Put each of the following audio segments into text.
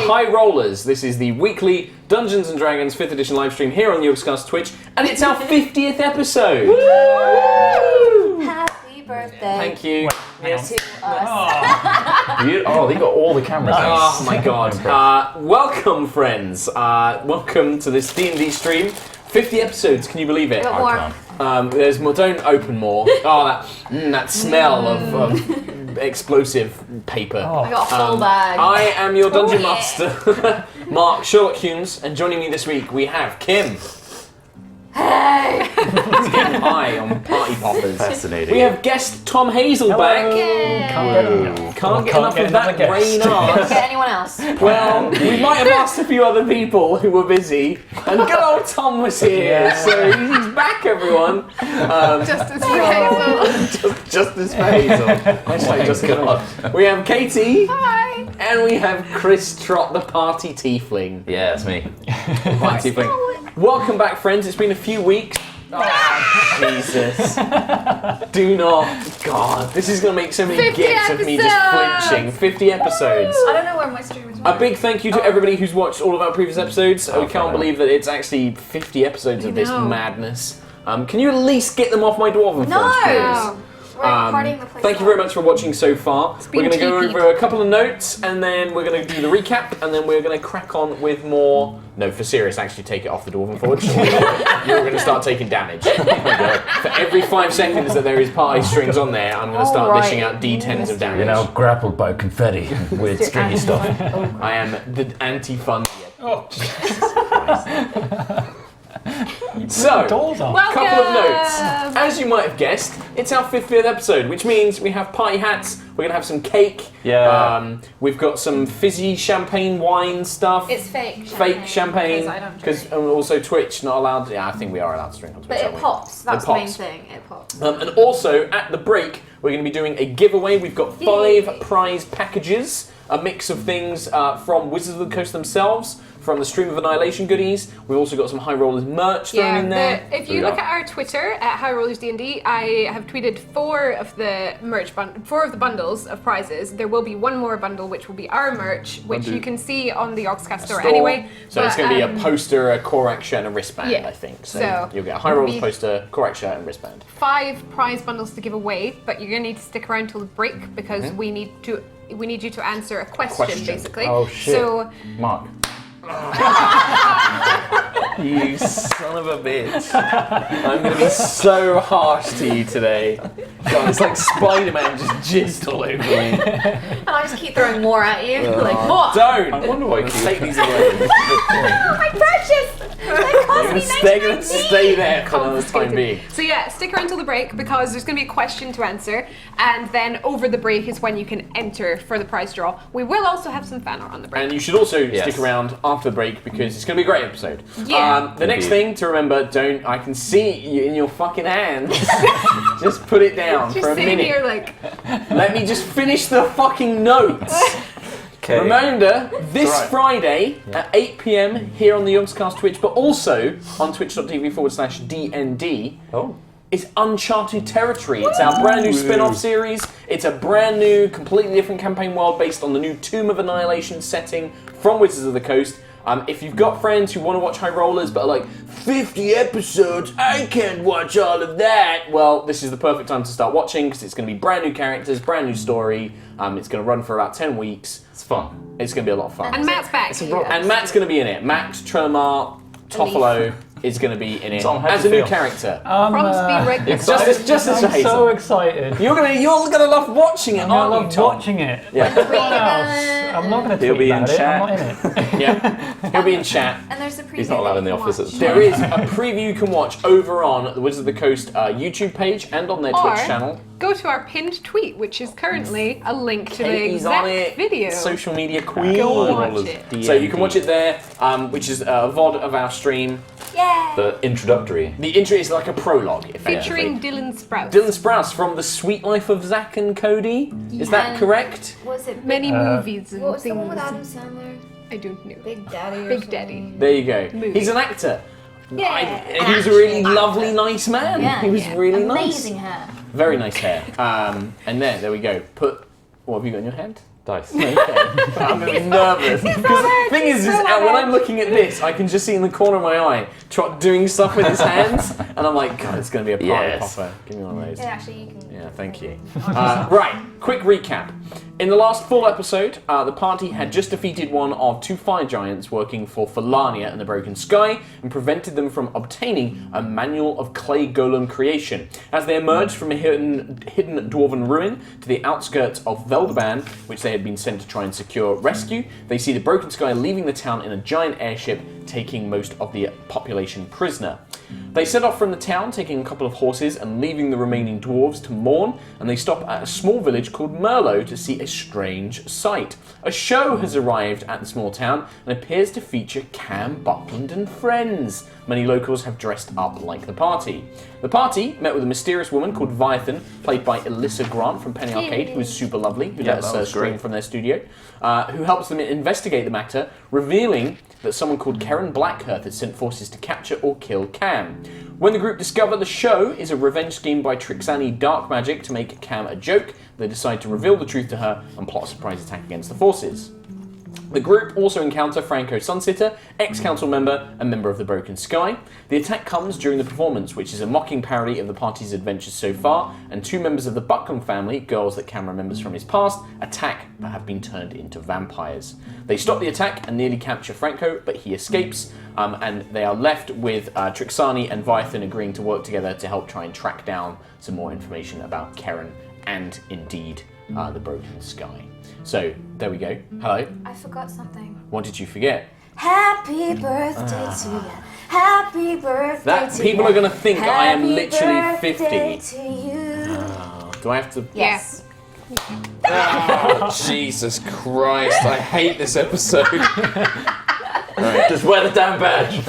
HighRollers. This is the weekly Dungeons & Dragons 5th edition live stream here on Yogscast Twitch, and it's our 50th episode! Woo! Happy birthday. Thank you. Yes. To us. Oh, they got all the cameras. Oh my god. Welcome, friends. Welcome to this D&D stream. 50 episodes, can you believe it? Got more. There's more. Don't open more. Oh, that smell of explosive paper. I got a full bag. I am your dungeon master, Mark Sherlock Humes, and joining me this week we have Kim. Hey! He's getting high on party poppers. Fascinating. We have guest Tom Hazelback. Can't get enough of that brain Can't arse. get anyone else. Well, we might have asked a few other people who were busy, and good old Tom was here, so he's back, everyone. Justice for Hazel. Justice for Hazel. We have Katie. Hi. And we have Chris Trott, the party tiefling. Yeah, it's me. Party tiefling. Welcome back, friends. It's been a few weeks. Oh, Jesus. Do not. God, this is going to make so many 50 gifs of me just flinching. 50 episodes. I don't know where my stream is. A big thank you to everybody who's watched all of our previous episodes. We can't believe that it's actually 50 episodes of this madness. Can you at least get them off my dwarven friends, please? We're partying the place. Thank you very much for watching so far. We're going to go cheeky. over a couple of notes, and then we're going to do the recap, and then we're going to crack on with more. No, for serious, actually take it off the dwarven forge. You're going to start taking damage. For every 5 seconds that there is party strings on there, I'm going to start dishing out d10s of damage. You're now grappled by confetti and weird stringy stuff. I am the anti-fun. Oh, So, Welcome. couple of notes. As you might have guessed, it's our 50th episode, which means we have party hats, we're going to have some cake, we've got some fizzy champagne wine stuff. It's fake. Fake champagne. Because I don't Because drink. also Twitch, not allowed. Yeah, I think we are allowed to drink on Twitch. But it aren't we? pops. That's It the main pops. thing. It pops. And also, at the break, we're going to be doing a giveaway. We've got 5 prize packages, a mix of things from Wizards of the Coast themselves, from the Stream of Annihilation goodies. We've also got some HighRollers merch thrown in there. If you look at our Twitter at HighRollers D&D, I have tweeted 4 of the bundles of prizes. There will be one more bundle, which will be our merch, which you can see on the Yogscast store anyway. So it's going to be a poster, a Korrok shirt, and a wristband, I think. So you'll get a HighRollers poster, Korrok shirt, and wristband. 5 prize bundles to give away, but you're going to need to stick around till the break because we need you to answer a question. Basically. Oh shit. So Mark. You son of a bitch. I'm going to be so harsh to you today. God, it's like Spider-Man just jizzed all over me. And I just keep throwing more at you. Like, what? Don't! I wonder why you Take these away. My precious! They cost me They're going to 99p. stay there for the time being. So yeah, stick around till the break because there's going to be a question to answer, and then over the break is when you can enter for the prize draw. We will also have some fan art on the break. And you should also stick around after the break because it's going to be a great episode. Yeah. The next thing to remember, I can see you in your fucking hands. Just put it down Just for a sitting minute. here like, Let me just finish the fucking notes. Okay. Reminder, this Friday at 8 PM here on the Yogscast Twitch, but also on twitch.tv/DND. It's Uncharted Territory. It's our brand new spin-off series. It's a brand new, completely different campaign world based on the new Tomb of Annihilation setting from Wizards of the Coast. If you've got friends who want to watch HighRollers but are like, 50 episodes, I can't watch all of that. Well, this is the perfect time to start watching because it's going to be brand new characters, brand new story. It's going to run for about 10 weeks. It's fun. It's going to be a lot of fun. and Matt's back. And Matt's going to be in it. Max Trelemar Toffolo is going to be in it Tom, how do as you a new feel? character. Promise to be regular. Just as I'm Hazel. so excited. You're gonna love watching it, I aren't you, love Tom? watching it. Yeah. What else? I'm not going to He'll tweet be in about it. chat. I'm not in it. Yeah, he'll be in chat. And there's a preview. He's not allowed in the you can office at watch. the There is a preview you can watch over on the Wizards of the Coast YouTube page and on their Or Twitch channel. Go to our pinned tweet, which is currently a link to the Katie's on exact it. video. Social media queen. Go watch it. So you can watch it there, which is a VOD of our stream. Yay! The introductory. The intro is like a prologue, effectively. Featuring Dylan Sprouse. Dylan Sprouse from The Sweet Life of Zack and Cody. Is that And correct? Was it Many movies and What was the things. one with Adam Sandler? I don't know. Big Daddy. Or Big something. Daddy. There you go. Movie. He's an actor. Yeah. He was a really lovely, nice man. Yeah, he was really nice. Amazing hair. Very nice hair. And there we go. What have you got in your head? Dice. I'm going to be nervous. Because the thing is when I'm looking at this, I can just see in the corner of my eye Trot doing stuff with his hands, and I'm like, God, it's going to be a party popper. Give me one of those. Yeah, actually, you can. Yeah, thank you. Right, quick recap. In the last full episode, the party had just defeated one of 2 fire giants working for Falania and the Broken Sky and prevented them from obtaining a manual of clay golem creation. As they emerged from a hidden dwarven ruin to the outskirts of Veldeban, which they had been sent to try and secure rescue, they see the Broken Sky leaving the town in a giant airship, taking most of the population prisoner. They set off from the town, taking a couple of horses and leaving the remaining dwarves to mourn, and they stop at a small village called Merlot to see a strange sight. A show has arrived at the small town and appears to feature Cam, Buckland and friends. Many locals have dressed up like the party. The party met with a mysterious woman called Viathan, played by Alyssa Grant from Penny Arcade, who was super lovely, who let us stream from their studio, who helps them investigate the matter, revealing that someone called Karen Blackhurth had sent forces to capture or kill Cam. When the group discover the show is a revenge scheme by Trixani Dark Magic to make Cam a joke, they decide to reveal the truth to her and plot a surprise attack against the forces. The group also encounter Franco Sunsitter, ex-council member and member of the Broken Sky. The attack comes during the performance, which is a mocking parody of the party's adventures so far, and 2 members of the Buckland family, girls that Cam remembers from his past, attack but have been turned into vampires. They stop the attack and nearly capture Franco, but he escapes, and they are left with Trixani and Viathan agreeing to work together to help try and track down some more information about Karen and, indeed, the Broken Sky. So, there we go. Hello. I forgot something. What did you forget? Happy birthday to you. Happy birthday to you. People are going to think I am literally 50. To you. Do I have to... Yes. Oh, Jesus Christ. I hate this episode. Right, just wear the damn badge.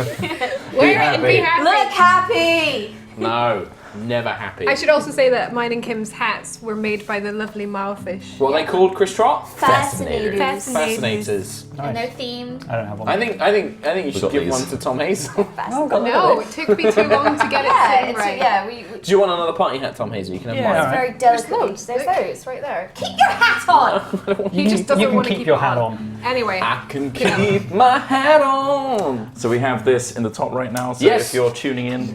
Wear it and be happy. Look happy. No. Never happy. I should also say that mine and Kim's hats were made by the lovely Marlfish. What are they called, Chris Trott? Fascinators. Fascinators. And they're themed. I don't have one. I think you should got give these. one to Tom Hazel. No, it took me too long to get it right. Do you want another party hat, Tom Hazel? You can have Yeah. mine. It's very delicate. There's those right there. Keep your hat on. He just doesn't You can want to keep your hat on. Anyway. I can keep my hat on. So we have this in the top right now. So Yes. if you're tuning in,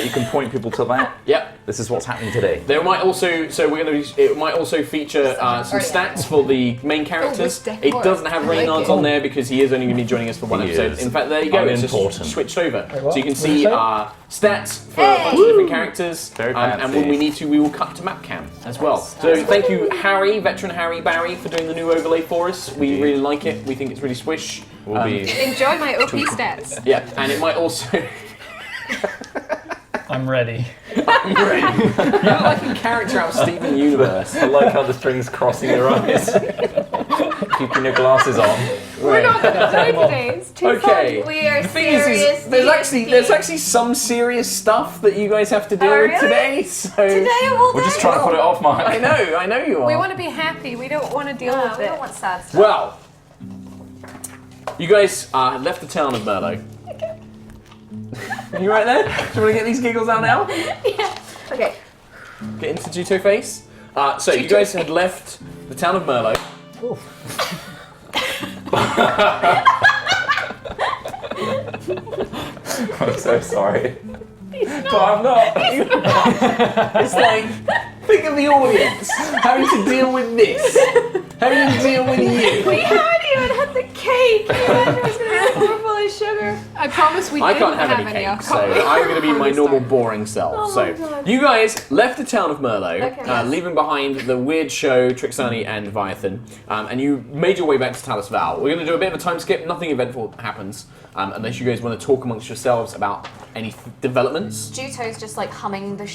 you can point people to that. Yep. This is what's happening today. There might also, it might also feature some stats for the main characters. Oh, It doesn't have Reynard's on there because he is only going to be joining us for one He episode. is. In fact, there you go. It's Unimportant. just switched over, what? so you can What see did you say? stats for a bunch of different characters. Very and fancy. when we need to, we will cut to map cam as well. So thank you, Harry, veteran Harry Barry, for doing the new overlay for us. We really like it. We think it's really swish. We'll be Enjoy my OP stats. Yeah, and it might also. I'm ready. You look like a character out of Steven Universe. I like how the string's crossing your eyes. Keeping your glasses on. We're not going to play today. It's too Okay. We are The thing is, serious. there's actually some serious stuff that you guys have to deal Oh, with really? today. So Today of all We're just days. trying to put it off, Mike. I know you are. We want to be happy. We don't want to deal No, with we it. don't want sad stuff. Well, you guys left the town of Merlot. You right there? Do you want to get these giggles out now? Yeah. Okay. Get into Juto face. So you guys had left the town of Merlot. I'm so sorry. But I'm not. It's like, think of the audience having to deal with this, having to deal with you. We haven't even had the cake. You imagine it's going to be more full of sugar. I promise we I didn't can't have any cake, so alcohol. I'm going to be my From the normal start. boring self. Oh So my God. you guys left the town of Merlot, Okay, yes. leaving behind the weird show, Trixani and Viathan, and you made your way back to Talis Val. We're going to do a bit of a time skip. Nothing eventful happens, unless you guys want to talk amongst yourselves about any developments. Juto's just like humming the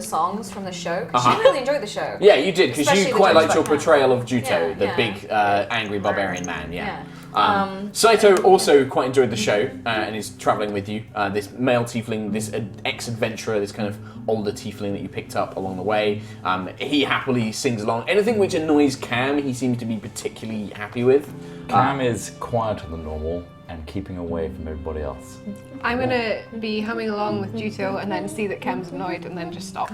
songs from the show. 'Cause Uh-huh. She really enjoyed the show. Yeah, you did, because Especially you the quite jokes liked your about portrayal of Juto, Yeah, the yeah. big angry barbarian man. Yeah. Saito also quite enjoyed the show and is travelling with you. This male tiefling, this ex-adventurer, this kind of older tiefling that you picked up along the way. He happily sings along. Anything which annoys Cam, he seems to be particularly happy with. Cam is quieter than normal and keeping away from everybody else. I'm going to be humming along with Juto and then see that Cam's annoyed and then just stop.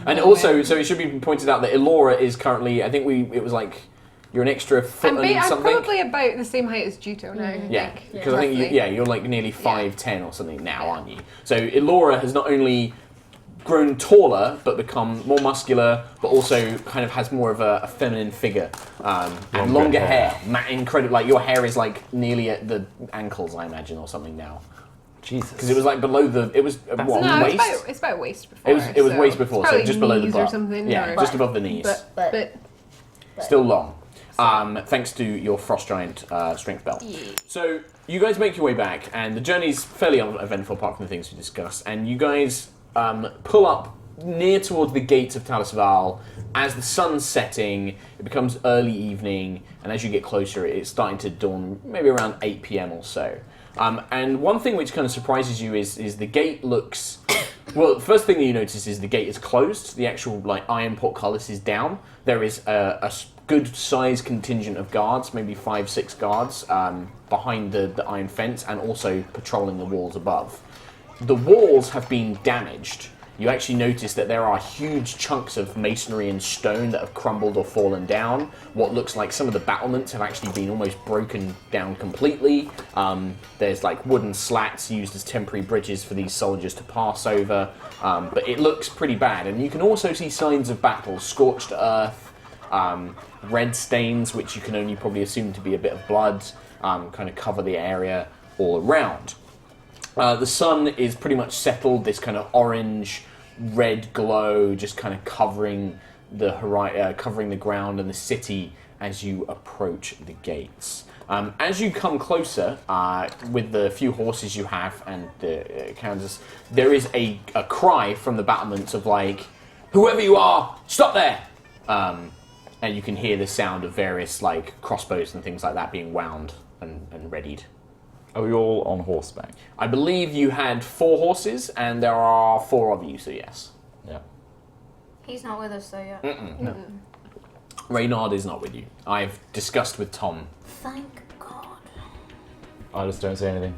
And also, so it should be pointed out that Elora is currently, I think it was like You're an extra foot and I'm something. probably about the same height as Juto now. Yeah, because I think you're like nearly 5'10" or something now, aren't you? So Elora has not only grown taller, but become more muscular, but also kind of has more of a feminine figure and longer hair. Incredible, like your hair is like nearly at the ankles, I imagine, or something now. Jesus. Because it was like below the, it was waist? It's about waist before. It was waist before, so just below the knees butt. or something. Yeah, just above the knees. But Still long. Thanks to your Frost Giant strength belt. Yeah. So you guys make your way back, and the journey's fairly uneventful apart from the things we discussed, and you guys pull up near towards the gates of Talis Val. As the sun's setting, it becomes early evening, and as you get closer, it's starting to dawn maybe around 8 p.m. or so. And one thing which kind of surprises you is the gate looks... Well, the first thing that you notice is the gate is closed. The actual like iron portcullis is down. There is a good-sized contingent of guards, maybe 5-6 guards, behind the iron fence and also patrolling the walls above. The walls have been damaged. You actually notice that there are huge chunks of masonry and stone that have crumbled or fallen down. What looks like some of the battlements have actually been almost broken down completely. There's like wooden slats used as temporary bridges for these soldiers to pass over. But it looks pretty bad. And you can also see signs of battle, scorched earth, red stains, which you can only probably assume to be a bit of blood, kind of cover the area all around. The sun is pretty much settled, this kind of orange-red glow just kind of covering the ground and the city as you approach the gates. As you come closer, with the few horses you have and the Kansas, there is a cry from the battlements of like, "Whoever you are, stop there!" And you can hear the sound of various like crossbows and things like that being wound and readied. Are we all on horseback? I believe you had 4 horses, and there are 4 of you, so yes. Yeah. He's not with us though yet. No. Reynard is not with you. I've discussed with Tom. Thank God. I just don't say anything.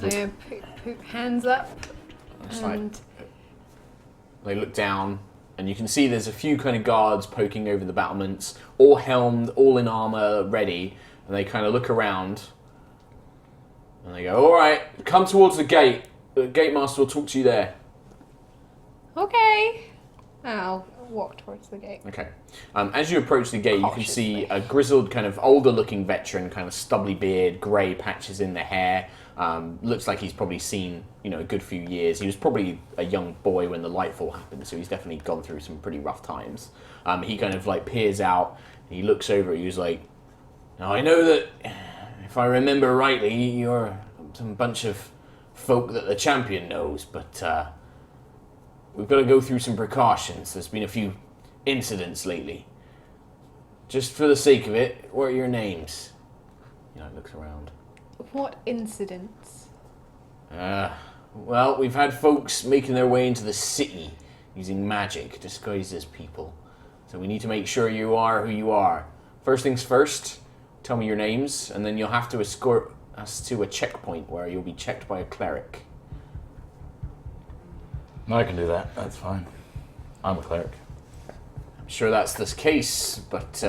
I put hands up. It's like, they look down, and you can see there's a few kind of guards poking over the battlements, all helmed, all in armor, ready, and they kind of look around. And they go, "All right, come towards the gate. The gate master will talk to you there." Okay. I'll walk towards the gate. Okay. As you approach the gate, you can see a grizzled, kind of older-looking veteran, kind of stubbly beard, grey patches in the hair. Looks like he's probably seen, a good few years. He was probably a young boy when the Lightfall happened, so he's definitely gone through some pretty rough times. He kind of like peers out, and he looks over at you. He's like, "Now I know that, if I remember rightly, you're some bunch of folk that the champion knows, but we've got to go through some precautions. There's been a few incidents lately. Just for the sake of it, what are your names?" Looks around. What incidents? Well, we've had folks making their way into the city using magic disguised as people. So we need to make sure you are who you are. First things first, tell me your names, and then you'll have to escort us to a checkpoint where you'll be checked by a cleric. I can do that. That's fine. I'm a cleric. I'm sure that's the case, but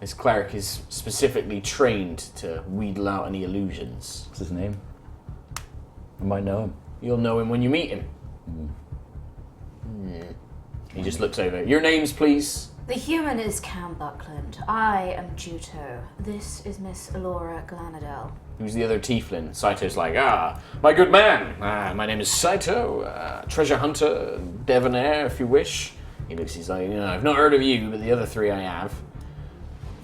this cleric is specifically trained to wheedle out any illusions. What's his name? I might know him. You'll know him when you meet him. He just looks over. Your names, please. The human is Cam Buckland. I am Juto. This is Miss Elora Glanadel. Who's the other tiefling? Saito's like, my good man. My name is Saito, treasure hunter, debonair, if you wish. He's like, I've not heard of you, but the other 3 I have.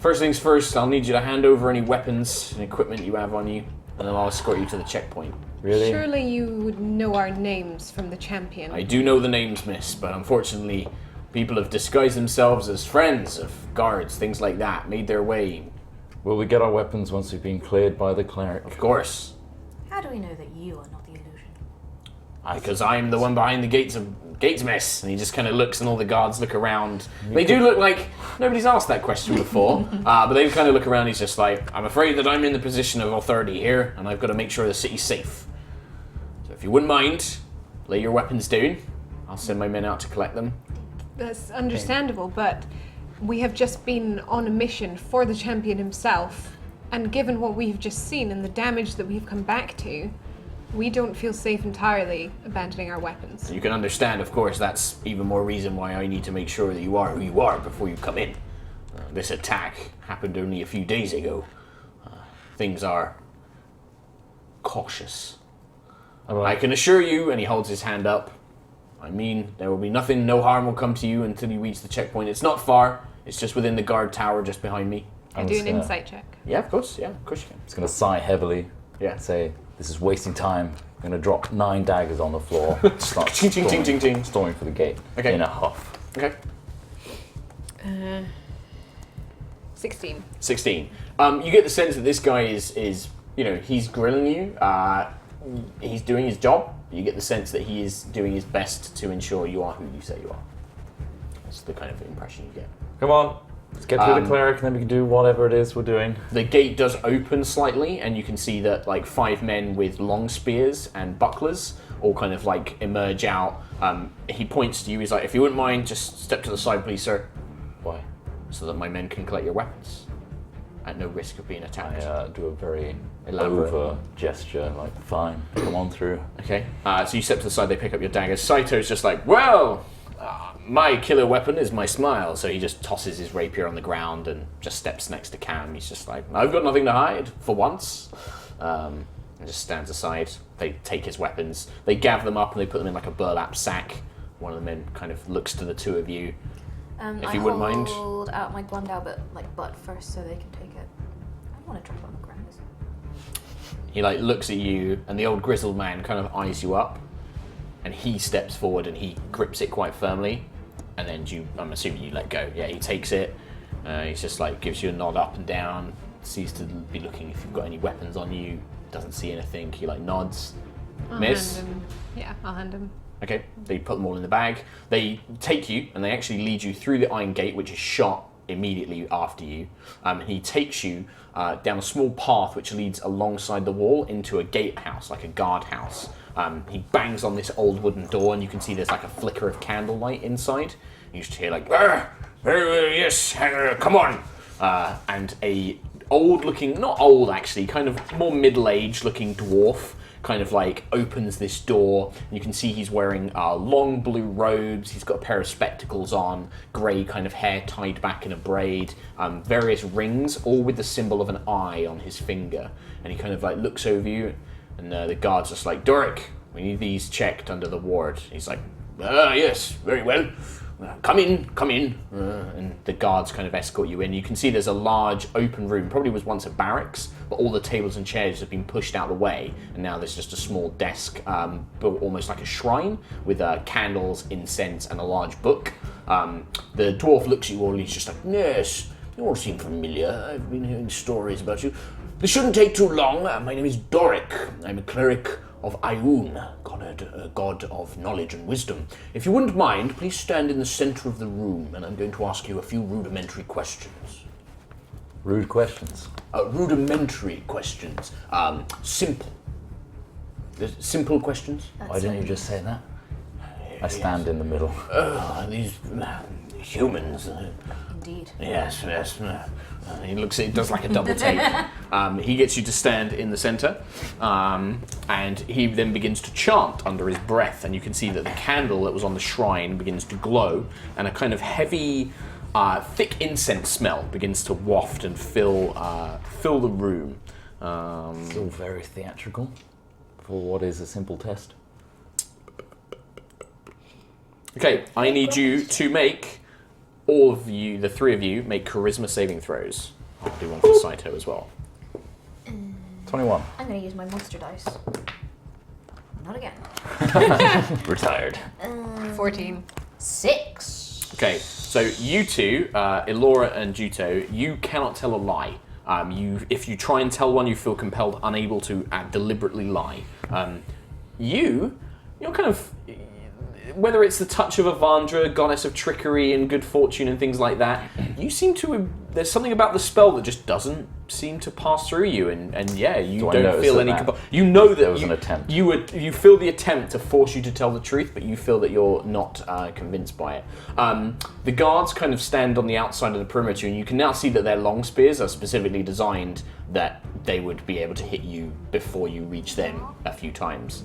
First things first, I'll need you to hand over any weapons and equipment you have on you, and then I'll escort you to the checkpoint. Really? Surely you would know our names from the champion. I do know the names, miss, but unfortunately, people have disguised themselves as friends of guards, things like that, made their way. Will we get our weapons once we've been cleared by the cleric? Of course. How do we know that you are not the illusion? Because I'm the one behind the gates, miss. And he just kind of looks, and all the guards look around. They do look like nobody's asked that question before, but they kind of look around. He's just like, "I'm afraid that I'm in the position of authority here, and I've got to make sure the city's safe. So if you wouldn't mind, lay your weapons down. I'll send my men out to collect them." That's understandable, but we have just been on a mission for the champion himself, and given what we've just seen and the damage that we've come back to, we don't feel safe entirely abandoning our weapons. You can understand, of course, that's even more reason why I need to make sure that you are who you are before you come in. This attack happened only a few days ago. Things are cautious. I can assure you, and he holds his hand up, I mean, there will be nothing, no harm will come to you until you reach the checkpoint. It's not far, it's just within the guard tower just behind me. I do an insight check. Yeah, of course you can. It's going to sigh heavily. Yeah. And say, this is wasting time. I'm going to drop 9 daggers on the floor. Start Ching, ching, ching, ching, ching. storming for the gate. Okay. In a huff. Okay. 16. 16. You get the sense that this guy is he's grilling you. He's doing his job. You get the sense that he is doing his best to ensure you are who you say you are. That's the kind of impression you get. Come on. Let's get through the cleric and then we can do whatever it is we're doing. The gate does open slightly, and you can see that like 5 men with long spears and bucklers all kind of like emerge out. He points to you. He's like, if you wouldn't mind, just step to the side, please, sir. Why? So that my men can collect your weapons at no risk of being attacked. I do a very Elaborate. over gesture, like, fine, come on through. Okay, so you step to the side, they pick up your daggers. Saito's just like, well, my killer weapon is my smile. So he just tosses his rapier on the ground and just steps next to Cam. He's just like, I've got nothing to hide, for once. And just stands aside. They take his weapons, they gather them up and they put them in like a burlap sack. One of the men kind of looks to the two of you. If you wouldn't mind. I hold out my Glendale butt first so they can take it. I don't want to drop it on the ground. He like looks at you, and the old grizzled man kind of eyes you up, and he steps forward and he grips it quite firmly, and then I'm assuming you let go. Yeah, he takes it. He's just like gives you a nod up and down, seems to be looking if you've got any weapons on you. Doesn't see anything. He like nods. Miss. I'll hand him. Okay, they put them all in the bag. They take you, and they actually lead you through the iron gate, which is shot immediately after you. He takes you down a small path which leads alongside the wall into a gatehouse, like a guardhouse. He bangs on this old wooden door, and you can see there's like a flicker of candlelight inside. You just hear like, yes, come on. And a old-looking, not old actually, kind of more middle-aged looking dwarf kind of like opens this door. You can see he's wearing long blue robes. He's got a pair of spectacles on, grey kind of hair tied back in a braid, various rings, all with the symbol of an eye on his finger. And he kind of like looks over you, and the guard's just like, Doric, we need these checked under the ward. He's like, yes, very well. Come in. And the guards kind of escort you in. You can see there's a large open room, probably was once a barracks, but all the tables and chairs have been pushed out of the way, and now there's just a small desk, built almost like a shrine, with candles, incense, and a large book. The dwarf looks at you all, and he's just like, yes, you all seem familiar. I've been hearing stories about you. This shouldn't take too long. My name is Doric. I'm a cleric of Ayun, god of knowledge and wisdom. If you wouldn't mind, please stand in the center of the room, and I'm going to ask you a few rudimentary questions. Rude questions. Rudimentary questions. Simple. Simple questions? Why didn't you just say that? I stand in the middle. These humans. Indeed. Yes. He looks at it, does like a double take. He gets you to stand in the center, and he then begins to chant under his breath, and you can see that the candle that was on the shrine begins to glow, and a kind of heavy, thick incense smell begins to waft and fill the room. Still very theatrical for what is a simple test. Okay, I need you to make, all of you, the 3 of you, make charisma saving throws. I'll do one for Saito as well. 21. I'm going to use my monster dice. Not again. Retired. 14. 6. Okay, so you two, Elora and Juto, you cannot tell a lie. If you try and tell one, you feel compelled, unable to deliberately lie. You're kind of... whether it's the touch of Avandra, goddess of trickery and good fortune and things like that, you seem to. There's something about the spell that just doesn't seem to pass through you, and yeah, you don't feel any. You know that there was an attempt. You feel the attempt to force you to tell the truth, but you feel that you're not convinced by it. The guards kind of stand on the outside of the perimeter, and you can now see that their long spears are specifically designed that they would be able to hit you before you reach them a few times.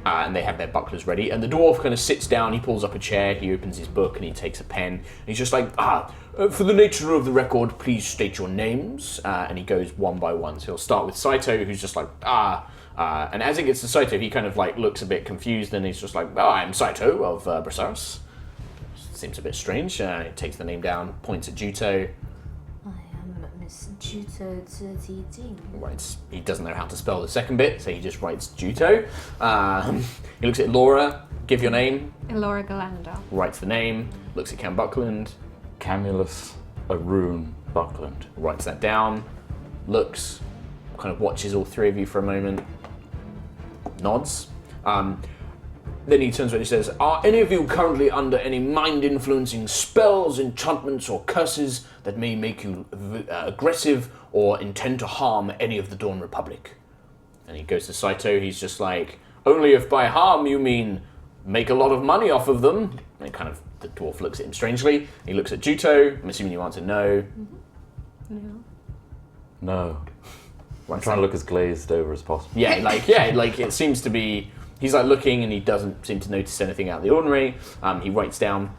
And they have their bucklers ready. And the dwarf kind of sits down, he pulls up a chair, he opens his book, and he takes a pen. And he's just like, for the nature of the record, please state your names. And he goes one by one. So he'll start with Saito, who's just like, and as it gets to Saito, he kind of like looks a bit confused, and he's just like, I'm Saito of Brasaris. Seems a bit strange. He takes the name down, points at Juto. Juto 30 Writes. He doesn't know how to spell the second bit, so he just writes Juto. He looks at Laura. Give your name. Elora Galanda. Writes the name. Looks at Cam Buckland. Camulus Arun Buckland. Writes that down. Looks. Kind of watches all three of you for a moment. Nods. Then he turns around and says, are any of you currently under any mind-influencing spells, enchantments, or curses that may make you aggressive or intend to harm any of the Dawn Republic? And he goes to Saito, he's just like, only if by harm you mean make a lot of money off of them. And kind of, the dwarf looks at him strangely. He looks at Juto, I'm assuming you answer no. No. I'm trying to look as glazed over as possible. Yeah, like it seems to be. He's like looking, and he doesn't seem to notice anything out of the ordinary. He writes down,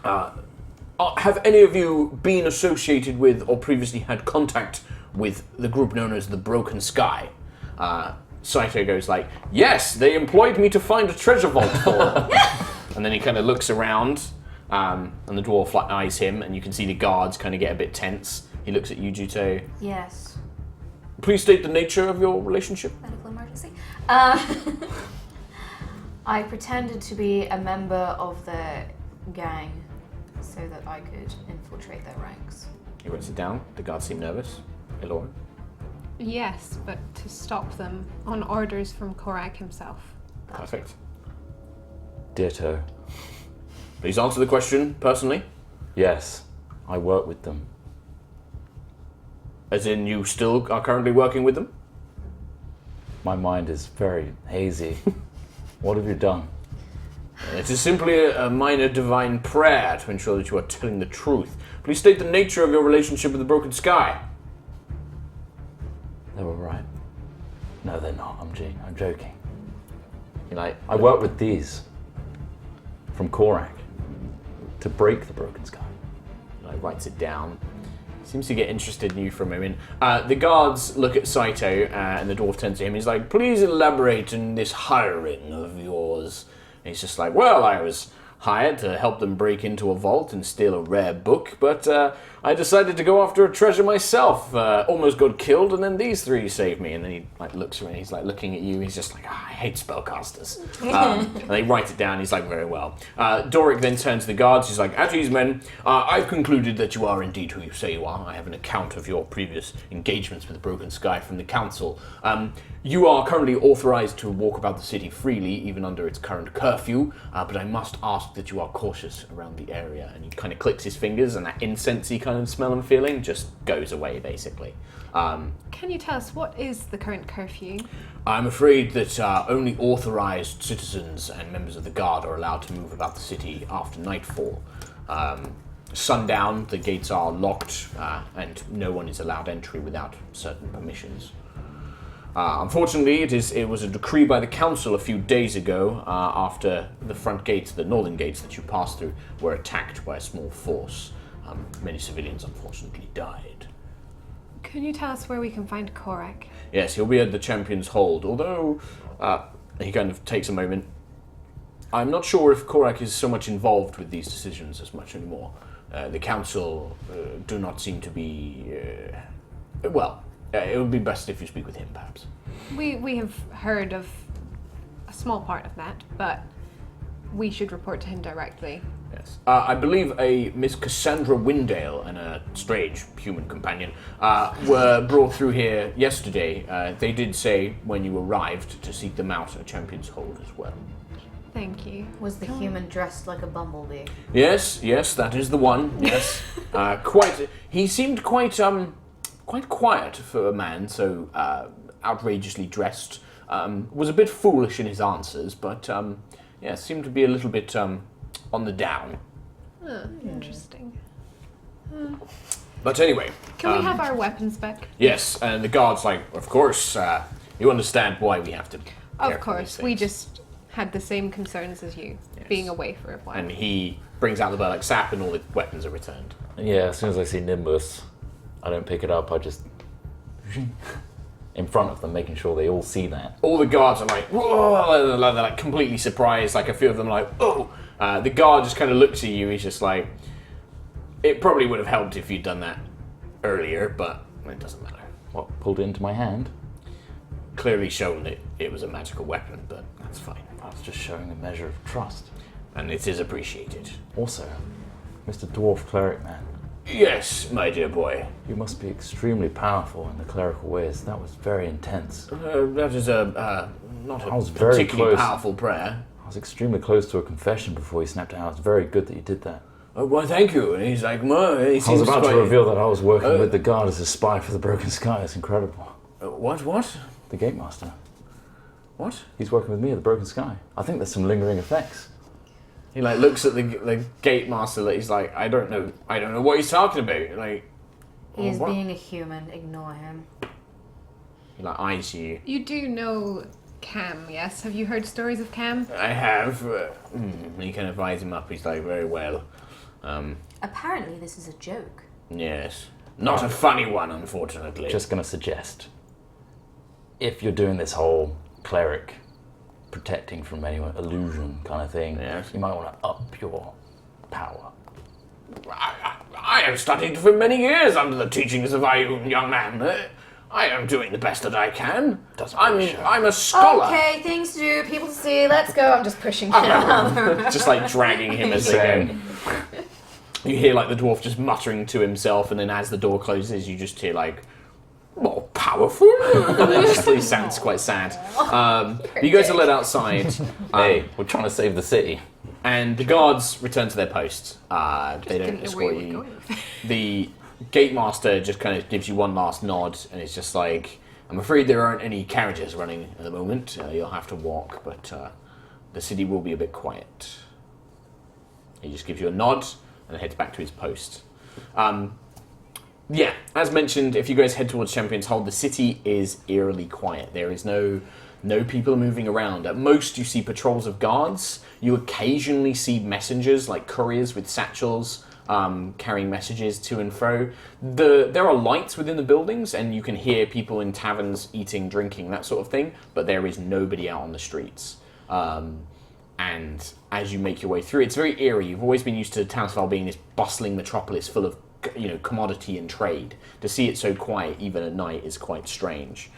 have any of you been associated with or previously had contact with the group known as the Broken Sky? Saito goes like, yes, they employed me to find a treasure vault for them. And then he kind of looks around, and the dwarf eyes him, and you can see the guards kind of get a bit tense. He looks at you, Juto. Yes. Please state the nature of your relationship. Medical emergency. I pretended to be a member of the gang so that I could infiltrate their ranks. He writes it down. The guards seem nervous. Elora. Yes, but to stop them on orders from Korrok himself. Perfect. Ditto. Please answer the question personally. Yes, I work with them. As in, you still are currently working with them? My mind is very hazy. What have you done? It is simply a minor divine prayer to ensure that you are telling the truth. Please state the nature of your relationship with the Broken Sky. They were right. No, they're not. I'm joking. You're like, I work with these from Korrok to break the Broken Sky. Like writes it down. Seems to get interested in you for a moment. The guards look at Saito, and the dwarf turns to him. He's like, please elaborate on this hiring of yours. And he's just like, well, I was hired to help them break into a vault and steal a rare book, but I decided to go after a treasure myself. Almost got killed, and then these three saved me. And then he like looks around, he's like looking at you, he's just like, I hate spellcasters. And they write it down, he's like, very well. Doric then turns to the guards, he's like, at ease, men, I've concluded that you are indeed who you say you are. I have an account of your previous engagements with the Broken Sky from the council. You are currently authorized to walk about the city freely, even under its current curfew, but I must ask that you are cautious around the area. And he kind of clicks his fingers, and that incensey kind of smell and feeling just goes away, basically. Can you tell us what is the current curfew? I'm afraid that only authorized citizens and members of the guard are allowed to move about the city after nightfall. Sundown, the gates are locked, and no one is allowed entry without certain permissions. Unfortunately, it was a decree by the council a few days ago after the front gates, the northern gates that you passed through, were attacked by a small force. Many civilians unfortunately died. Can you tell us where we can find Korrok? Yes, he'll be at the Champion's Hold, although he kind of takes a moment. I'm not sure if Korrok is so much involved with these decisions as much anymore. The council do not seem to be... it would be best if you speak with him, perhaps. We have heard of a small part of that, but we should report to him directly. Yes. I believe a Miss Cassandra Windale and a strange human companion were brought through here yesterday. They did say when you arrived to seek them out at Champion's Hold as well. Thank you. Was the human dressed like a bumblebee? Yes, that is the one. Yes, He seemed quite quiet for a man so outrageously dressed. Was a bit foolish in his answers, but seemed to be a little bit on the down. Interesting. But anyway, Can we have our weapons back? yes, and the guard's like, of course, you understand why we have to. care Of for course, these we things." just had the same concerns as you, being away for a while. And he brings out the burlap sap, and all the weapons are returned. Yeah, as soon as I see Nimbus, I don't pick it up, I just... in front of them, making sure they all see that. All the guards are like, whoa, they're like completely surprised. Like a few of them are like, oh. The guard just kind of looks at you. He's just like, it probably would have helped if you'd done that earlier, but it doesn't matter. What, pulled it into my hand? Clearly shown that it was a magical weapon, but that's fine. I was just showing a measure of trust. And it is appreciated. Also, Mr. Dwarf Cleric Man, Yes, my dear boy. you must be extremely powerful in the clerical ways. That was very intense. That is not I a was very particularly close. powerful prayer. I was extremely close to a confession before he snapped out. It's very good that you did that. Oh, well, thank you. And he's like, well, he I was seems about quite... to reveal that I was working with the guard as a spy for the Broken Sky. It's incredible. What? The Gate Master. What? He's working with me at the Broken Sky. I think there's some lingering effects. He like looks at the gate master. That he's like, I don't know what he's talking about. Like, He is what? being a human. Ignore him. He like eyes you. You do know Cam, yes? Have you heard stories of Cam? I have. He kind of eyes him up. He's like, very well. Apparently, this is a joke. Yes, not a funny one, unfortunately. Just gonna suggest, if you're doing this whole cleric protecting from any illusion kind of thing, Yes. you might want to up your power. I have studied for many years under the teachings of our young man. I am doing the best that I can. I'm a scholar. Okay, things to do, people to see. Let's go. I'm just pushing him. Just like dragging him as they go. You hear like the dwarf just muttering to himself, and then as the door closes, you just hear like, more powerful. He sounds quite sad. You guys are led outside. Hey, we're trying to save the city. And the guards return to their posts. They don't Didn't know where escort you were you. going with that. The gate master just kind of gives you one last nod, and it's just like, I'm afraid there aren't any carriages running at the moment. You'll have to walk, but the city will be a bit quiet. He just gives you a nod and heads back to his post. Yeah, as mentioned, if you guys head towards Champion's Hold, the city is eerily quiet. There is no people moving around. At most, you see patrols of guards. You occasionally see messengers, like couriers with satchels, carrying messages to and fro. There are lights within the buildings, and you can hear people in taverns eating, drinking, that sort of thing, but there is nobody out on the streets. And as you make your way through, it's very eerie. You've always been used to Townsville being this bustling metropolis full of commodity and trade. To see it so quiet even at night is quite strange.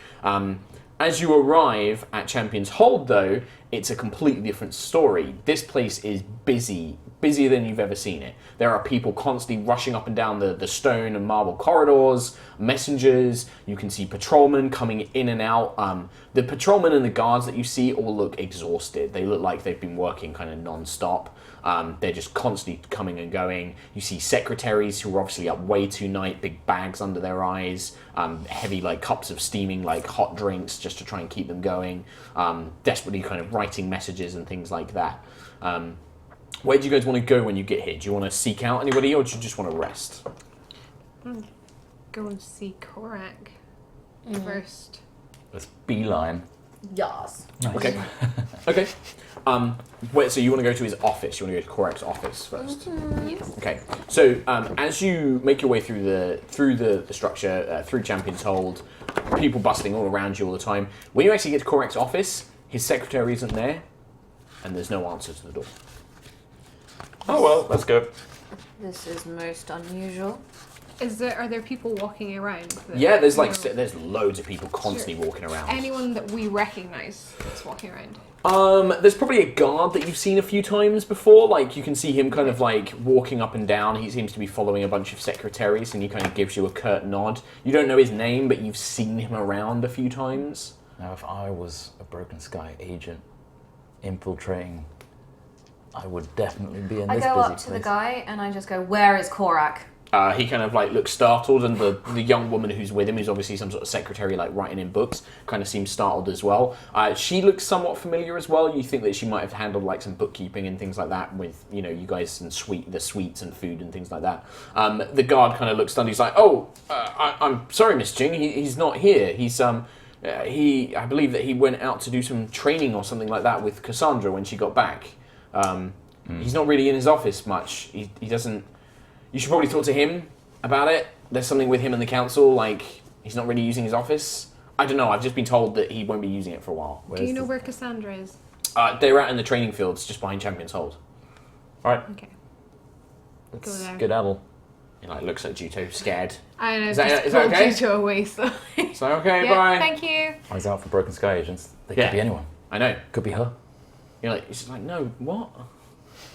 As you arrive at Champion's Hold, though, it's a completely different story. This place is busy, busier than you've ever seen it. There are people constantly rushing up and down the stone and marble corridors, messengers, you can see patrolmen coming in and out. The patrolmen and the guards that you see all look exhausted. They look like they've been working kind of non-stop. They're just constantly coming and going. You see secretaries who are obviously up way too late, big bags under their eyes, heavy like cups of steaming like hot drinks just to try and keep them going, desperately kind of writing messages and things like that. Where do you guys want to go when you get here? Do you want to seek out anybody, or do you just want to rest? Go and see Korrok first. Let's beeline. Yas. Okay. Okay. So you want to go to his office? You want to go to Korrok's office first? Yes. Okay. So as you make your way through the structure, through Champion's Hold, people bustling all around you all the time. When you actually get to Korrok's office, his secretary isn't there, and there's no answer to the door. Oh well, let's go. This is most unusual. Are there people walking around? Yeah, there's loads of people constantly walking around. Anyone that we recognise that's walking around? There's probably a guard that you've seen a few times before. Like, you can see him kind of like walking up and down. He seems to be following a bunch of secretaries, and he kind of gives you a curt nod. You don't know his name, but you've seen him around a few times. Now, if I was a Broken Sky agent infiltrating I would definitely be in I this go busy up to the place. guy and I just go, "Where is Korrok?" He kind of like looks startled, and the young woman who's with him, who's obviously some sort of secretary, like writing in books, kind of seems startled as well. She looks somewhat familiar as well. You think that she might have handled like some bookkeeping and things like that with you guys and the sweets and food and things like that. The guard kind of looks stunned. He's like, "Oh, I'm sorry, Miss Jing. He's not here. I believe that he went out to do some training or something like that with Cassandra when she got back. He's not really in his office much. He doesn't." You should probably talk to him about it. There's something with him and the council, like, he's not really using his office. I don't know, I've just been told that he won't be using it for a while. Do you know where Cassandra is? They're out in the training fields, just behind Champion's Hold. Alright. Okay. Let's Go there. skedaddle. He, like, looks at Juto, scared. I know, Is just that pulled okay? Juto away, so... So, okay, yeah, bye. thank you. Eyes out for Broken Sky agents. They Yeah. could be anyone. I know. Could be her. He's just like, no, what?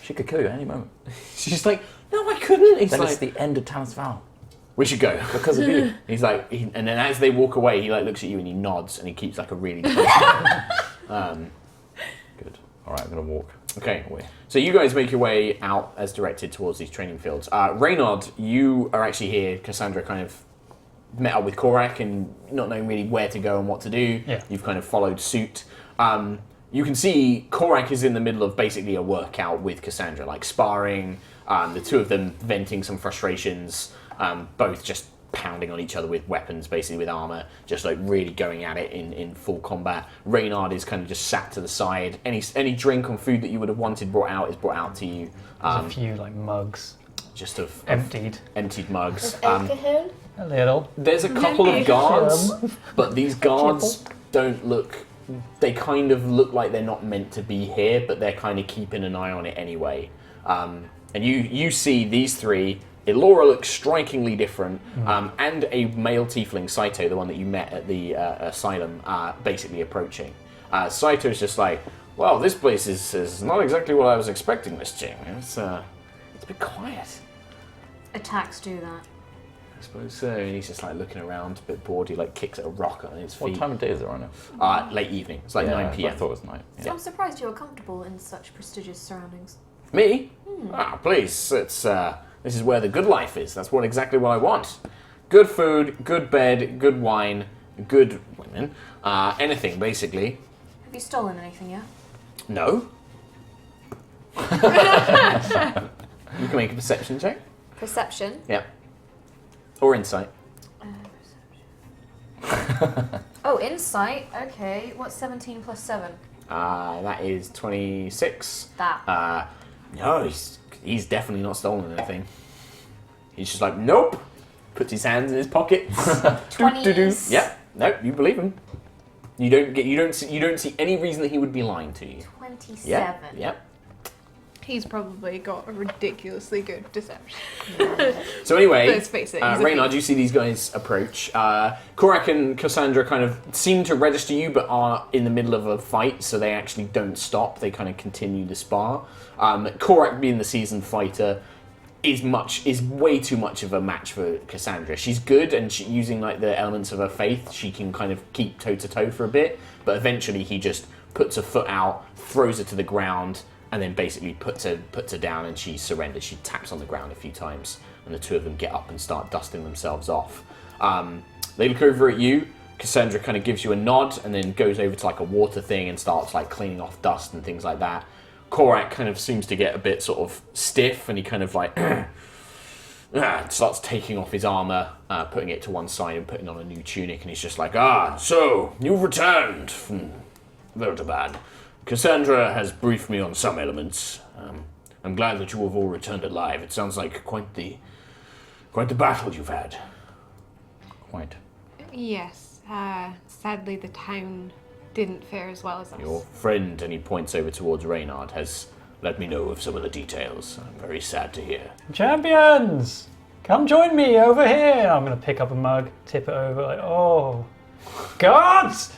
She could kill you at any moment. She's like, no, I couldn't. He's Then like, it's the end of Talon's Vow. we should go. Because of you. He's like, and then as they walk away, he like looks at you and he nods and he keeps like a really close Good. Alright, I'm going to walk Okay. away. So you guys make your way out as directed towards these training fields. Reynard, you are actually here. Cassandra kind of met up with Korrok and not knowing really where to go and what to do. Yeah. You've kind of followed suit. You can see Korrok is in the middle of basically a workout with Cassandra, like sparring, the two of them venting some frustrations, both just pounding on each other with weapons, basically with armor, just like really going at it in full combat. Reynard is kind of just sat to the side. Any drink or food that you would have wanted brought out to you. There's a few like mugs, Just of emptied mugs. Alcohol? a little. There's a couple of guards, Some. but these guards don't look... They kind of look like they're not meant to be here, but they're kind of keeping an eye on it anyway. And you see these three. Elora looks strikingly different, and a male tiefling, Saito, the one that you met at the asylum, basically approaching. Saito's just like, well, this place is not exactly what I was expecting, Miss Jing. It's a bit quiet. Attacks do that. I suppose so. And he's just like looking around, a bit bored. He like kicks at a rock on his feet. What time of day is it right now? Late evening. It's like 9 p.m. I thought it was night. So I'm surprised you were comfortable in such prestigious surroundings. Me? Please. It's this is where the good life is. That's exactly what I want. Good food, good bed, good wine, good women. Anything basically. Have you stolen anything yet? No. You can make a perception check. Perception. Yeah. Or insight. Oh, insight. Okay. What's 17 plus 7? That is 26. That. No, he's definitely not stolen anything. He's just like, nope. Puts his hands in his pockets. 20s. Yep. Nope. You believe him. You don't see any reason that he would be lying to you. 27. Yeah. Yep. He's probably got a ridiculously good deception. So anyway, Let's face it, he's a Reynard, thief. you see these guys approach. Korrok and Cassandra kind of seem to register you, but are in the middle of a fight, so they actually don't stop. They kind of continue the spar. Korrok, being the seasoned fighter, is way too much of a match for Cassandra. She's good, and using like the elements of her faith, she can kind of keep toe to toe for a bit. But eventually, he just puts her foot out, throws her to the ground, and then basically puts her down, and she surrenders. She taps on the ground a few times, and the two of them get up and start dusting themselves off. They look over at you. Cassandra kind of gives you a nod, and then goes over to like a water thing and starts like cleaning off dust and things like that. Korrok kind of seems to get a bit sort of stiff, and he kind of like starts taking off his armor, putting it to one side and putting on a new tunic, and he's just like, so you've returned from Veltabad. Cassandra has briefed me on some elements. I'm glad that you have all returned alive. It sounds like quite the battle you've had. Quite. Yes. Sadly, the town didn't fare as well as us. Your friend, and he points over towards Reynard, has let me know of some of the details. I'm very sad to hear. Champions! Come join me over here! I'm going to pick up a mug, tip it over, like, oh. Guards!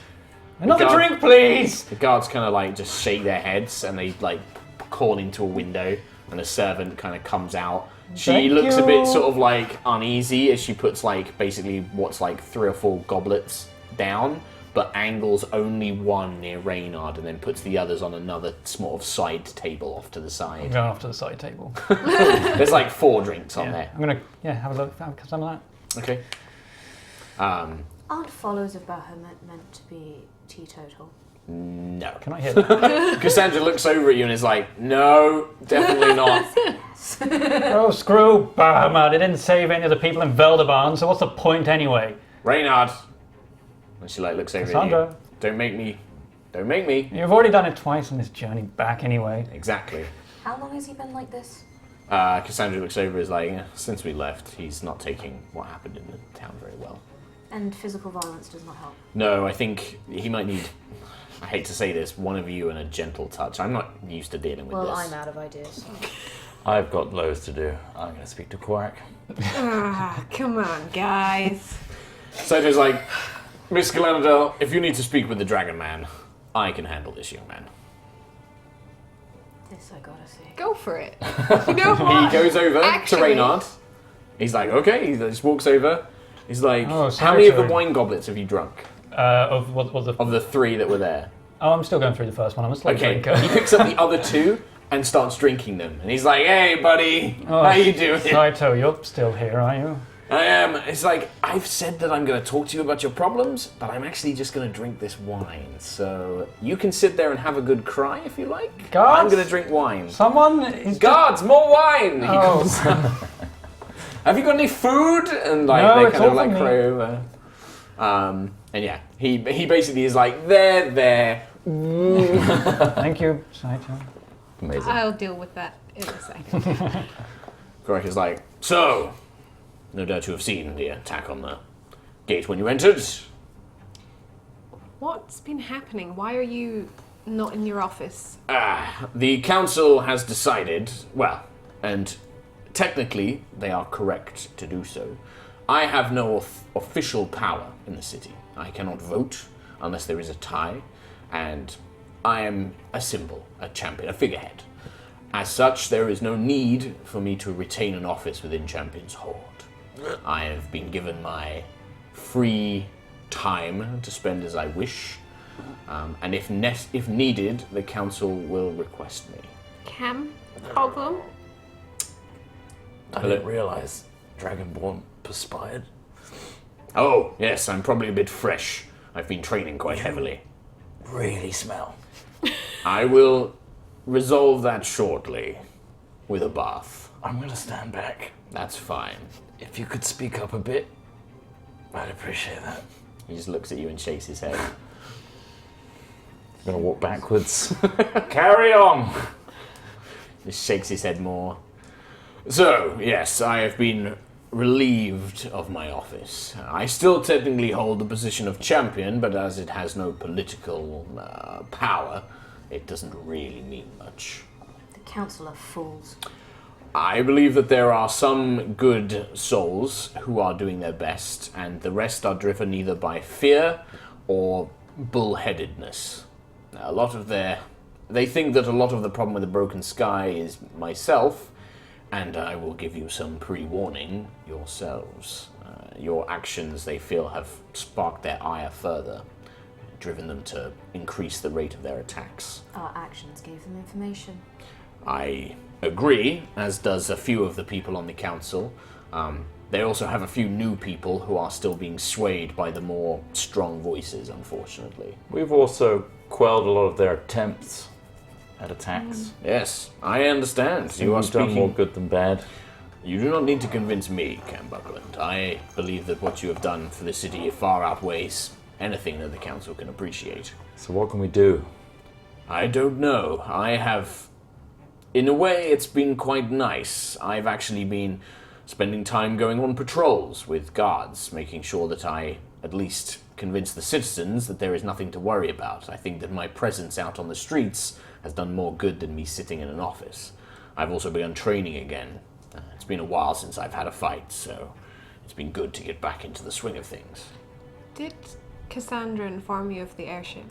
Another guard- drink, please! The guards kind of like just shake their heads, and they like call into a window, and a servant kind of comes out. She Thank looks a you. bit sort of like uneasy as she puts like basically what's like 3 or 4 goblets down, but angles only one near Reynard and then puts the others on another sort of side table off to the I'm side. going off to the side table. There's like 4 drinks on Yeah. there. I'm gonna have a look at some of that. Okay. Aren't follows of Bahamut meant to be teetotal? No. Can I hear that? Cassandra looks over at you and is like, no, definitely not. Oh, screw Bahamut. It didn't save any of the people in Veldebarn, so what's the point anyway? Reynard. And she like looks over Cassandra. at you. Don't make me. Don't make me. You've already done it twice on this journey back anyway. Exactly. How long has he been like this? Cassandra looks over and is like, since we left, he's not taking what happened in the town very well. And physical violence does not help. No, I think he might need, I hate to say this, one of you and a gentle touch. I'm not used to dealing with Well, this. I'm out of ideas. I've got loads to do. I'm going to speak to Korrok. Come on, guys. Sandra's like, Miss Galanadel, if you need to speak with the Dragon Man, I can handle this, young man. This I gotta see. Go for it. You know what? He goes over Actually- to Reynard. He's like, okay. He just walks over. He's like, Oh, how sorry, many of the sorry. wine goblets have you drunk? Of what was the? Of the 3 that were there. Oh, I'm still going through the first one. I'm a slow Okay, drinker. he picks up the other 2 and starts drinking them. And he's like, hey, buddy, how you doing? Saito, you're still here, are you? I am. It's like, I've said that I'm going to talk to you about your problems, but I'm actually just going to drink this wine. So you can sit there and have a good cry if you like. Guards? I'm going to drink wine. Someone is Guards, more wine! He Oh. calls. Have you got any food? And like No, they it's kind of all like from me. cry over. And yeah, he basically is like, there. Thank you, Saito. Amazing. I'll deal with that in a second. Korrok is like, so, no doubt you have seen the attack on the gate when you entered. What's been happening? Why are you not in your office? The council has decided, well, and technically they are correct to do so. I have no official power in the city. I cannot vote unless there is a tie, and I am a symbol, a champion, a figurehead. As such, there is no need for me to retain an office within Champion's Horde. I have been given my free time to spend as I wish, and if needed, the council will request me. Cam? Problem? I didn't realise Dragonborn perspired. Oh, yes, I'm probably a bit fresh. I've been training quite heavily. Really smell. I will resolve that shortly with a bath. I'm going to stand back. That's fine. If you could speak up a bit, I'd appreciate that. He just looks at you and shakes his head. I'm going to walk backwards. Carry on! Just shakes his head more. So, yes, I have been relieved of my office. I still technically hold the position of champion, but as it has no political power, it doesn't really mean much. The council are fools. I believe that there are some good souls who are doing their best, and the rest are driven either by fear or bullheadedness. They think that a lot of the problem with the broken sky is myself, and I will give you some pre-warning yourselves. Your actions, they feel, have sparked their ire further, driven them to increase the rate of their attacks. Our actions gave them information. I agree, as does a few of the people on the council. They also have a few new people who are still being swayed by the more strong voices, unfortunately. We've also quelled a lot of their attempts at attacks. Yes, I understand. You are You've done more speaking. good than bad. You do not need to convince me, Cam Buckland. I believe that what you have done for the city far outweighs anything that the council can appreciate. So what can we do? I don't know. I have... In a way, it's been quite nice. I've actually been spending time going on patrols with guards, making sure that I at least convince the citizens that there is nothing to worry about. I think that my presence out on the streets has done more good than me sitting in an office. I've also begun training again. It's been a while since I've had a fight, so it's been good to get back into the swing of things. Did Cassandra inform you of the airship?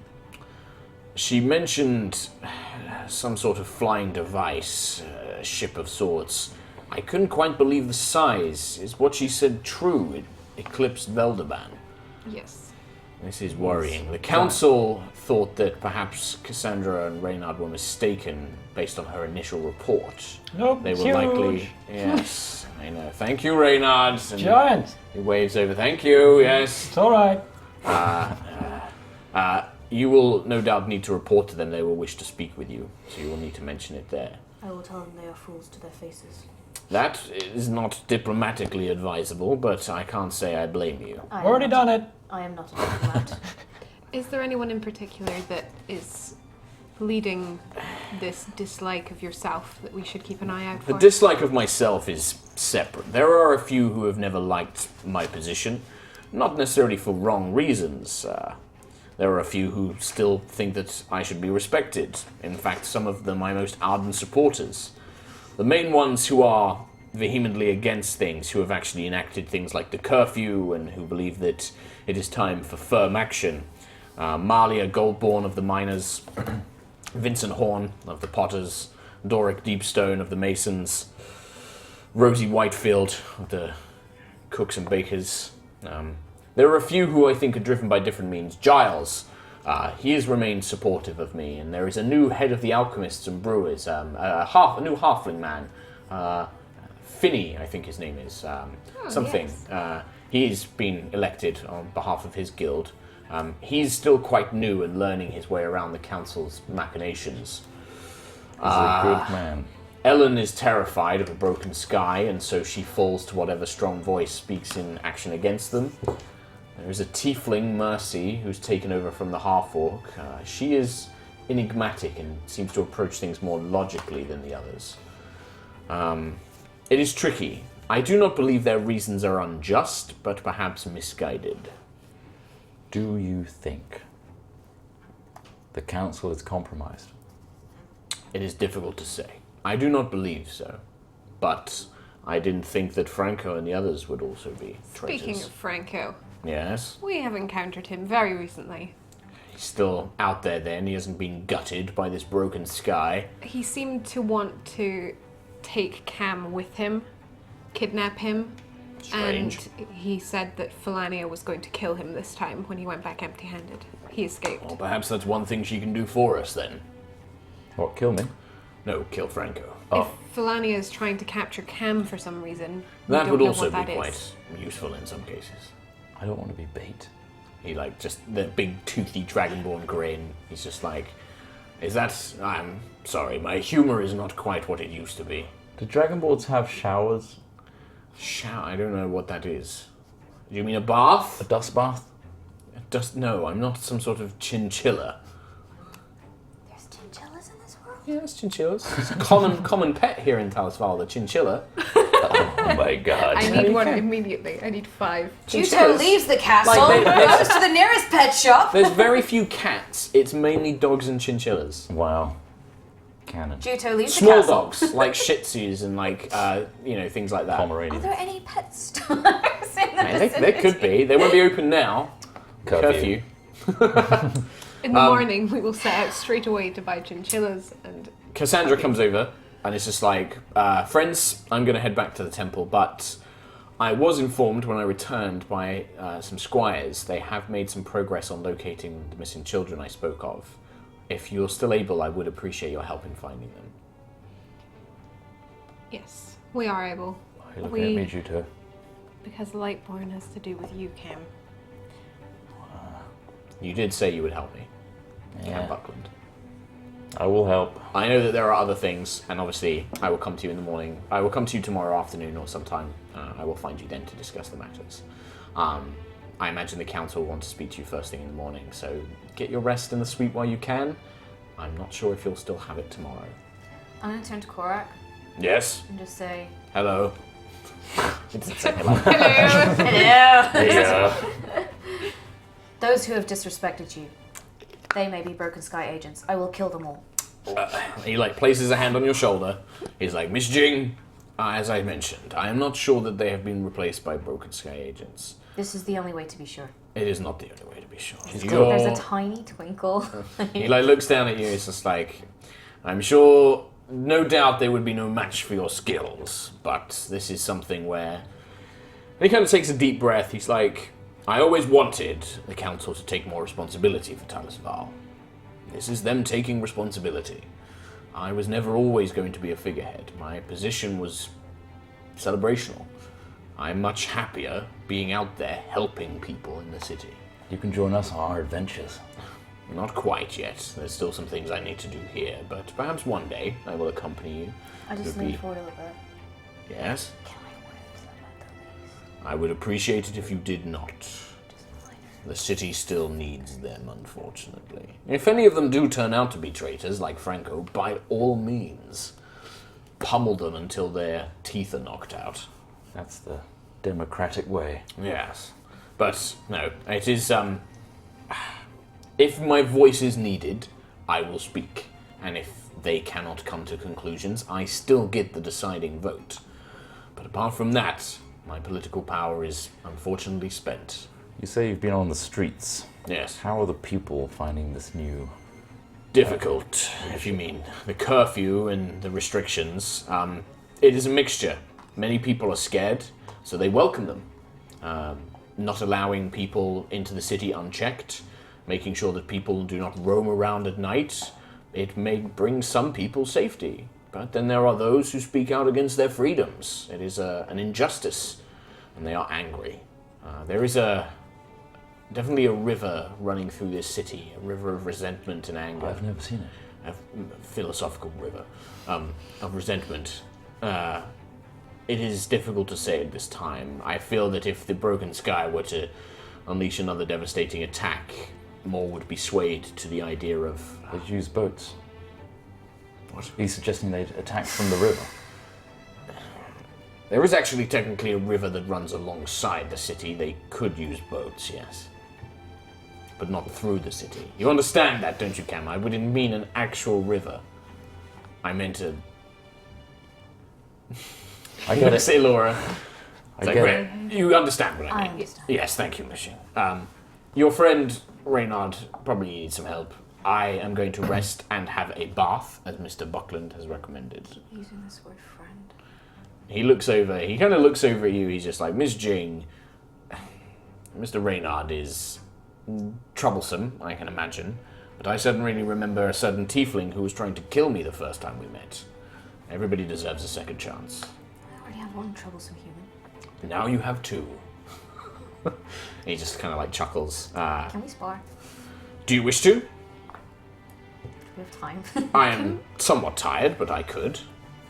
She mentioned some sort of flying device, a ship of sorts. I couldn't quite believe the size. Is what she said true? It eclipsed Veldeban. Yes. This is worrying. The council thought that perhaps Cassandra and Reynard were mistaken based on her initial report. Nope, They were huge. likely... Yes, I know. Thank you, Reynard. And Giant. he waves over. Thank you, yes. It's alright. You will no doubt need to report to them. They will wish to speak with you, so you will need to mention it there. I will tell them they are fools to their faces. That is not diplomatically advisable, but I can't say I blame you. Already done it. I am not a diplomat. Is there anyone in particular that is leading this dislike of yourself that we should keep an eye out The for? dislike of myself is separate. There are a few who have never liked my position, not necessarily for wrong reasons. There are a few who still think that I should be respected. In fact, some of them my most ardent supporters. The main ones who are vehemently against things, who have actually enacted things like the curfew and who believe that it is time for firm action. Malia Goldborn of the Miners, Vincent Horn of the Potters, Doric Deepstone of the Masons, Rosie Whitefield of the Cooks and Bakers. There are a few who I think are driven by different means. Giles, he has remained supportive of me, and there is a new head of the Alchemists and Brewers, a new halfling man, Finney, I think his name is, something. Yes. He's been elected on behalf of his guild. He's still quite new and learning his way around the council's machinations. He's a good man. Ellen is terrified of a broken sky, and so she falls to whatever strong voice speaks in action against them. There is a tiefling, Mercy, who's taken over from the half-orc. She is enigmatic and seems to approach things more logically than the others. It is tricky. I do not believe their reasons are unjust, but perhaps misguided. Do you think the council is compromised? It is difficult to say. I do not believe so, but I didn't think that Franco and the others would also be traitors. Speaking of Franco, Yes? we have encountered him very recently. He's still out there then. He hasn't been gutted by this broken sky. He seemed to want to take Cam with him, kidnap him, Strange. and he said that Felania was going to kill him this time when he went back empty-handed. He escaped. Well, perhaps that's one thing she can do for us then. What, kill me? No, kill Franco. If Felania is trying to capture Cam for some reason, we That don't would know also what be that is. quite useful in some cases. I don't want to be bait. He just the big toothy dragonborn grin. He's just like, is that? I'm sorry, my humor is not quite what it used to be. Do dragonboards have showers? I don't know what that is. Do you mean a bath? A dust bath? No, I'm not some sort of chinchilla. There's chinchillas in this world? Yes, chinchillas. It's a common pet here in Talasval, the chinchilla. Oh my god. I need one immediately. I need 5. Juto Chinchillas. leaves the castle, Like they- goes to the nearest pet shop. There's very few cats. It's mainly dogs and chinchillas. Wow. Canon. Juto leaves the Small castle. dogs, like Shih Tzus and things like that. Are Pomeranian. there any pet stores in the vicinity? They could be. They won't be open now. Curfew. In the morning, we will set out straight away to buy chinchillas and... Cassandra comes over and it's just like, friends, I'm going to head back to the temple, but I was informed when I returned by some squires. They have made some progress on locating the missing children I spoke of. If you're still able, I would appreciate your help in finding them. Yes, we are able. Why are you looking at me, Juto? Because Lightborn has to do with you, Cam. You did say you would help me, Yeah. Cam Buckland. I will help. I know that there are other things, and obviously I will come to you in the morning. I will come to you tomorrow afternoon or sometime. I will find you then to discuss the matters. I imagine the council will want to speak to you first thing in the morning, so get your rest in the suite while you can. I'm not sure if you'll still have it tomorrow. I'm going to turn to Korrok Yes? and just say, Hello. It doesn't say hello. Hello! hello. Yeah. Those who have disrespected you, they may be Broken Sky agents. I will kill them all. He places a hand on your shoulder. He's like, Miss Jing, as I mentioned, I am not sure that they have been replaced by Broken Sky agents. This is the only way to be sure. It is not the only way to be sure. There's a tiny twinkle. He looks down at you. It's just like, I'm sure, no doubt there would be no match for your skills, but this is something where. And he kind of takes a deep breath. He's like, I always wanted the council to take more responsibility for Talisvar. This is them taking responsibility. I was never always going to be a figurehead. My position was celebrational. I'm much happier being out there helping people in the city. You can join us on our adventures. Not quite yet. There's still some things I need to do here, but perhaps one day I will accompany you. I just It would lean be- forward a little bit. Yes? Can I whip them at the least? I would appreciate it if you did not. Just minor. The city still needs them, unfortunately. If any of them do turn out to be traitors, like Franco, by all means, pummel them until their teeth are knocked out. That's the democratic way. Yes. But, no, it is, if my voice is needed, I will speak. And if they cannot come to conclusions, I still get the deciding vote. But apart from that, my political power is unfortunately spent. You say you've been on the streets. Yes. How are the people finding this new... Difficult, if you mean. The curfew and the restrictions. It is a mixture. Many people are scared, so they welcome them. Not allowing people into the city unchecked, making sure that people do not roam around at night. It may bring some people safety, but then there are those who speak out against their freedoms. It is an injustice, and they are angry. There is definitely a river running through this city, a river of resentment and anger. I've never seen it. A philosophical river of resentment. It is difficult to say at this time. I feel that if the Broken Sky were to unleash another devastating attack, more would be swayed to the idea of... They'd use boats. What? Are you suggesting they'd attack from the river? There is actually technically a river that runs alongside the city. They could use boats, yes. But not through the city. You understand that, don't you, Cam? I wouldn't mean an actual river. I meant a... I get it. Say, Laura. I Like, get right, it. you understand what I I mean. understand. Yes, thank you, Machine. Your friend Reynard probably needs some help. I am going to rest and have a bath, as Mr. Buckland has recommended. Using this word friend. He kind of looks over at you, he's just like, Miss Jing, Mr. Reynard is troublesome, I can imagine, but I certainly remember a certain tiefling who was trying to kill me the first time we met. Everybody deserves a second chance. I already have one troublesome human. Now you have two. He just kind of like chuckles. Can we spar? Do you wish to? We have time. I am somewhat tired, but I could.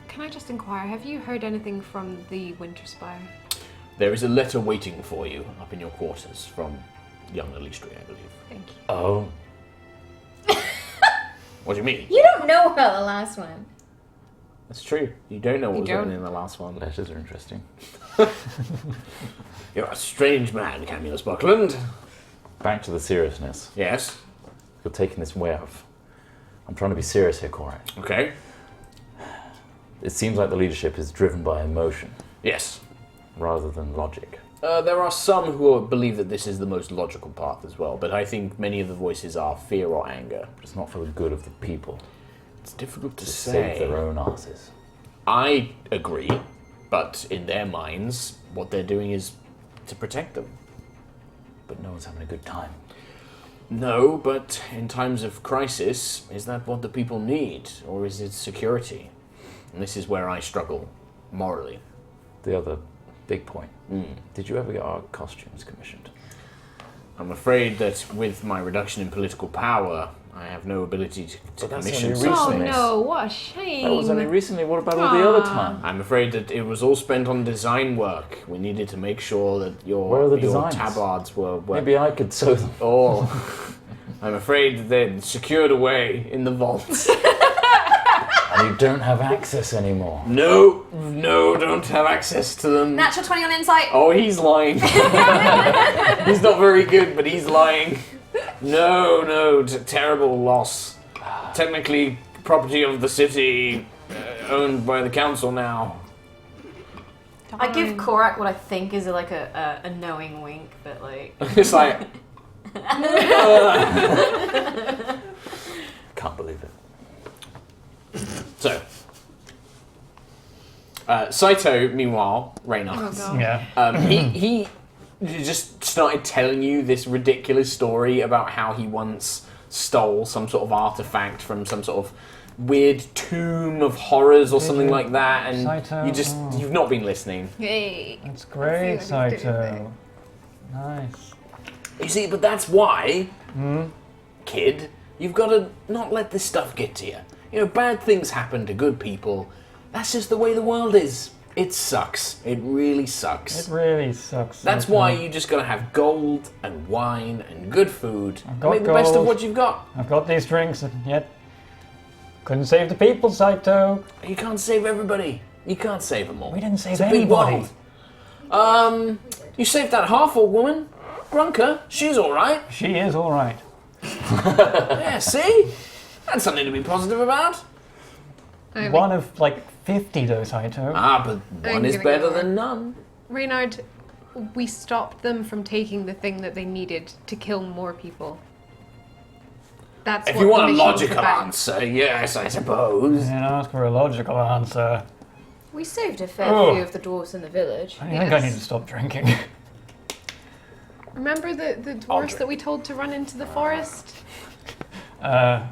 Can I just inquire, have you heard anything from the Winter Spire? There is a letter waiting for you up in your quarters from young Alistri, I believe. Thank you. Oh, What do you mean? You don't know about the last one. That's true. You don't know what You was don't. written in the last one. letters are interesting. You're a strange man, Camulus Buckland. Back to the seriousness. Yes. You're taking this way off. I'm trying to be serious here, Korrok. Okay. It seems like the leadership is driven by emotion Yes. rather than logic. There are some who believe that this is the most logical path as well, but I think many of the voices are fear or anger. It's not for the good of the people. It's difficult to To say. save their own asses. I agree, but in their minds, what they're doing is to protect them. But no one's having a good time. No, but in times of crisis, is that what the people need, or is it security? And this is where I struggle morally. The other big point. Did you ever get our costumes commissioned? I'm afraid that with my reduction in political power, I have no ability to But that's commission only such Oh recently. things. no, what a shame. That was only recently. What about all the other Ah. time? I'm afraid that it was all spent on design work. We needed to make sure that Where are the your designs? tabards were Maybe I could sew them. all. I'm afraid that they're secured away in the vault. And you don't have access anymore. No, don't have access to them. Natural 20 on insight. Oh, he's lying. He's not very good, but he's lying. No, terrible loss. Technically, property of the city, owned by the council now. I give Korrok what I think is like a knowing wink, but like. It's like, Can't believe it. so. Saito, meanwhile, Reynard. Oh god. Yeah. He he just started telling you this ridiculous story about how he once stole some sort of artifact from some sort of weird tomb of horrors or something like that, and Saito, you've not been listening. Hey. That's great, Let's see what he's doing Saito. Nice. You see, but that's why, kid, you've got to not let this stuff get to you. You know, bad things happen to good people. That's just the way the world is. It sucks. It really sucks. It really sucks. That's Saito. why you just gotta have gold and wine and good food. I've got Make the best of gold. what you've got. I've got these drinks, and yet couldn't save the people, Saito. You can't save everybody. You can't save them all. We didn't save It's a big anybody. world. You saved that half-orc woman, Grunker. She's all right. She is all right. Yeah, see? That's something to be positive about. One of like 50 though, Saito. Ah, but one I'm is gonna better go than none. Reynard, we stopped them from taking the thing that they needed to kill more people. That's If what you want the a mission's logical about. answer, yes, I suppose. And ask for a logical answer. We saved a fair Oh. few of the dwarves in the village. I think I need to stop drinking. Remember the dwarves that we told to run into the forest? Yeah,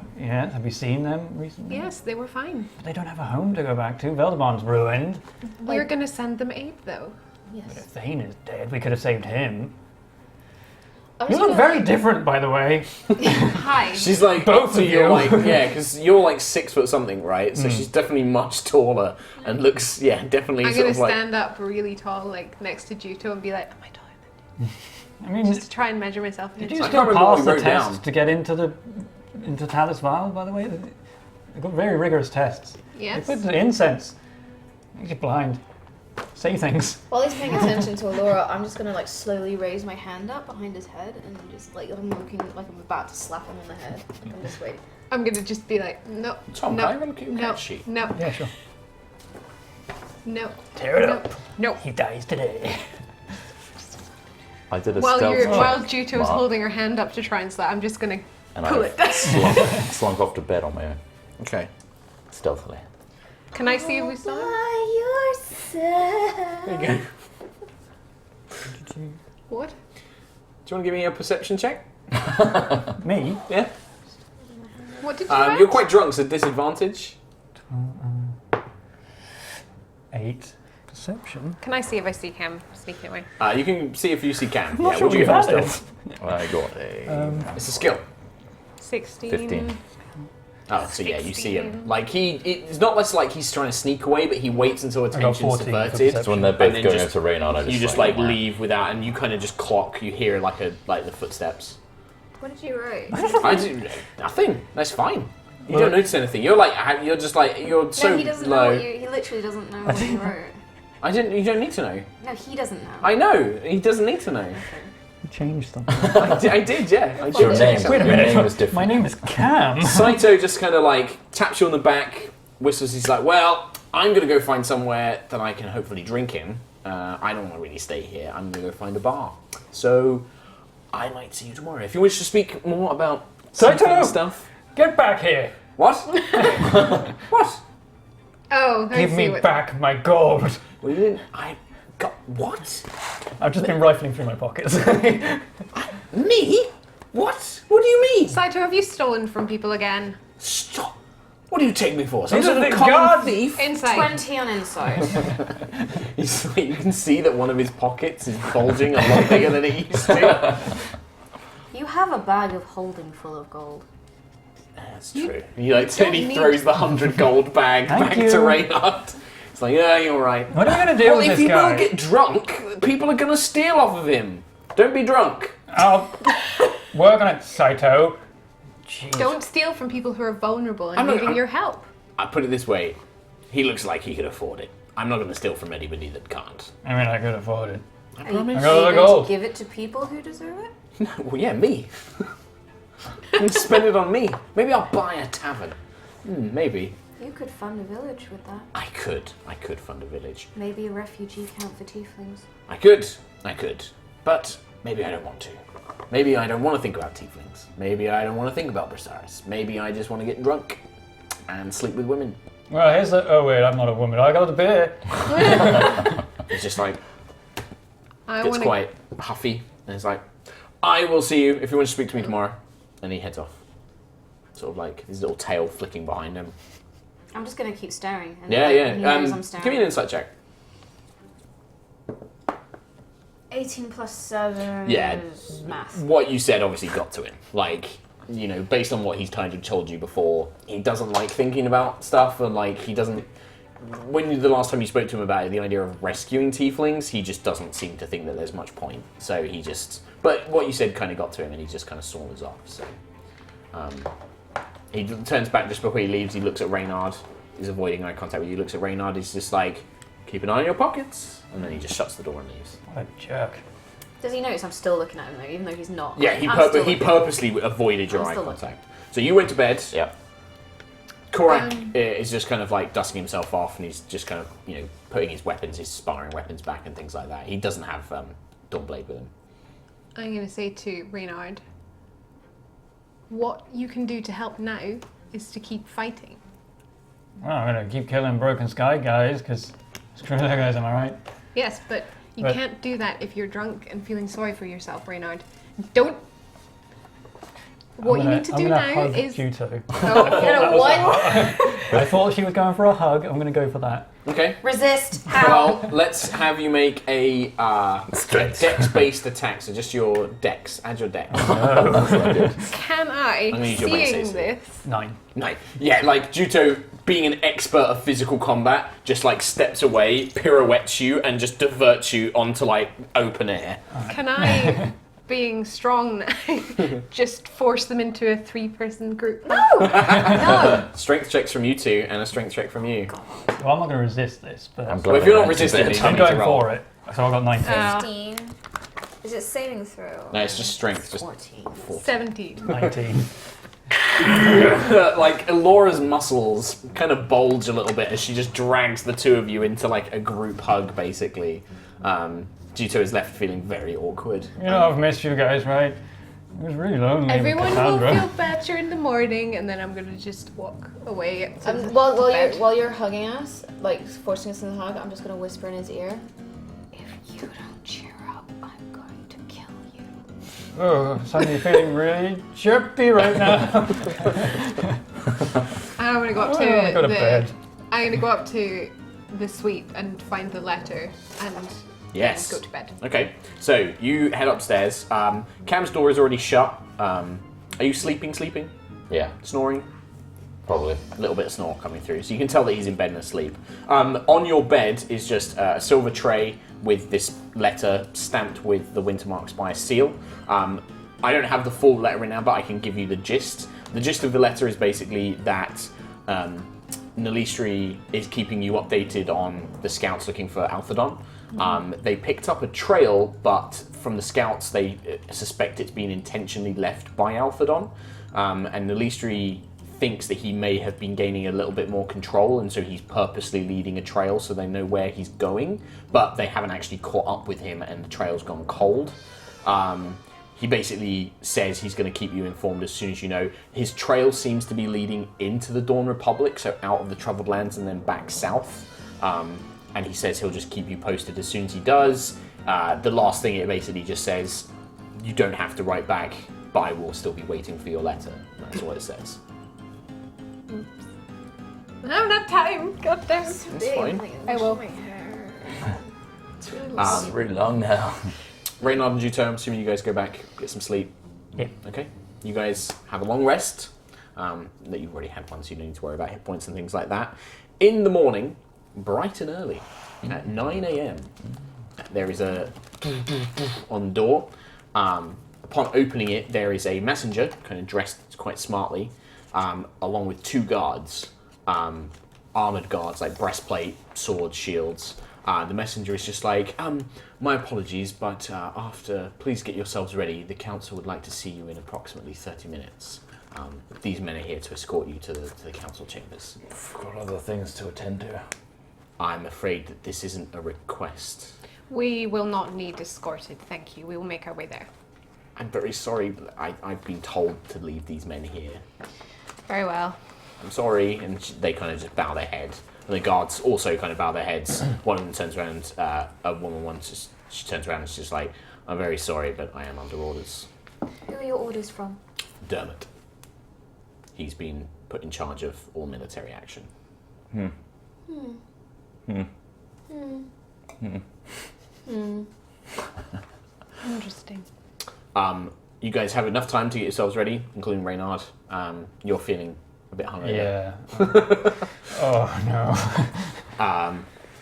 have you seen them recently? Yes, they were fine. But they don't have a home to go back to. Veldemond's ruined. We're gonna send them aid, though. But Yes. if Thane is dead, we could have saved him. I'm You just look gonna, very different, by the way. Hi. She's like, Both so of you're you. like, yeah, because you're like 6 foot something, right? So she's definitely much taller and looks, yeah, definitely I'm sort gonna of like. stand up really tall, like next to Juto, and be like, "Am I taller than I mean, you?" Just to try and measure myself. did in you I it. still can't remember what pass we the wrote test down. to get into Talis Val, by the way? They've got very rigorous tests. Yes. They put the incense. Makes you blind. Say things. while he's paying attention to Allura, I'm just gonna like slowly raise my hand up behind his head and just like I'm looking like I'm about to slap him on the head. I'm just wait. I'm gonna just be like, no, Tom, no, can I have a look at your no, cat sheet? no, Yeah, sure. no, Tear it no, up. no. He dies today. I did a While stealth check, Juto's Mark, holding her hand up to try and slap, I'm just gonna and pull I it. slunk off to bed on my own, Okay. stealthily. Can I see if we saw him? By yourself. There you go. What? Do you want to give me a perception check? Me? Yeah. What did you write? You're quite drunk, so disadvantage. 8. Perception? Can I see if I see Cam sneaking away? You can see if you see Cam. I'm not sure what'd you we've get for had stealth? it. I got a It's a skill. 16. 15. Oh, so yeah, you see him. Like it's not less like he's trying to sneak away, but he waits until got attention's 14 for diverted. perception. So when they're And both then going just- over to Reynard, I just You just like leave without, and you kind of just clock. You hear like the footsteps. What did you write? I do nothing. That's fine. You don't notice anything. You're like you're just like you're so no, he doesn't low. know what you. He literally doesn't know what you wrote. You don't need to know. No, he doesn't know. I know. He doesn't need to know. You changed something. I did, yeah. I Your did. name, Wait a your minute. name was different. My name is Cam. Saito just kind of like taps you on the back, whistles. He's like, "Well, I'm gonna go find somewhere that I can hopefully drink in. I don't want to really stay here. I'm gonna go find a bar. So I might see you tomorrow. If you wish to speak more about Saito! tiefling stuff." Get back here. What? What? Oh, I Give see me what. back my gold. Well, you didn't. I got what? I've just been rifling through my pockets. Me? What? What do you mean? Saito, have you stolen from people again? Stop. What do you take me for? Some These sort are of the common guards. thief? Inside. 20 on inside. He's like, you can see that one of his pockets is bulging a lot bigger than it used to. You have a bag of holding full of gold. That's true. He like don't he need- throws the 100 gold bag Thank back you. to Reynard. It's like, yeah, you're right. What are we going to do Well, with if this he guy? will get drunk, people are gonna steal off of him. Don't be drunk. I'll work on it, Saito. Jeez. Don't steal from people who are vulnerable and I'm not- needing I'm- your help. I put it this way: he looks like he could afford it. I'm not gonna steal from anybody that can't. I mean, I could afford it. I Are you, promise. I got all the are you going gold. to give it to people who deserve it? Well, yeah, me. You spend it on me. Maybe I'll buy a tavern. Maybe. You could fund a village with that. I could fund a village. Maybe a refugee camp for tieflings. I could. But maybe I don't want to. Maybe I don't want to think about tieflings. Maybe I don't want to think about Brasaris. Maybe I just want to get drunk and sleep with women. Well, here's the... Oh, wait, I'm not a woman. I got the beer. It's just like, gets quite huffy, and he's like, I will see you if you want to speak to me tomorrow. And he heads off. Sort of like his little tail flicking behind him. I'm just gonna keep staring. And Yeah. He knows I'm staring. Give me an insight check. 18 plus 7. Yeah. Math. What you said obviously got to him. Like, you know, based on what he's kind of told you before, he doesn't like thinking about stuff, and like he doesn't. The last time you spoke to him about it, the idea of rescuing tieflings, he just doesn't seem to think that there's much point. So he just. But what you said kind of got to him, and he just kind of saunters off. So he turns back just before he leaves. He looks at Reynard. He's avoiding eye contact with you. He looks at Reynard. He's just like, keep an eye on your pockets, and then he just shuts the door and leaves. What a jerk. Does he notice I'm still looking at him though, even though he's not? Yeah, he purposely avoided your eye contact. So you went to bed. Yeah. Korrok is just kind of like dusting himself off, and he's just kind of, you know, putting his weapons, his sparring weapons back and things like that. He doesn't have Dawnblade with him. I'm going to say to Reynard, what you can do to help now is to keep fighting. Well, I'm gonna keep killing Broken Sky guys, because screw that guys, am I right? Yes, but you can't do that if you're drunk and feeling sorry for yourself, Reynard. Don't. What you need to do now is. Juto. Oh, what? I thought she was going for a hug. I'm gonna go for that. Okay. Resist. How? Well, let's have you make a dex-based attack. So just your dex. Add your dex. Can I, gonna use your brain seeing saves. this, 9. Yeah, like Juto, being an expert of physical combat, just like steps away, pirouettes you, and just diverts you onto like open air. can I, being strong now, just force them into a 3-person group? No. Strength checks from you two, and a strength check from you. Well, I'm not gonna resist this, but Well, if you're not resisting, then you I'm need to going roll. for it. So I got 19. 15. Is it saving throw? No, it's just strength. Just 14. 17. 19. like Alora's muscles kind of bulge a little bit as she just drags the two of you into like a group hug, basically. Juto is left feeling very awkward. You know, I've missed you guys, right? It was really lonely. with Everyone will Cassandra. feel better in the morning, and then I'm going to just walk away. While you're hugging us, like forcing us in the hug, I'm just gonna whisper in his ear. If you don't cheer up, I'm going to kill you. Oh, suddenly feeling really chirpy right now. I'm going to go up I wanna go to bed. I'm going to go up to the suite and find the letter and Yes. go to bed. Okay, so you head upstairs. Cam's door is already shut. Are you sleeping? Yeah, Snoring? probably. A little bit of snore coming through. So you can tell that he's in bed and asleep. On your bed is just a silver tray with this letter stamped with the Wintermark Spire seal. I don't have the full letter right now, but I can give you the gist. The gist of the letter is basically that Nalistri is keeping you updated on the scouts looking for Alphadon. They picked up a trail, but from the scouts they suspect it's been intentionally left by Alphadon. And Nalistri thinks that he may have been gaining a little bit more control, and so he's purposely leading a trail so they know where he's going, but they haven't actually caught up with him and the trail's gone cold. He basically says he's going to keep you informed as soon as you know. His trail seems to be leading into the Dawn Republic, so out of the Troubled Lands and then back south. And he says he'll just keep you posted as soon as he does. The last thing it basically just says, you don't have to write back, but I will still be waiting for your letter. That's what it says. I don't have time. God damn. It's fine. I will. It's really long now. Reynard and Juto, I'm assuming you guys go back, get some sleep. Yeah. Okay. You guys have a long rest. That you've already had one, so you don't need to worry about hit points and things like that. In the morning, bright and early, at 9 a.m., there is a on the door. Upon opening it, there is a messenger, kind of dressed quite smartly, along with 2 guards, armored guards, like breastplate, swords, shields. The messenger is just like, my apologies, but please get yourselves ready. The council would like to see you in approximately 30 minutes. These men are here to escort you to the council chambers. I've got other things to attend to. I'm afraid that this isn't a request. We will not need escorted, thank you. We will make our way there. I'm very sorry, but I've been told to leave these men here. Very well. I'm sorry, and they kind of just bow their head. And the guards also kind of bow their heads. One of them turns around, a woman, one just She turns around and she's just like, I'm very sorry, but I am under orders. Who are your orders from? Dermot. He's been put in charge of all military action. Interesting. You guys have enough time to get yourselves ready, including Reynard. You're feeling a bit hungry. Yeah. Oh no.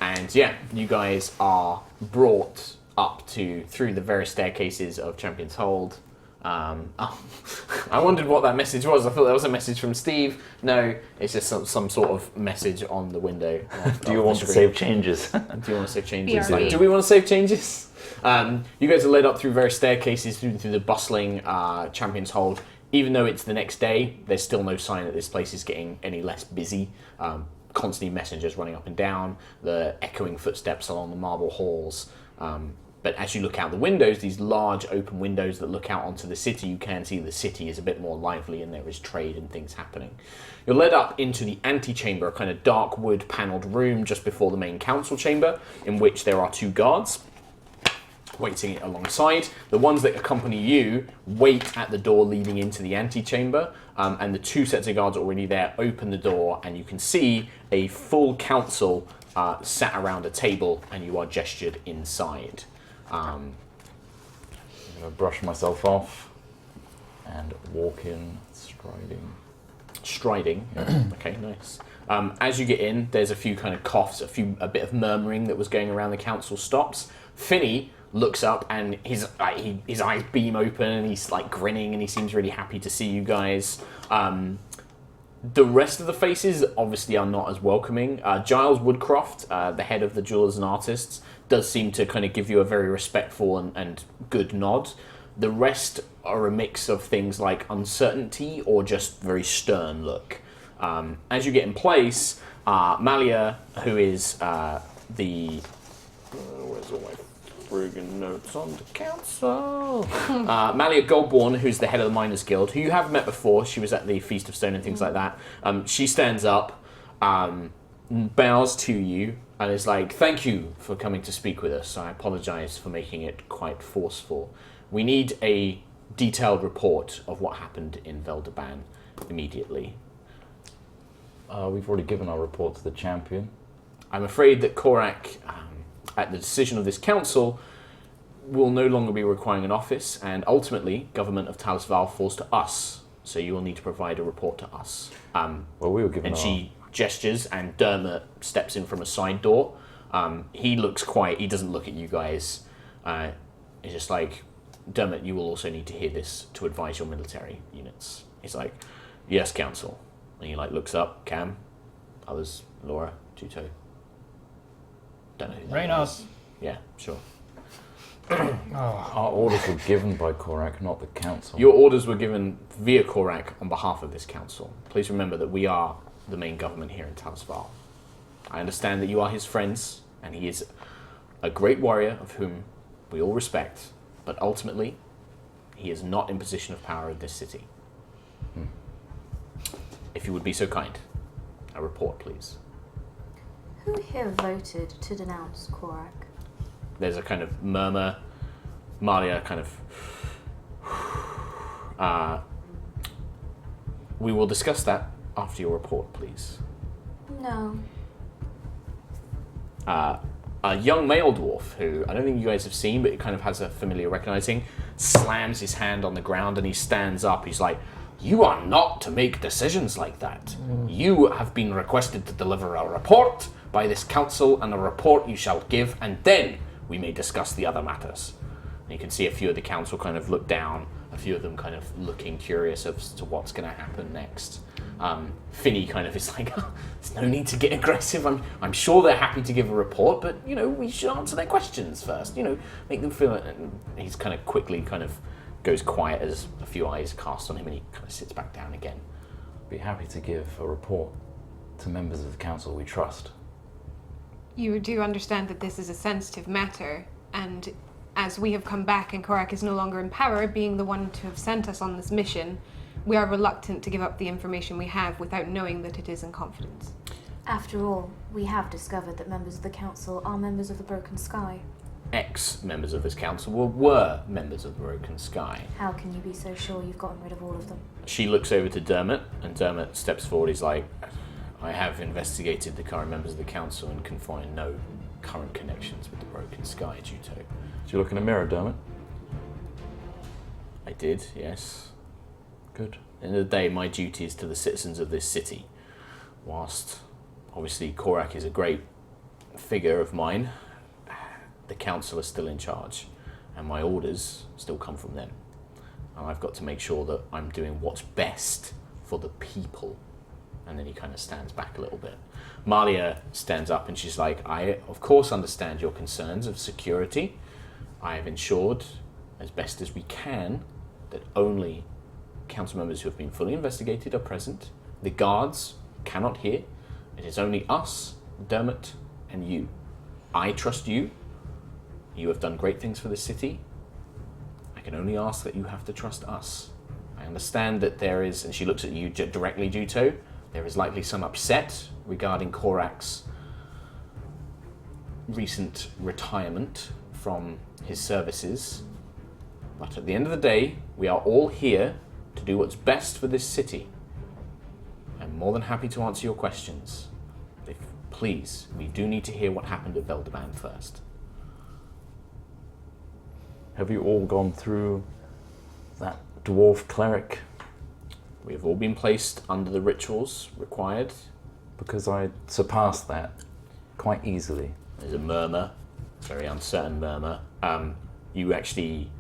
And yeah, you guys are brought up through the various staircases of Champion's Hold. I wondered what that message was. I thought that was a message from Steve. No, it's just some sort of message on the window. Do you want to save changes? Do you want to save changes? BRB. Do we want to save changes? You guys are led up through various staircases through the bustling Champion's Hold. Even though it's the next day, there's still no sign that this place is getting any less busy. Constantly messengers running up and down, the echoing footsteps along the marble halls. But as you look out the windows, these large open windows that look out onto the city, you can see the city is a bit more lively and there is trade and things happening. You're led up into the antechamber, a kind of dark wood panelled room just before the main council chamber, in which there are 2 guards waiting alongside. The ones that accompany you wait at the door leading into the antechamber, and the 2 sets of guards already there open the door, and you can see a full council sat around a table, and you are gestured inside. I'm going to brush myself off and walk in Striding. Okay, nice. As you get in, there's a few kind of coughs, a bit of murmuring that was going around the council stops. Finney looks up and his eyes beam open and he's like grinning and he seems really happy to see you guys. The rest of the faces obviously are not as welcoming. Giles Woodcroft, the head of the Jewelers and Artists, does seem to kind of give you a very respectful and good nod. The rest are a mix of things like uncertainty or just very stern look. As you get in place, Malia, who is the... where's all my friggin' notes on the council? Malia Goldborn, who's the head of the Miners Guild, who you have met before. She was at the Feast of Stone and things like that. She stands up, bows to you, and is like, thank you for coming to speak with us. I apologise for making it quite forceful. We need a detailed report of what happened in Veldeban immediately. We've already given our report to the champion. I'm afraid that Korrok, at the decision of this council, will no longer be requiring an office, and ultimately, government of Talisval falls to us. So you will need to provide a report to us. Well, we were given And our... she gestures, and Dermot steps in from a side door. He looks quiet. He doesn't look at you guys. He's just like, Dermot, you will also need to hear this to advise your military units. He's like, yes, council. And he like looks up, Cam, others, Laura, Tuto. Don't know who that Reynard. is. Yeah, sure. Our orders were given by Korrok, not the council. Your orders were given via Korrok on behalf of this council. Please remember that we are the main government here in Talisval. I understand that you are his friends, and he is a great warrior of whom we all respect, but ultimately, he is not in position of power in this city. If you would be so kind, a report, please. Who here voted to denounce Korrok? There's a kind of murmur. Malia kind of... we will discuss that after your report, please. No. A young male dwarf, who I don't think you guys have seen, but it kind of has a familiar recognizing, slams his hand on the ground and he stands up. He's like, you are not to make decisions like that. You have been requested to deliver a report by this council, and a report you shall give, and then we may discuss the other matters. And you can see a few of the council kind of look down, a few of them kind of looking curious as to what's going to happen next. Finney kind of is like, oh, there's no need to get aggressive. I'm sure they're happy to give a report, but, you know, we should answer their questions first. You know, make them feel it. And he's kind of quickly kind of goes quiet as a few eyes cast on him, and he kind of sits back down again. Be happy to give a report to members of the council we trust. You do understand that this is a sensitive matter, and as we have come back and Korrok is no longer in power, being the one to have sent us on this mission, we are reluctant to give up the information we have without knowing that it is in confidence. After all, we have discovered that members of the council are members of the Broken Sky. ex-members of this council were members of the Broken Sky. How can you be so sure you've gotten rid of all of them? She looks over to Dermot, and Dermot steps forward. He's like, I have investigated the current members of the council and can find no current connections with the Broken Sky, Juto. Did you look in a mirror, Dermot? I did, yes. Good. At the end of the day, my duty is to the citizens of this city. Whilst, obviously, Korrok is a great figure of mine, the council is still in charge, and my orders still come from them. And I've got to make sure that I'm doing what's best for the people. And then he kind of stands back a little bit. Malia stands up and she's like, I, of course, understand your concerns of security. I have ensured, as best as we can, that only council members who have been fully investigated are present. The guards cannot hear. It is only us, Dermot, and you. I trust you. You have done great things for the city. I can only ask that you have to trust us. I understand that there is, and she looks at you directly, Juto, there is likely some upset regarding Korrak's recent retirement from his services. But at the end of the day, we are all here to do what's best for this city. I'm more than happy to answer your questions. Please, we do need to hear what happened at Veldeban first. Have you all gone through that dwarf cleric? We have all been placed under the rituals required. Because I surpassed that quite easily. There's a murmur, very uncertain murmur. You actually,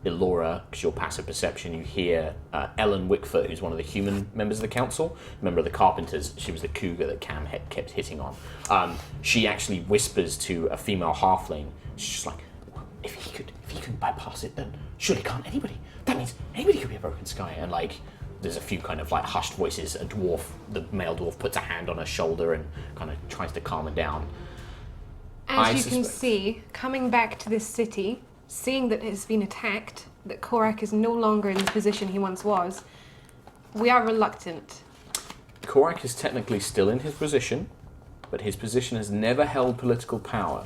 Elora, because your passive perception, you hear Ellen Wickfoot, who's one of the human members of the council, member of the Carpenters. She was the cougar that Cam kept hitting on. She actually whispers to a female halfling. She's just like, if he can bypass it, then surely can't anybody. That means anybody could be a Broken Sky. And like, there's a few kind of like hushed voices. A dwarf, the male dwarf, puts a hand on her shoulder and kind of tries to calm her down. As you can see, coming back to this city, seeing that it has been attacked, that Korrok is no longer in the position he once was, we are reluctant. Korrok is technically still in his position, but his position has never held political power.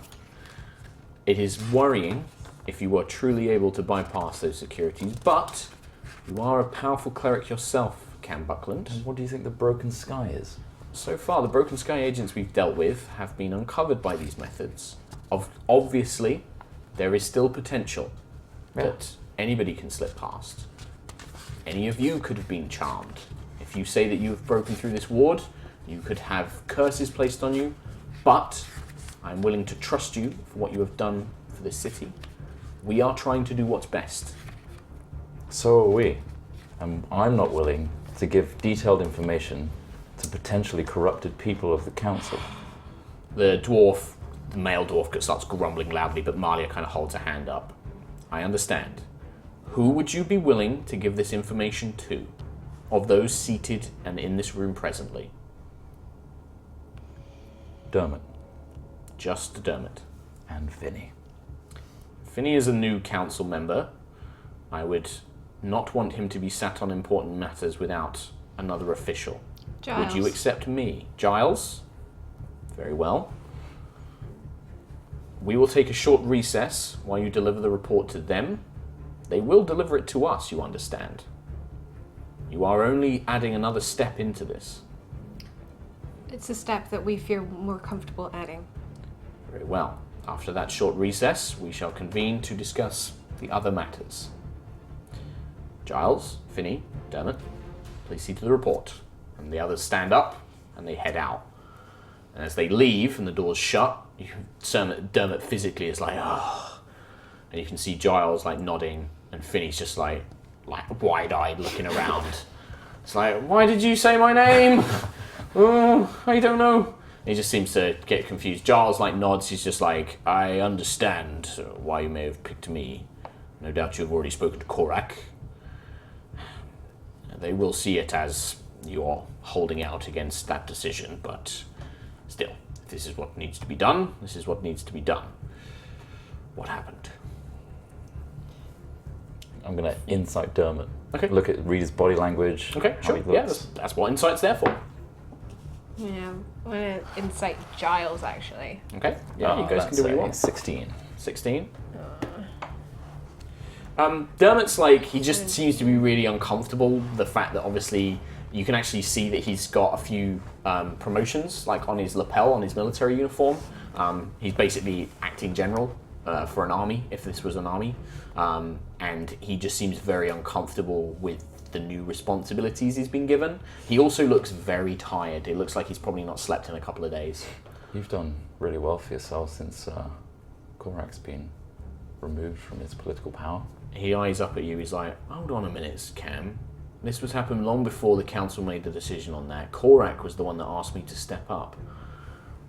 It is worrying if you are truly able to bypass those securities, but you are a powerful cleric yourself, Cam Buckland. And what do you think the Broken Sky is? So far, the Broken Sky agents we've dealt with have been uncovered by these methods. Obviously, there is still potential that anybody can slip past. Any of you could have been charmed. If you say that you have broken through this ward, you could have curses placed on you, but I'm willing to trust you for what you have done for this city. We are trying to do what's best. So are we. I'm not willing to give detailed information to potentially corrupted people of the council. The male dwarf starts grumbling loudly, but Malia kind of holds a hand up. I understand. Who would you be willing to give this information to, of those seated and in this room presently? Dermot. Just Dermot. And Vinny. Vinny is a new council member. I would not want him to be sat on important matters without another official. Giles. Would you accept me? Giles? Very well. We will take a short recess while you deliver the report to them. They will deliver it to us, you understand. You are only adding another step into this. It's a step that we feel more comfortable adding. Very well. After that short recess, we shall convene to discuss the other matters. Giles, Finny, Dermot, please see to the report. And the others stand up and they head out. And as they leave and the doors shut, Dermot physically is like, oh. And you can see Giles like nodding and Finny's just like wide-eyed looking around. It's like, why did you say my name? Oh, I don't know. He just seems to get confused. Giles like nods. He's just like, I understand why you may have picked me. No doubt you've already spoken to Korrok. They will see it as you're holding out against that decision, but still, if this is what needs to be done, this is what needs to be done. What happened? I'm going to insight Dermot. Okay. Read his body language. Okay, how sure. he Yeah, looks. that's what insight's there for. Yeah, I want to incite Giles, actually. Okay. Yeah, you guys can that's do what you a want. 16. 16. Dermot's like, he just seems to be really uncomfortable. The fact that obviously you can actually see that he's got a few promotions, like on his lapel, on his military uniform. He's basically acting general for an army, if this was an army. And he just seems very uncomfortable with the new responsibilities he's been given. He also looks very tired. It looks like he's probably not slept in a couple of days. You've done really well for yourself since Korrak's been removed from his political power. He eyes up at you, he's like, hold on a minute, Cam. This was happened long before the council made the decision on that. Korrak was the one that asked me to step up.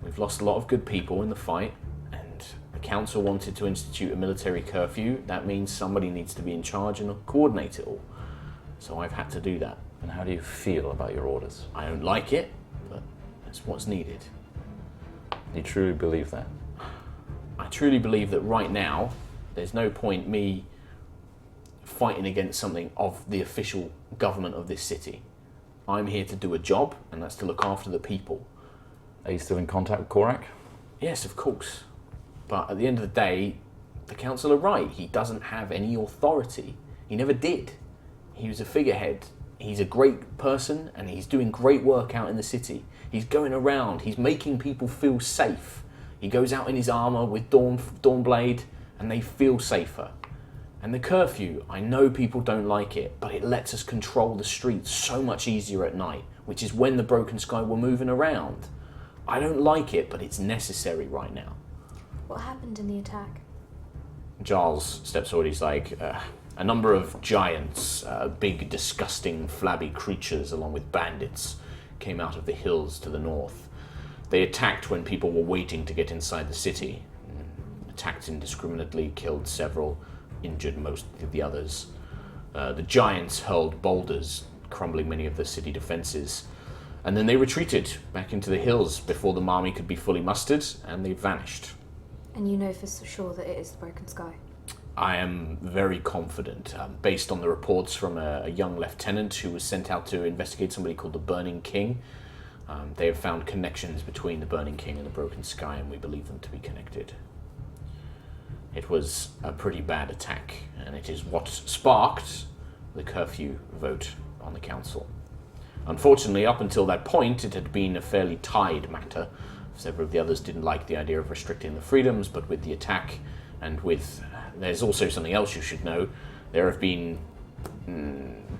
We've lost a lot of good people in the fight, and the council wanted to institute a military curfew. That means somebody needs to be in charge and coordinate it all. So I've had to do that. And how do you feel about your orders? I don't like it, but that's what's needed. You truly believe that? I truly believe that right now, there's no point me fighting against something of the official government of this city. I'm here to do a job, and that's to look after the people. Are you still in contact with Korrak? Yes, of course. But at the end of the day, the council are right. He doesn't have any authority. He never did. He was a figurehead. He's a great person, and he's doing great work out in the city. He's going around. He's making people feel safe. He goes out in his armor with Dawnblade, and they feel safer. And the curfew, I know people don't like it, but it lets us control the streets so much easier at night, which is when the Broken Sky were moving around. I don't like it, but it's necessary right now. What happened in the attack? Giles steps forward, he's like, a number of giants, big, disgusting, flabby creatures along with bandits, came out of the hills to the north. They attacked when people were waiting to get inside the city. Attacked indiscriminately, killed several, injured most of the others. The giants hurled boulders, crumbling many of the city defenses. And then they retreated back into the hills before the army could be fully mustered, and they vanished. And you know for sure that it is the Broken Sky? I am very confident, based on the reports from a young lieutenant who was sent out to investigate somebody called the Burning King. They have found connections between the Burning King and the Broken Sky, and we believe them to be connected. It was a pretty bad attack, and it is what sparked the curfew vote on the council. Unfortunately, up until that point, it had been a fairly tied matter. Several of the others didn't like the idea of restricting the freedoms, but with the attack, and with... There's also something else you should know. There have been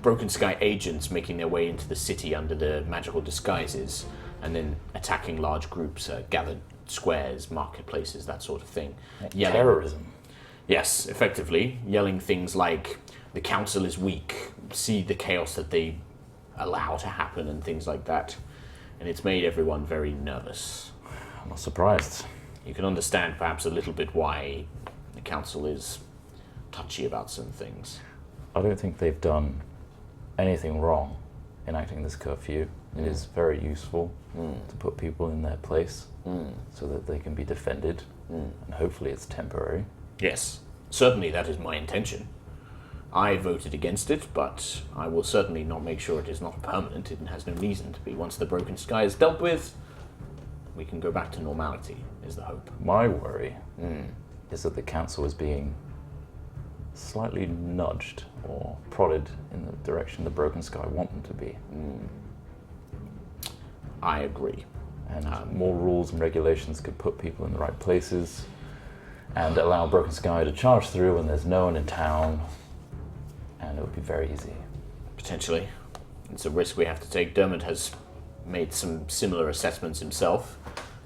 Broken Sky agents making their way into the city under the magical disguises, and then attacking large groups, gathered squares, marketplaces, that sort of thing. Terrorism. Yes, effectively. Yelling things like, the council is weak, see the chaos that they allow to happen, and things like that. And it's made everyone very nervous. I'm not surprised. You can understand perhaps a little bit why the council is touchy about some things. I don't think they've done anything wrong enacting this curfew. It is very useful to put people in their place so that they can be defended, and hopefully it's temporary. Yes, certainly that is my intention. I voted against it, but I will certainly not make sure it is not permanent. It has no reason to be. Once the Broken Sky is dealt with, we can go back to normality, is the hope. My worry is that the council is being slightly nudged or prodded in the direction the Broken Sky want them to be. I agree. And more rules and regulations could put people in the right places and allow Broken Sky to charge through when there's no one in town, and it would be very easy. Potentially. It's a risk we have to take. Dermot has made some similar assessments himself,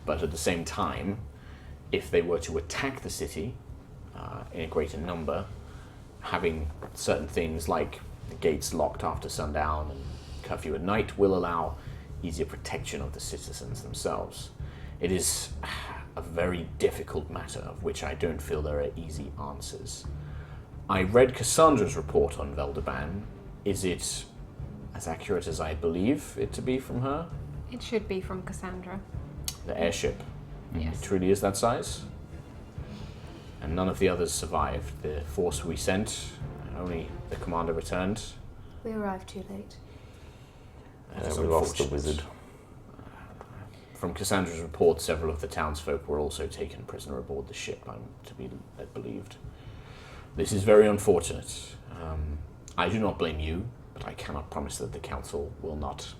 but at the same time, if they were to attack the city in a greater number, having certain things like the gates locked after sundown and curfew at night will allow easier protection of the citizens themselves. It is a very difficult matter of which I don't feel there are easy answers. I read Cassandra's report on Veldeban. Is it as accurate as I believe it to be from her? It should be from Cassandra. The airship. Yes. It truly is that size? And none of the others survived. The force we sent, only the commander returned. We arrived too late. That is We lost the unfortunate. wizard. From Cassandra's report, several of the townsfolk were also taken prisoner aboard the ship, I'm to be believed. This is very unfortunate. I do not blame you, but I cannot promise that the council will not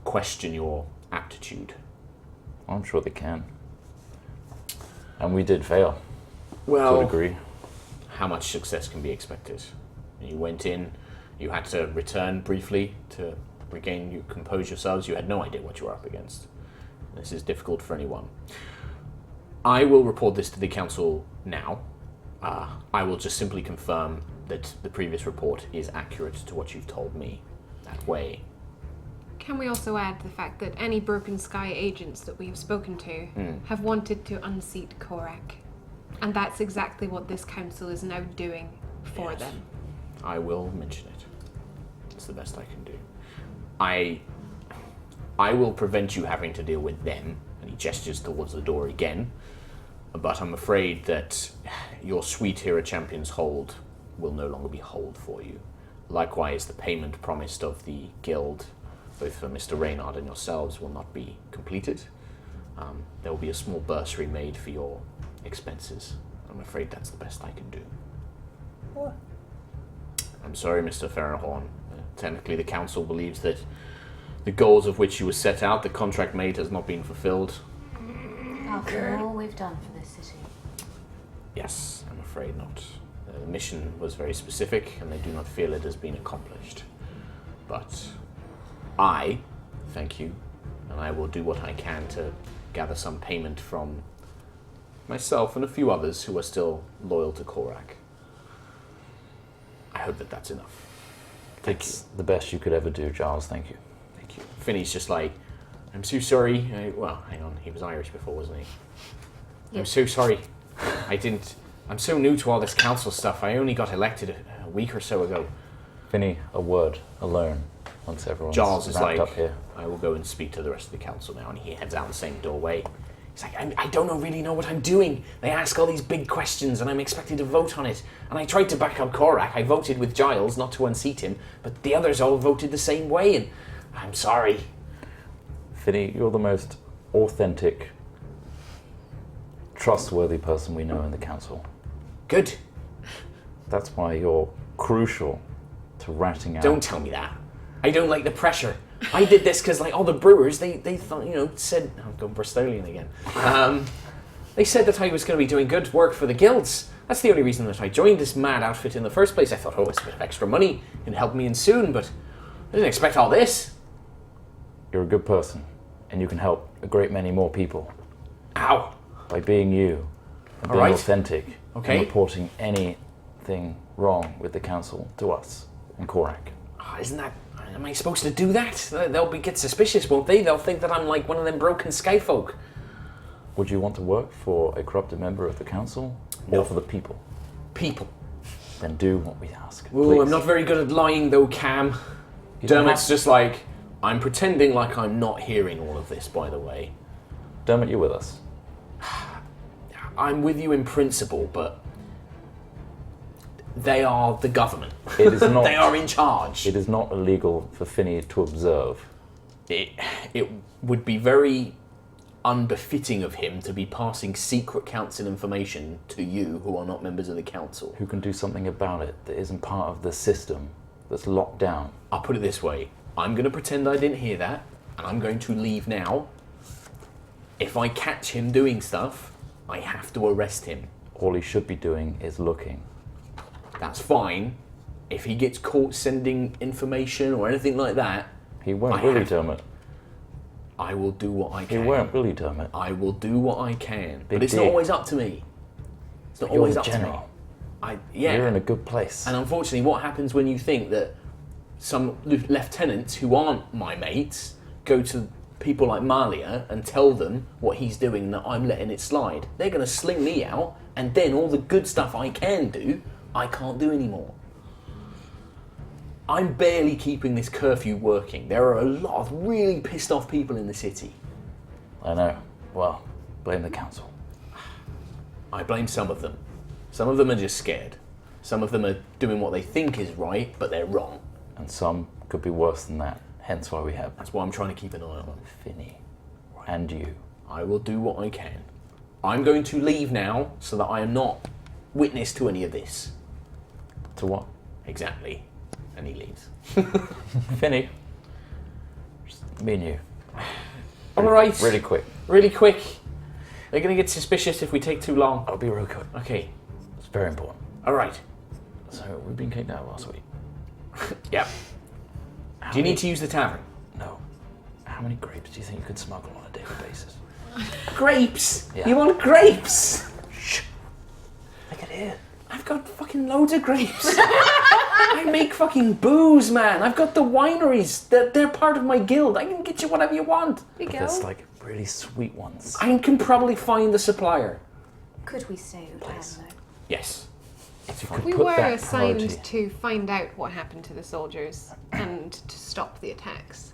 question your aptitude. I'm sure they can. And we did fail, Well, to a degree. how much success can be expected? You went in, you had to return briefly to regain you compose yourselves. You had no idea what you were up against. This is difficult for anyone. I will report this to the council now. I will just simply confirm that the previous report is accurate to what you've told me. That way. Can we also add the fact that any Broken Sky agents that we've spoken to have wanted to unseat Korrok? And that's exactly what this council is now doing for Yes. them. I will mention it. It's the best I can do. I will prevent you having to deal with them. And he gestures towards the door again. But I'm afraid that your Sweet Hero Champion's hold will no longer be hold for you. Likewise, the payment promised of the guild, both for Mr. Reynard and yourselves, will not be completed. There will be a small bursary made for your expenses. I'm afraid that's the best I can do. What? I'm sorry, Mr. Farrahorn. Technically, the council believes that the goals of which you were set out, the contract made, has not been fulfilled. After all we've done for this city. Yes, I'm afraid not. The mission was very specific, and they do not feel it has been accomplished. But I thank you, and I will do what I can to gather some payment from myself and a few others who are still loyal to Korrok. I hope that that's enough. Thank It's the best you could ever do, Giles. Thank you. you. Thank you. Finney's just like, I'm so sorry. Well, hang on, he was Irish before, wasn't he? I'm Yes. so sorry. I'm so new to all this council stuff. I only got elected a week or so ago. Finny, a word alone once everyone's Giles is wrapped like, up here. I will go and speak to the rest of the council now, and he heads out the same doorway. He's like, I don't really know what I'm doing. They ask all these big questions, and I'm expected to vote on it. And I tried to back up Korrok. I voted with Giles, not to unseat him, but the others all voted the same way, and I'm sorry. Finny, you're the most authentic, trustworthy person we know in the council. Good. That's why you're crucial to ratting out. Don't tell me that. I don't like the pressure. I did this because, like, all the brewers, they thought, said, I'm going Bristolian again. They said that I was going to be doing good work for the guilds. That's the only reason that I joined this mad outfit in the first place. I thought, it's a bit of extra money. It can help me in soon, but I didn't expect all this. You're a good person, and you can help a great many more people Ow. by being you and All being right. authentic Okay. and reporting anything wrong with the council to us and Korrok. Oh, am I supposed to do that? They'll get suspicious, won't they? They'll think that I'm like one of them broken sky folk. Would you want to work for a corrupted member of the council No. or for the people? People. Then do what we ask. Ooh, please. I'm not very good at lying though, Cam. You don't Dermot's have- just like, I'm pretending like I'm not hearing all of this, by the way. Dermot, you're with us. I'm with you in principle, but they are the government. It is not. They are in charge. It is not illegal for Finny to observe. It would be very unbefitting of him to be passing secret council information to you who are not members of the council. Who can do something about it that isn't part of the system that's locked down? I'll put it this way. I'm going to pretend I didn't hear that, and I'm going to leave now. If I catch him doing stuff, I have to arrest him. All he should be doing is looking. That's fine. If he gets caught sending information or anything like that, He won't I really, have- Dermot. I will do what I He can. won't really, Dermot. I will do what I can. Big But it's deal. not always up to me. It's not You're always the up to me. general. Yeah. You're in a good place. And unfortunately, what happens when you think that some lieutenants who aren't my mates go to people like Malia and tell them what he's doing and that I'm letting it slide? They're going to sling me out, and then all the good stuff I can do, I can't do anymore. I'm barely keeping this curfew working. There are a lot of really pissed off people in the city. I know. Well, blame the council. I blame some of them. Some of them are just scared. Some of them are doing what they think is right, but they're wrong. And some could be worse than that. Hence why we have That's why I'm trying to keep an eye on. Finny and you. I will do what I can. I'm going to leave now so that I am not witness to any of this. To what? Exactly. And he leaves. Finny. Just me and you. All right. Really quick. Really quick. They're going to get suspicious if we take too long. I'll be real quick. Okay. It's very important. All right. So we've been kicked out last week. Yeah. Do you need to use the tavern? No. How many grapes do you think you could smuggle on a daily basis? Grapes? Yeah. You want grapes? Shh. Look at here. I've got fucking loads of grapes. I make fucking booze, man. I've got the wineries. They're part of my guild. I can get you whatever you want. There you But go. there's like really sweet ones. I can probably find the supplier. Could we stay with Please. them, though? Yes. If you could We put were that assigned priority- to find out what happened to the soldiers and to stop the attacks.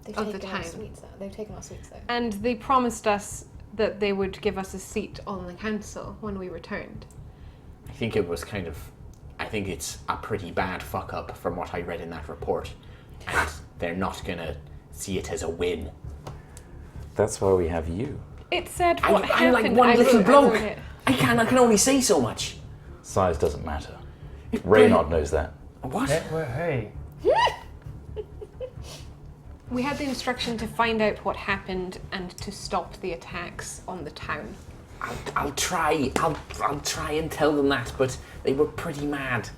They've Of the taken our town. sweets though. They've taken our sweets though. And they promised us that they would give us a seat on the council when we returned. I think it was kind of... I think it's a pretty bad fuck up from what I read in that report. And they're not going to see it as a win. That's why we have you. It said what I'm happened. like one I little wrote bloke. it. I can only say so much. Size doesn't matter. Reynard knows that. What? Hey. We had the instruction to find out what happened and to stop the attacks on the town. I'll try. I'll try and tell them that, but they were pretty mad.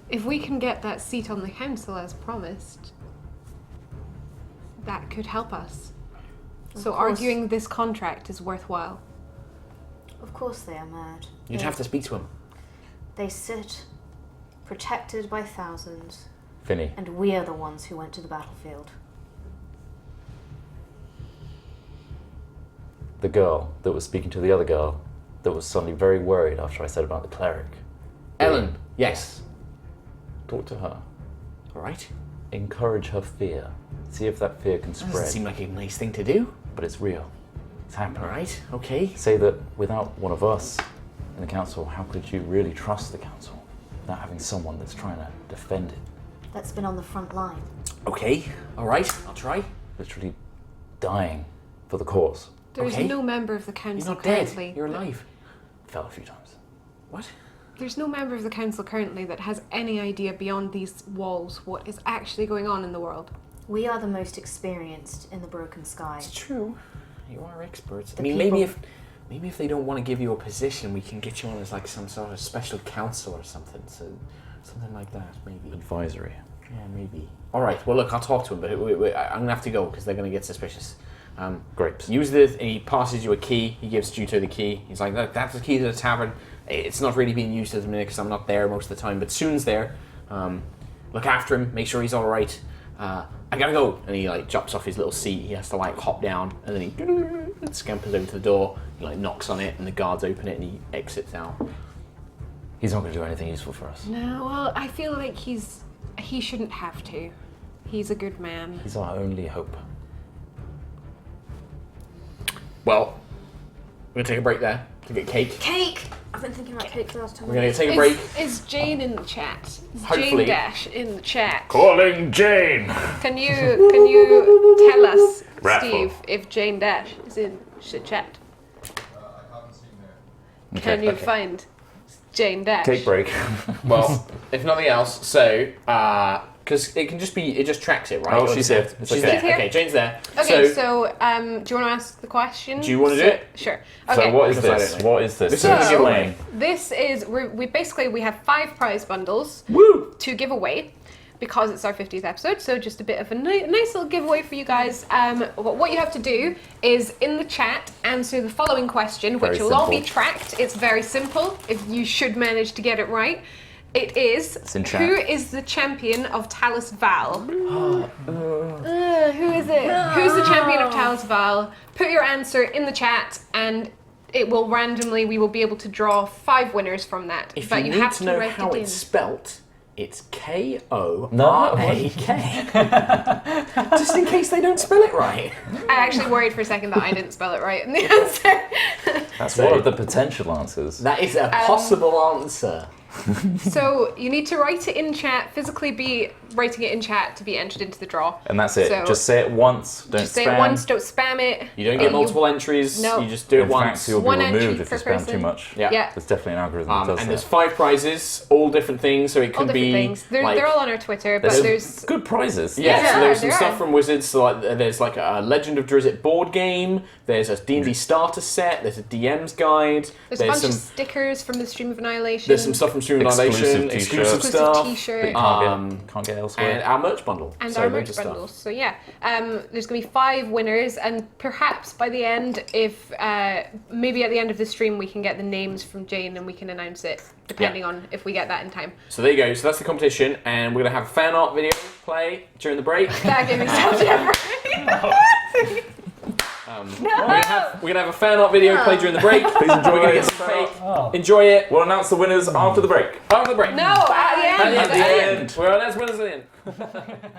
If we can get that seat on the council as promised, that could help us. So course. arguing this contract is worthwhile. Of course they are mad. You'd have to speak to him. They sit, protected by thousands, Finny. and we are the ones who went to the battlefield. The girl that was speaking to the other girl that was suddenly very worried after I said about the cleric. Ellen. Yes. Talk to her. All right. Encourage her fear. See if that fear can Doesn't spread. seem like a nice thing to do. But it's real. It's happening. All right. Okay. Say that without one of us in the council, how could you really trust the council? Without having someone that's trying to defend it. That's been on the front line. Okay. All right. I'll try. Literally dying for the cause. There's Okay. no member of the You're council not dead. currently. You're alive. Fell a few times. What? There's no member of the council currently that has any idea beyond these walls what is actually going on in the world. We are the most experienced in the broken sky. It's true. You are experts. I The mean, people- maybe if they don't want to give you a position, we can get you on as like some sort of special counsel or something. So something like that, maybe. Advisory. Yeah, maybe. All right. Well, look, I'll talk to him, but I'm gonna have to go because they're gonna get suspicious. Grapes. Use the. He passes you a key. He gives Juto the key. He's like, look, that's the key to the tavern. It's not really being used at the minute because I'm not there most of the time, but soon's there. Look after him. Make sure he's all right. I gotta go. And he like jumps off his little seat. He has to like hop down, and then he scampers over to the door. He like knocks on it, and the guards open it, and he exits out. He's not going to do anything useful for us. No, well, I feel like he shouldn't have to. He's a good man. He's our only hope. Well, we're gonna take a break there to get cake. Cake! I've been thinking about cake for the last 10 We're gonna minutes. take a break. Is Jane in the chat? Is Hopefully. Jane Dash in the chat? Calling Jane! Can you tell us, Raffle. Steve, if Jane Dash is in the chat? I haven't seen that. Can you okay. find Jane Dash? Cake break. Well, if nothing else, so because it can just be, it just tracks it, right? Oh, Or she's just- here. It's She's okay. there. She's here? Okay, Jane's there. Okay, so do you want to ask the question? Do you wanna do it? Sure. So Okay. what is Because I this? don't know. What is this? This So is a explain. This is we have 5 prize bundles Woo! to give away because it's our 50th episode. So just a bit of a nice little giveaway for you guys. What you have to do is in the chat answer the following question, which Very will all be simple. tracked. It's very simple. If you should manage to get it right. It is, in chat. who is the champion of Talus Val? Who is it? Who's the champion of Talus Val? Put your answer in the chat and it will randomly, we will be able to draw 5 winners from that. If but you you need have to know write how it in. it's spelt, it's K-O-R-A-K. No. Just in case they don't spell it right. I actually worried for a second that I didn't spell it right in the answer. That's So- one of the potential answers. That is a possible answer. So you need to write it in chat, physically be writing it in chat to be entered into the draw. And that's it. So Just say it once. Don't just spam. say it once, don't spam it. You don't get multiple entries. No. You just do it In once. fact, you'll be One entry removed if per you spam person. too much. Yeah. Yeah. There's definitely an algorithm that does And that. there's 5 prizes, all different things. So it All could different be things. They're all on our Twitter, but there's good prizes. Yeah, Yeah, so there's some there stuff are. from Wizards. So like, there's like a Legend of Drizzt board game. There's a D&D starter set. There's a DM's guide. There's a bunch some of stickers from the Stream of Annihilation. there's some stuff from Stream of Exclusive Annihilation, t-shirts. exclusive exclusive stuff, that T-shirt you can't get elsewhere. and our merch bundle. and So our loads merch of stuff. bundles. So yeah, there's going to be 5 winners, and perhaps by the end, if maybe at the end of the stream, we can get the names from Jane and we can announce it, depending on if we get that in time. So there you go. So that's the competition, and we're gonna have a fan art video play during the break. That gave me such a We're gonna have a fan art video play during the break. Please enjoy. We're gonna get some cake. Oh. Enjoy it. We'll announce the winners after the break. After the break. No, at the end. At the end. end. Well, that's winners at the end.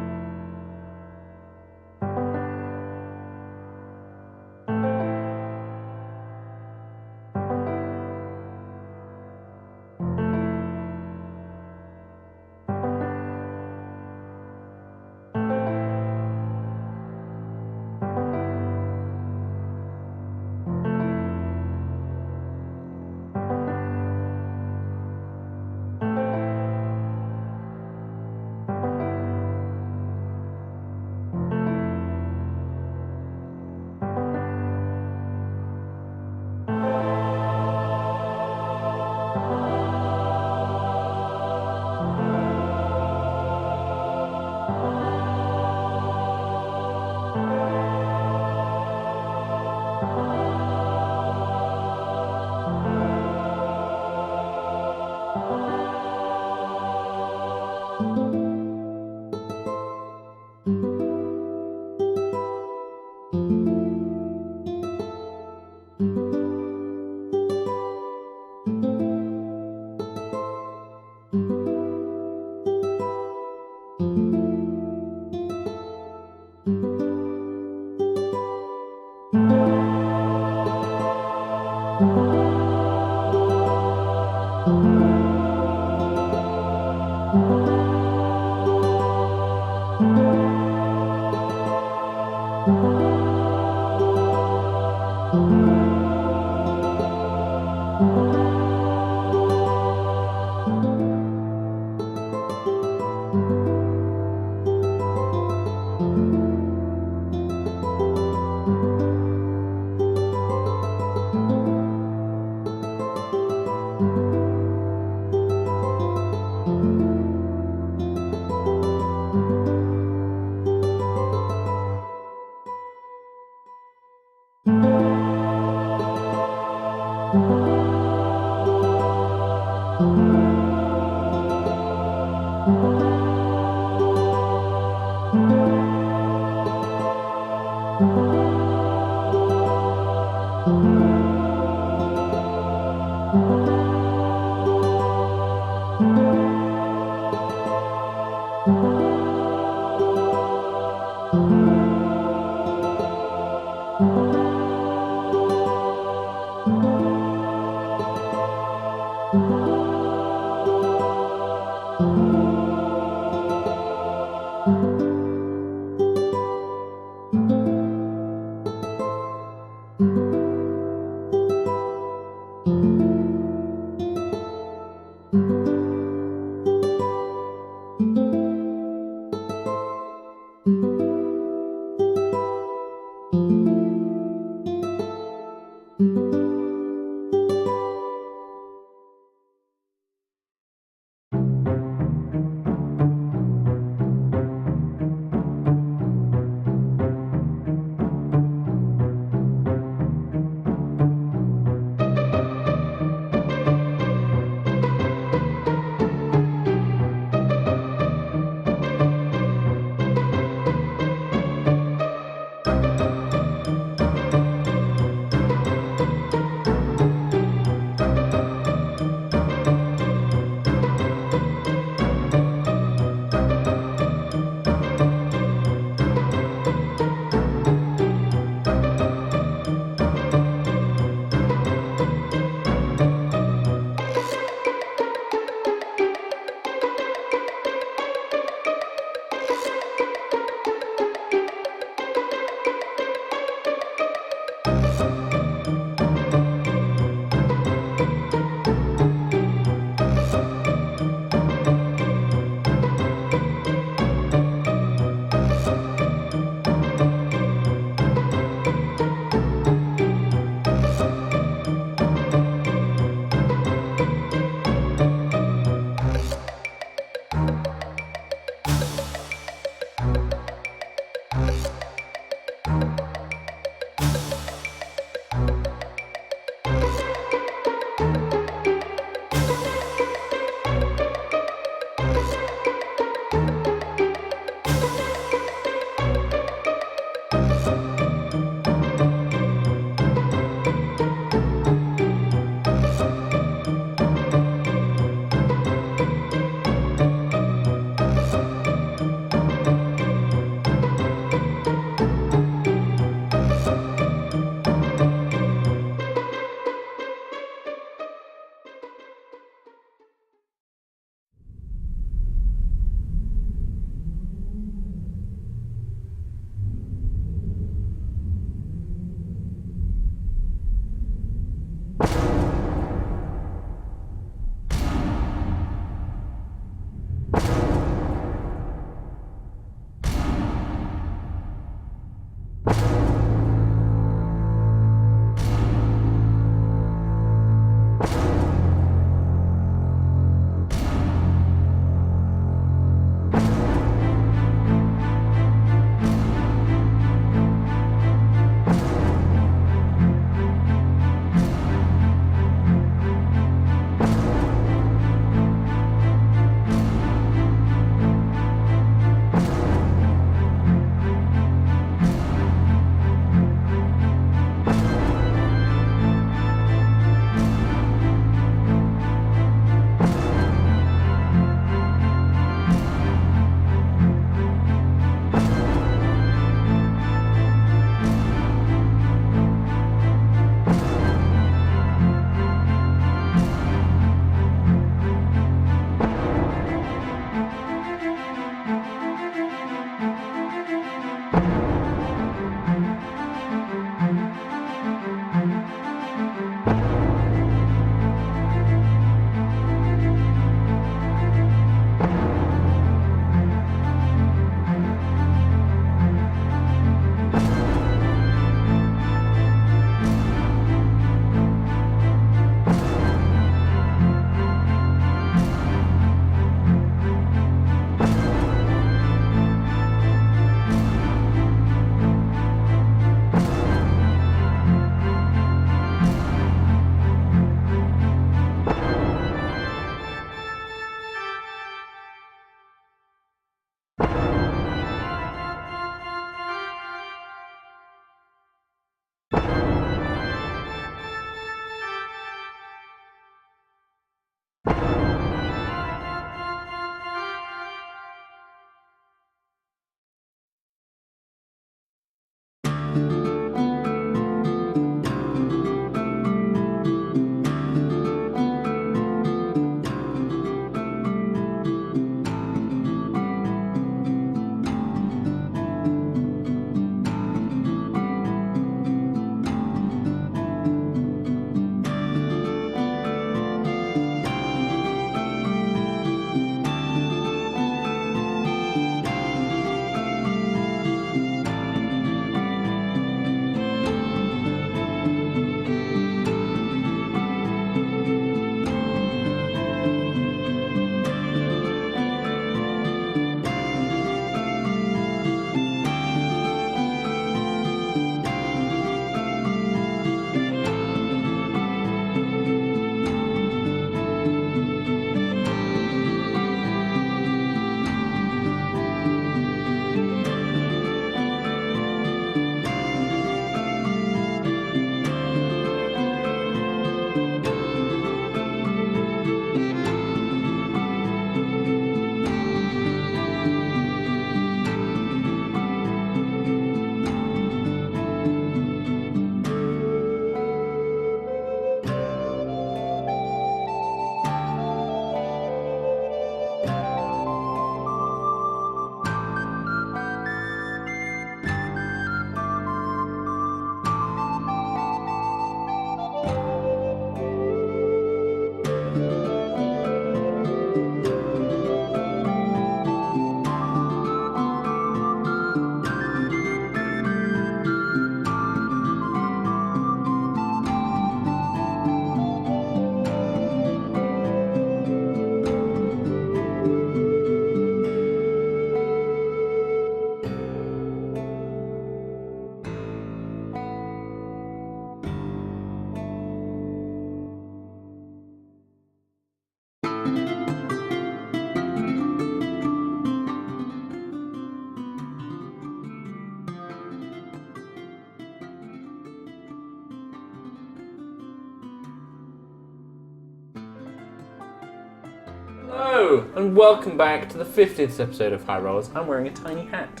Hello, and welcome back to the 50th episode of High Rollers. I'm wearing a tiny hat.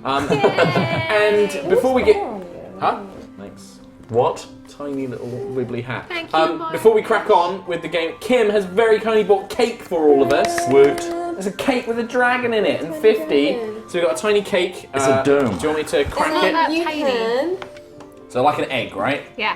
And before we get... Huh? Thanks. What? Tiny little wibbly hat. Thank you, Mark. Before we crack on with the game, Kim has very kindly bought cake for all of us. Woot. There's a cake with a dragon in it, and 50. So we've got a tiny cake. It's a dome. Do you want me to crack not it? that You tiny. can. So like an egg, right? Yeah.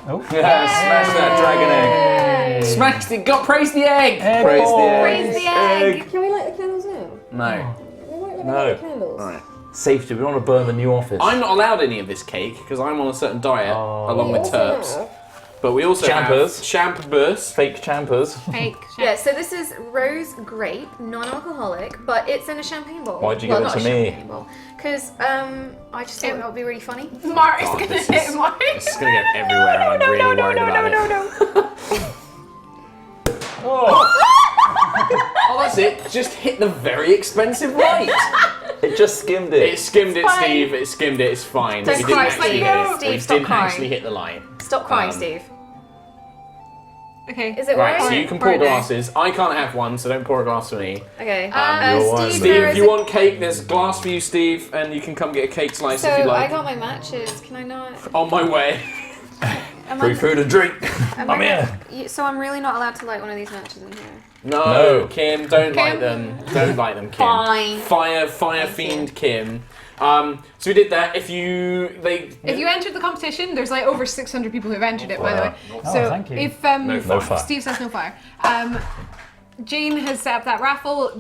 Oh. Yeah, smash that dragon egg. Smashed it, praise the egg! Egg Praise the ball. egg. Praise the egg. Can we light the candles now? No. We won't let me No. light the candles. Alright. Safety, we don't want to burn the new office. I'm not allowed any of this cake because I'm on a certain diet along with Also Terps. now- But we also Champers. have Champers. Fake champers. Fake. Yeah, so this is rose grape, non-alcoholic, but it's in a champagne bowl. Why'd you give it not to a me? champagne bowl. Because I just thought that would be really funny. Mark is God, gonna this hit is- Mark. This is gonna get everywhere and I'm really worried about it. Oh, Oh, that's it. Just hit the very expensive light. it just skimmed It it. skimmed it, fine. Steve. It skimmed it. It's fine. Don't We cry, didn't actually Steve. hit it. Steve, We stop didn't crying. actually hit the light. Stop crying, Um, Steve. Okay. Is it Right, so alright? you can pour Right now. glasses. I can't have one, so don't pour a glass for me. Okay. You're one. Steve, Steve, there if is you a- want cake, there's a glass for you, Steve, and you can come get a cake slice So if you I like. got my matches. Can I not? On my way. Am Free I, food and drink. am I'm I here. So I'm really not allowed to light one of these matches in here. No, No. Kim, don't light Kim. them. Don't light them, Kim. Fine. Fire Thank fiend Kim. So we did that. If you entered the competition, there's like over 600 people who've entered it, by the way. Oh, So thank you. if No No fire. Steve says no fire. Jane has set up that raffle.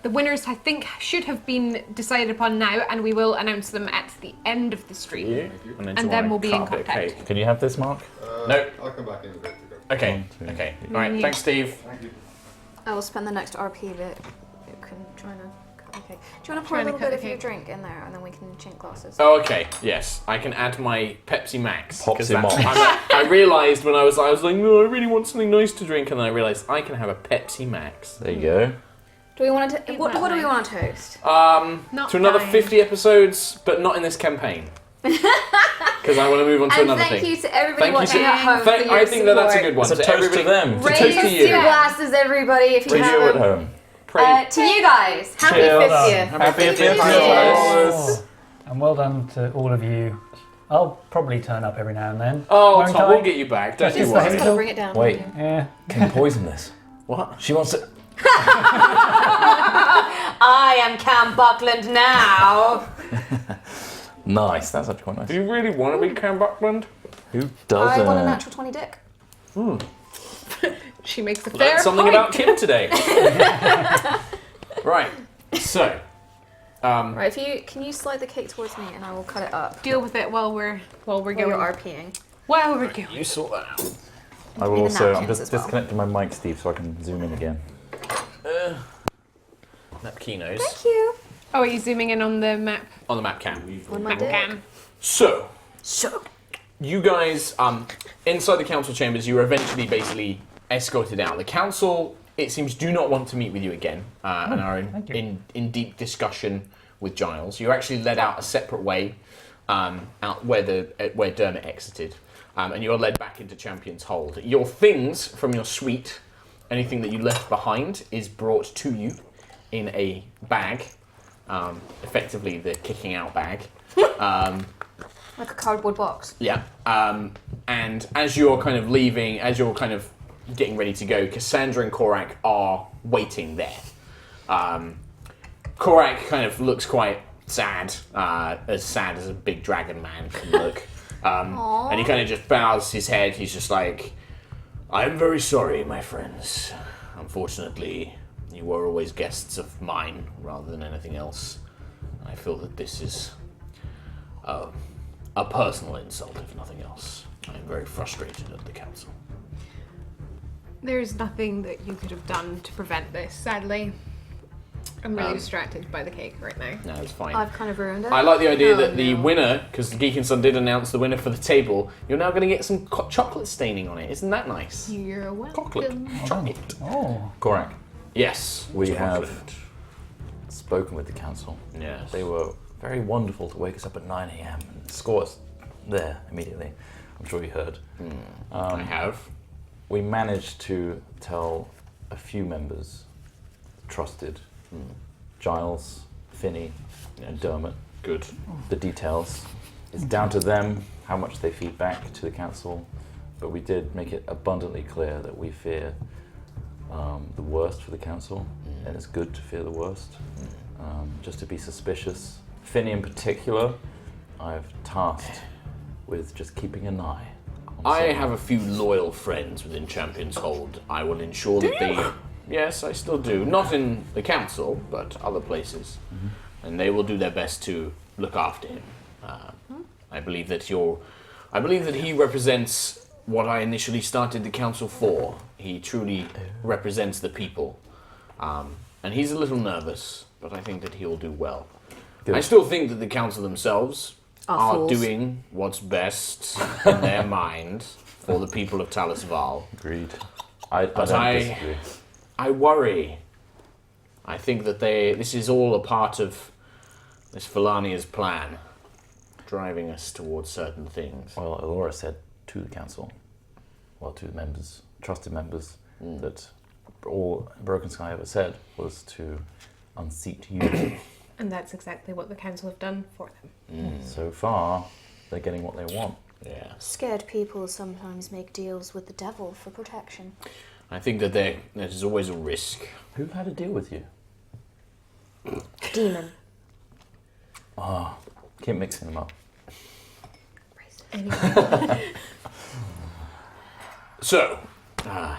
The winners, I think, should have been decided upon now, and we will announce them at the end of the stream. and then we'll be in contact. Cake. Can you have this, Mark? Nope. I'll come back in a bit to go. Okay. 1, 2, Okay. All right. Thanks, Steve. Thank you. I will spend the next RP bit. You can try to cut the cake. Do you want to pour a Trying to little cut bit the of your cake. drink in there, and then we can chink glasses? Oh, okay. Yes, I can add my Pepsi Max. 'cause Popsy that's- Max. I realised when I was like, no, I really want something nice to drink, and then I realised I can have a Pepsi Max. There you go. Do we want to? What that do we nice? want to toast? Not To another dying. 50 episodes, but not in this campaign. Because I want to move on to And another thank thing. you to everybody Thank you watching to- at home for your I think that that's a support. good one. It's a To toast everybody- to them. To Raise toast to your you. glasses, everybody, if you For have you at them. home. Pray- To you guys, happy Cheers. 50th. Happy 50th. Oh, and well done to all of you. I'll probably turn up every now and then. Oh, Won't Tom, I? we'll get you back. Don't you Just worry. for Just gotta bring it down. Wait. don't Yeah. Can you poison this? What? She wants to. I am Cam Buckland now. Nice. That's actually quite nice. Do you really want to be Cam Buckland? Who I doesn't? want a natural 20 dick. She makes a fair Learned something point. about Kim today. Right. So. Right, can you slide the cake towards me and I will cut it up. Deal with it while we're While going. you're RPing. While we're going. You sort that out. I will Need the also. I'm napkins just as well. disconnecting my mic, Steve, so I can zoom in again. Napkinos. Thank you. Oh, are you zooming in on the map? On the map cam. On my Map dick. cam. So. So. You guys, inside the council chambers, you were eventually basically escorted out. The council, it seems, do not want to meet with you again and are thank you. in deep discussion with Giles. You're actually led out a separate way out where Dermot exited, and you're led back into Champion's Hold. Your things from your suite, anything that you left behind, is brought to you in a bag, effectively the kicking out bag. Like a cardboard box. Yeah. And as you're kind of leaving, as you're kind of getting ready to go, Cassandra and Korrok are waiting there. Korrok kind of looks quite sad as a big dragon man can look. And he kind of just bows his head. He's just like, I'm very sorry, my friends. Unfortunately, you were always guests of mine rather than anything else. I feel that this is a personal insult, if nothing else. I am very frustrated at the council. There's nothing that you could have done to prevent this, sadly. I'm really distracted by the cake right now. No, it's fine. I've kind of ruined it. I like the idea Oh, that the no. winner, because the Geek and Son did announce the winner for the table, you're now going to get some chocolate staining on it. Isn't that nice? You're Chocolate. welcome. Chocolate. Oh. Korak, Yes. we chocolate. have spoken with the council. Yes. They were very wonderful to wake us up at 9 a.m. and score us there immediately. I'm sure you heard. I have. We managed to tell a few members trusted. Giles, Finney, and Dermot. Good. The details. It's down to them how much they feed back to the council, but we did make it abundantly clear that we fear the worst for the council, and it's good to fear the worst. Just to be suspicious. Finney in particular, I've tasked with just keeping an eye. I have a few loyal friends within Champion's Hold. I will ensure that they... Yes, I still do. Not in the council, but other places. And they will do their best to look after him. I believe that he represents what I initially started the council for. He truly represents the people. And he's a little nervous, but I think that he will do well. Good. I still think that the council themselves are fools. doing what's best in their mind for the people of Talis Val. Agreed. I But don't disagree. I worry. I think that this is all a part of this Felania's plan, driving us towards certain things. Well, Elora said to the council, to the members, trusted members, that all Broken Sky ever said was to unseat you. And that's exactly what the council have done for them. So far, they're getting what they want. Yeah. Scared people sometimes make deals with the devil for protection. I think that there's always a risk. Who had a deal with you? Demon. Keep mixing them up. Anyway, So, I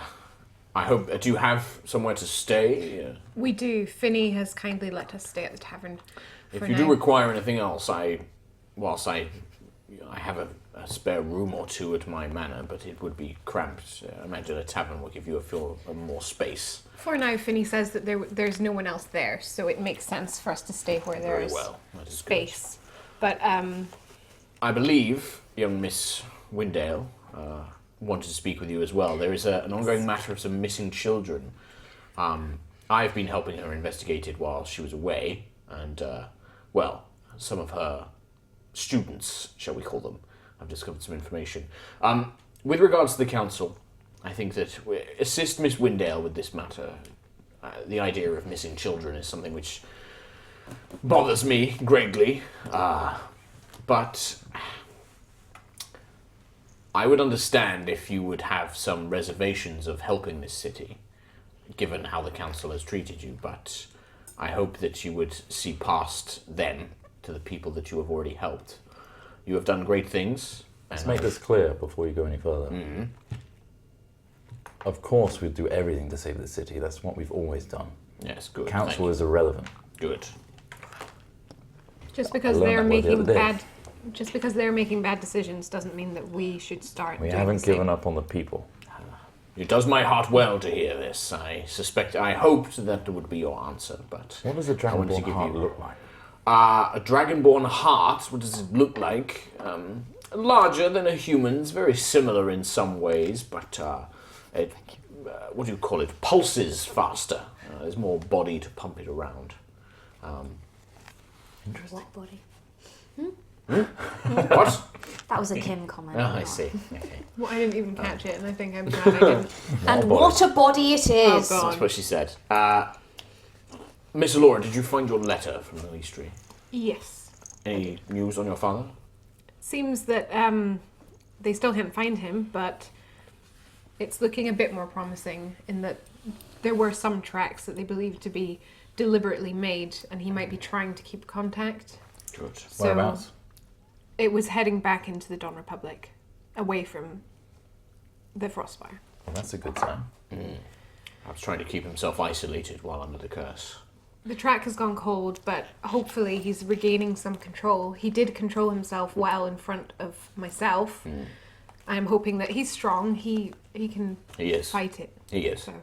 hope, do you have somewhere to stay? we do. Finney has kindly let us stay at the tavern. If for you now. do require anything else, whilst I have a spare room or two at my manor, but it would be cramped. I imagine a tavern will give you a more space. For now, Finney says that there's no one else there, so it makes sense for us to stay where Very there's well. That is space. But good. I believe young Miss Windale wanted to speak with you as well. There is an ongoing matter of some missing children. I've been helping her investigate it while she was away, and, some of her students, shall we call them, have discovered some information. With regards to the council, I think that we assist Miss Windale with this matter. The idea of missing children is something which bothers me greatly, but I would understand if you would have some reservations of helping this city, given how the council has treated you, but I hope that you would see past them to the people that you have already helped. You have done great things. Let's make this clear before you go any further. Of course, we'd do everything to save the city. That's what we've always done. Yes, good. Council is irrelevant. Good. just because I learned they're that word the making other day. bad decisions doesn't mean that we should start. We doing haven't the same. given up on the people. It does my heart well to hear this. I hoped that would be your answer, but What does a I wanted to dragonborn give heart you- look like? A dragonborn heart, what does it look like? Larger than a human's, very similar in some ways, but it, what do you call it, pulses faster. There's more body to pump it around. Black body. What? That was a Kim comment. Oh, I see. Okay. Well, I didn't even catch it, and I think I'm glad I didn't. And what a body it is! Oh, God. That's what she said. Miss Laura, did you find your letter from the Eastry? Yes. Any news on your father? Seems that they still can't find him, but it's looking a bit more promising in that there were some tracks that they believe to be deliberately made, and he might be trying to keep contact. Good. So Whereabouts? it was heading back into the Dawn Republic, away from the Frostfire. Well, that's a good sign. Perhaps trying to keep himself isolated while under the curse. The track has gone cold, but hopefully he's regaining some control. He did control himself well in front of myself. I'm hoping that he's strong. He can He is. fight it. He is. So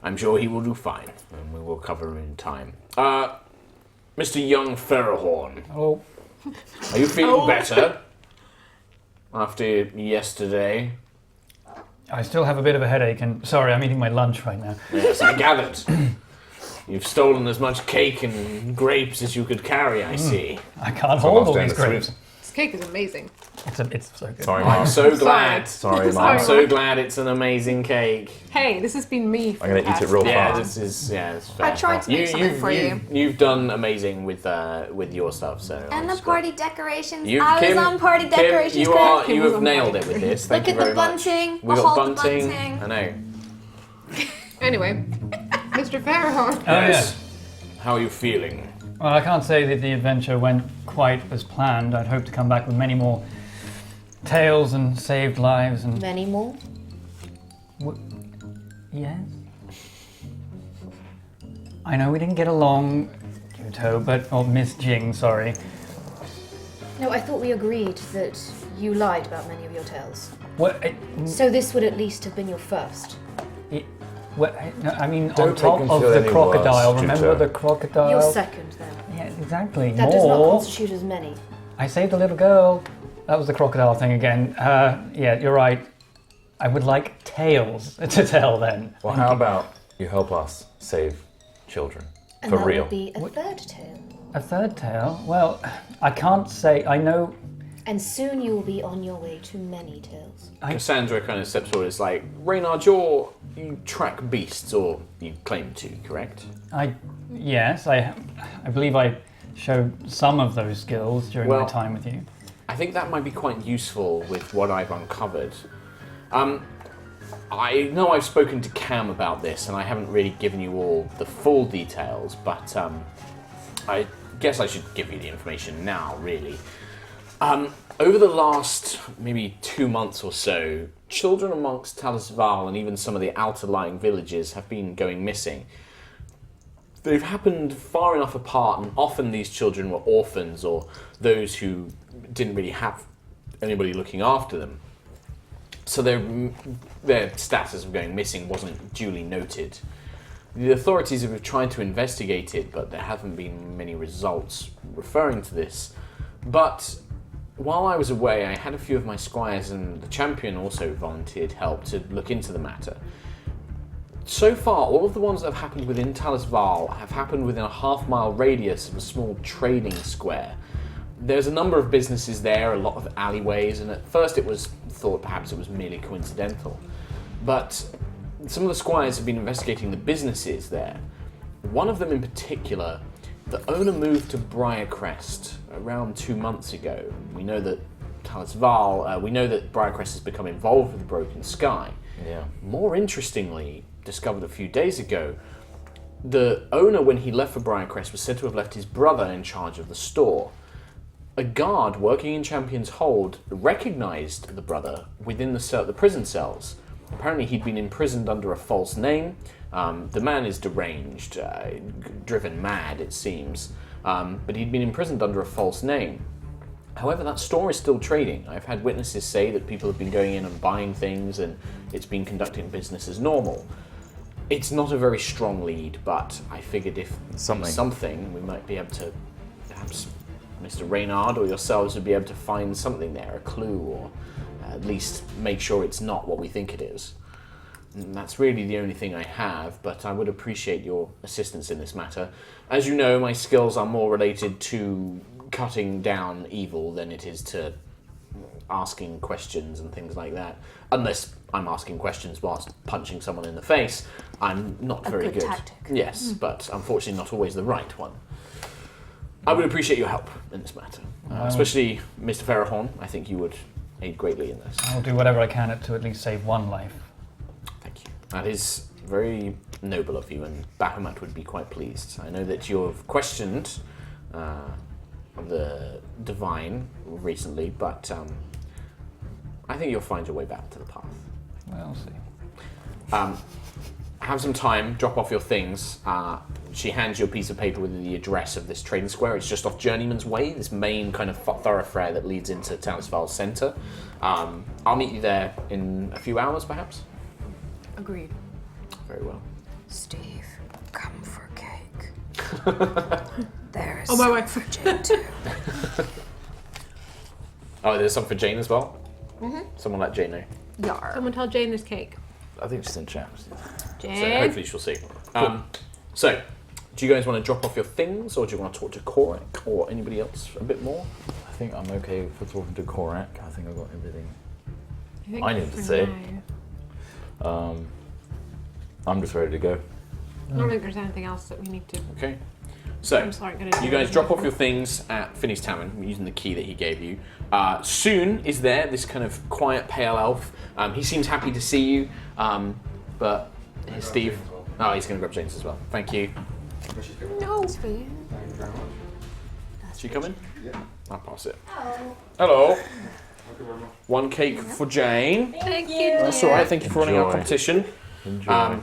I'm sure he will do fine, and we will cover him in time. Mr. Young Ferrahorn, Oh, are you feeling better after yesterday? I still have a bit of a headache, and sorry, I'm eating my lunch right now. Yes, I gathered. You've stolen as much cake and grapes as you could carry, I see. I can't hold all these down the grapes. street. it's cake is amazing. It's so good. Sorry, I'm Mark. so glad. Sorry, I'm Mark. so glad it's an amazing cake. Hey, this has been me. I'm gonna eat it real Yeah, fast. this is it's fair. I tried to make something for you. You've done amazing with your stuff. So And the party decorations. You, I Kim, was on party Kim, decorations. you Kim was have on nailed party it with this. Thank Look you at the very much. bunting. We got Behold the bunting. bunting. I know. Anyway, Mr. Farrahorn. Oh, yeah. How are you feeling? Well, I can't say that the adventure went quite as planned. I'd hoped to come back with many more tales and saved lives and... Many more. Yes? I know we didn't get along, Yuto, but... Oh, Miss Jing, sorry. No, I thought we agreed that you lied about many of your tales. What? So this would at least have been your first. No, I mean, Don't on top make him of feel the any crocodile. worse, Remember Yuto. the crocodile? Your second, then. Yeah, exactly. That does not More. constitute as many. I saved a little girl. That was the crocodile thing again. Yeah, you're right. I would like tales to tell then. Well, how about you help us save children? And For that real. would be a third tale. A third tale? Well, I can't say. I know. And soon you will be on your way to many tales. Cassandra kind of steps forward. It's like, Reynard, you track beasts, or you claim to, correct? Yes, I believe I showed some of those skills during my Well- time with you. I think that might be quite useful with what I've uncovered. I know I've spoken to Cam about this, and I haven't really given you all the full details, but I guess I should give you the information now, really. Over the last maybe 2 months or so, children amongst Talisval and even some of the outer-lying villages have been going missing. They've happened far enough apart, and often these children were orphans or those who didn't really have anybody looking after them. So their status of going missing wasn't duly noted. The authorities have tried to investigate it, but there haven't been many results referring to this. But while I was away, I had a few of my squires, and the champion also volunteered help to look into the matter. So far, all of the ones that have happened within Talisval have happened within a half-mile radius of a small trading square. There's a number of businesses there, a lot of alleyways, and at first it was thought perhaps it was merely coincidental. But some of the squires have been investigating the businesses there. One of them in particular, the owner moved to Briarcrest around 2 months ago. We know that Briarcrest has become involved with the Broken Sky. Yeah. More interestingly, discovered a few days ago, the owner, when he left for Briarcrest, was said to have left his brother in charge of the store. A guard working in Champion's Hold recognized the brother within the prison cells. Apparently he'd been imprisoned under a false name. The man is deranged, driven mad it seems, but he'd been imprisoned under a false name. However, that store is still trading. I've had witnesses say that people have been going in and buying things, and it's been conducting business as normal. It's not a very strong lead, but I figured if something, we might be able to, perhaps Mr. Reynard or yourselves would be able to find something there, a clue, or at least make sure it's not what we think it is. And that's really the only thing I have, but I would appreciate your assistance in this matter. As you know, my skills are more related to cutting down evil than it is to asking questions and things like that. Unless I'm asking questions whilst punching someone in the face, I'm not very good. tactic. Yes, but unfortunately not always the right one. I would appreciate your help in this matter, especially Mr. Farrahorn. I think you would aid greatly in this. I'll do whatever I can to at least save one life. Thank you. That is very noble of you, and Bahamut would be quite pleased. I know that you have questioned the Divine recently, but I think you'll find your way back to the path. We'll see. Have some time, drop off your things. She hands you a piece of paper with the address of this trading square. It's just off Journeyman's Way, this main kind of thoroughfare that leads into Townsville's centre. I'll meet you there in a few hours, perhaps? Agreed. Very well. Steve, come for cake. There's On my way. for Jane too. Oh, there's some for Jane as well? Mm-hmm. Someone let Jane know. Yar. Someone tell Jane there's cake. I think she's in champs. So Jane. hopefully she'll see. So, Do you guys want to drop off your things, or do you want to talk to Korrok or anybody else a bit more? I think I'm okay for talking to Korrok. I think I've got everything think I need to for say. now- I'm just ready to go. I don't think there's anything else that we need to. Okay. So, I'm sorry, gonna do you guys anything drop off different. your things at Finney's Tavern using the key that he gave you. Soon is there, this kind of quiet, pale elf. He seems happy to see you, but here's Steve. James as well. Oh, he's going to grab James as well. Thank you. Which is good. No. It's for you. Thank you very much. Is she coming? Yeah. I'll pass it. Oh. Hello. Thank you very much. One cake for Jane. Thank you. That's all right. Thank you for running our Enjoy. competition. Enjoy.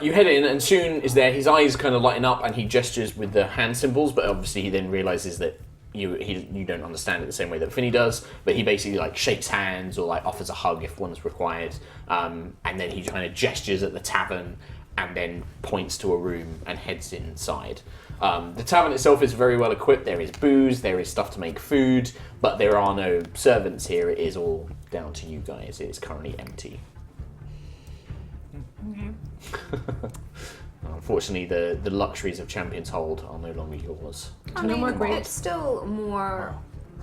You head in, and soon is there. His eyes kind of lighten up, and he gestures with the hand symbols. But obviously, he then realizes that you don't understand it the same way that Finney does. But he basically like shakes hands or like offers a hug if one's required, and then he kind of gestures at the tavern, and then points to a room and heads inside. The tavern itself is very well equipped. There is booze, there is stuff to make food, but there are no servants here. It is all down to you guys. It is currently empty. Okay. Unfortunately, the luxuries of Champion's Hold are no longer yours. I No mean, more grapes. it's still more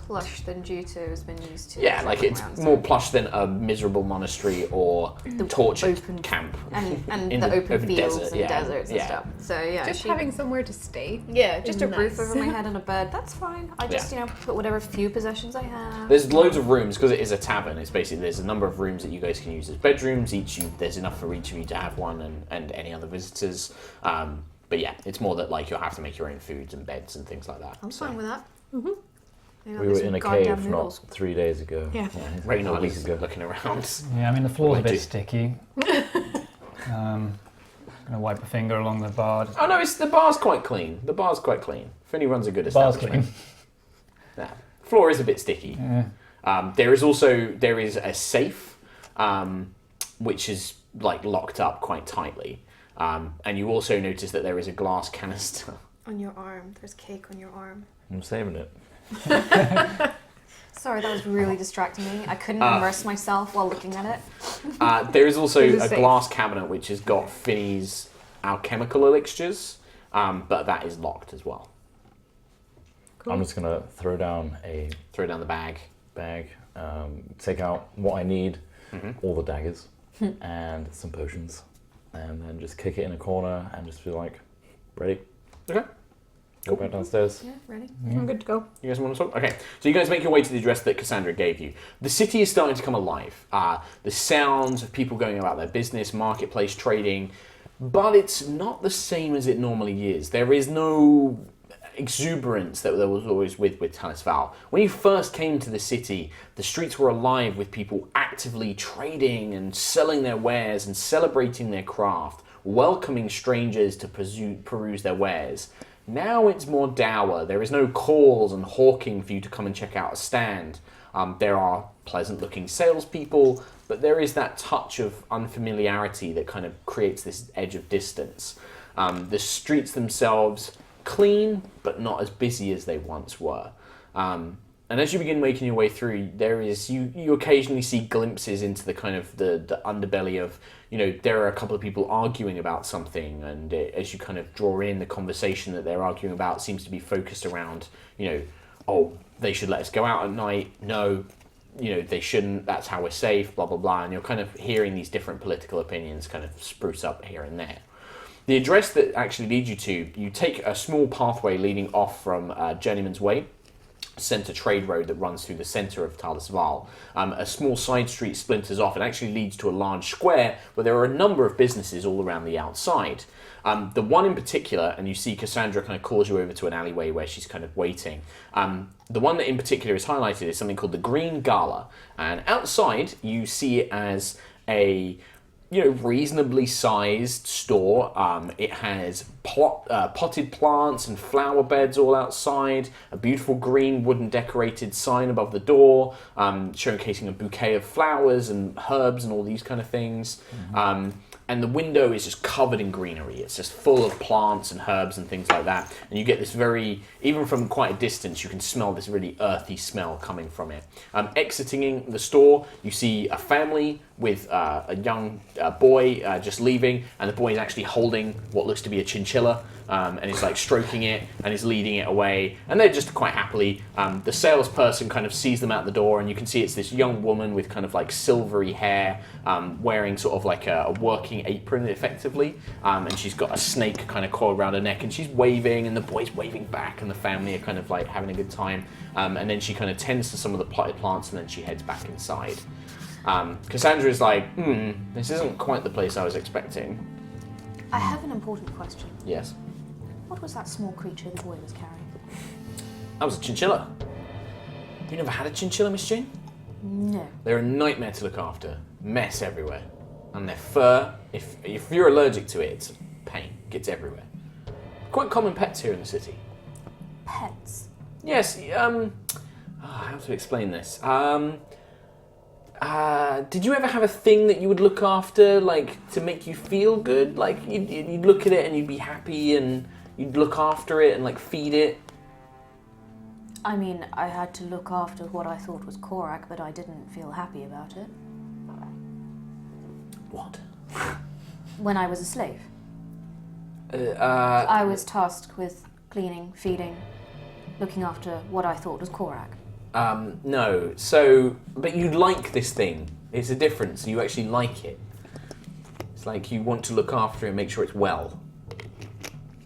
plush than Juto has been used to. Yeah, like it's traveling more around, plush than a miserable monastery or tortured open- camp. and in the the open open fields desert, and yeah, deserts and yeah. stuff. So yeah, Just she- having somewhere to stay. yeah, just a roof Nice. over my head and a bed. That's fine. I just put whatever few possessions I have. There's loads of rooms because it is a tavern. It's basically there's a number of rooms that you guys can use as bedrooms. There's enough for each of you to have one and any other visitors. But yeah, it's more that like you'll have to make your own foods and beds and things like that. I'm So, fine with that. We were in a cave not 3 days ago. Yeah. Reynard a week is ago. looking around. Yeah, I mean the floor's a Might do. bit sticky. Gonna wipe a finger along the bar. Oh no, the bar's quite clean. The bar's quite clean. Finney runs a good Bar's establishment. clean. Yeah. Floor is a bit sticky. Yeah. There is a safe, which is like locked up quite tightly, and you also notice that there is a glass canister. On your arm. There's cake on your arm. I'm saving it. Sorry, that was really distracting me. I couldn't immerse myself while looking at it. There is also There's a a safe. glass cabinet which has got Finney's alchemical elixirs, but that is locked as well. I'm just gonna throw down a Throw down the bag. bag, take out what I need, Mm-hmm. all the daggers, and some potions, and then just kick it in a corner and just feel like, ready? Okay. Go back downstairs. Yeah, ready? I'm good to go. You guys want to talk? Okay, so you guys make your way to the address that Cassandra gave you. The city is starting to come alive. The sounds of people going about their business, marketplace trading, but it's not the same as it normally is. There is no exuberance that there was always with Tanisval. When you first came to the city, the streets were alive with people actively trading and selling their wares and celebrating their craft, welcoming strangers to peruse their wares. Now it's more dour. There is no calls and hawking for you to come and check out a stand. There are pleasant-looking salespeople, but there is that touch of unfamiliarity that kind of creates this edge of distance. The streets themselves, clean, but not as busy as they once were. And as you begin making your way through, you occasionally see glimpses into the kind of the underbelly of, there are a couple of people arguing about something, and as you kind of draw in, the conversation that they're arguing about seems to be focused around, oh, they should let us go out at night. No, they shouldn't. That's how we're safe. Blah blah blah. And you're kind of hearing these different political opinions kind of spruce up here and there. The address that actually leads you to, you take a small pathway leading off from Journeyman's Way, centre trade road that runs through the centre of Talasval. A small side street splinters off and actually leads to a large square where there are a number of businesses all around the outside. The one in particular, and you see Cassandra kind of calls you over to an alleyway where she's kind of waiting. The one that in particular is highlighted is something called the Green Gala. And outside you see it as a reasonably sized store. It has potted plants and flower beds all outside, a beautiful green wooden decorated sign above the door, showcasing a bouquet of flowers and herbs and all these kind of things. and the window is just covered in greenery. It's just full of plants and herbs and things like that. And you get this even from quite a distance, you can smell this really earthy smell coming from it. Exiting the store, you see a family with a young boy just leaving, and the boy is actually holding what looks to be a chinchilla, and he's like stroking it, and he's leading it away, and they're just quite happily. The salesperson kind of sees them out the door, and you can see it's this young woman with kind of like silvery hair, wearing sort of like a working apron effectively, and she's got a snake kind of coiled around her neck, and she's waving, and the boy's waving back, and the family are kind of like having a good time, and then she kind of tends to some of the potted plants, and then she heads back inside. Cassandra is like, this isn't quite the place I was expecting. I have an important question. Yes. What was that small creature the boy was carrying? That was a chinchilla. You never had a chinchilla, Miss Jane? No. They're a nightmare to look after. Mess everywhere. And their fur, if you're allergic to it, it's a pain. Gets everywhere. Quite common pets here in the city. Pets? Yes, how to explain this? Did you ever have a thing that you would look after, like, to make you feel good? Like, you'd look at it and you'd be happy and you'd look after it and, like, feed it? I mean, I had to look after what I thought was Korrok, but I didn't feel happy about it. What? When I was a slave. I I was tasked with cleaning, feeding, looking after what I thought was Korrok. No. So, but you like this thing. It's a difference. You actually like it. It's like you want to look after it and make sure it's well.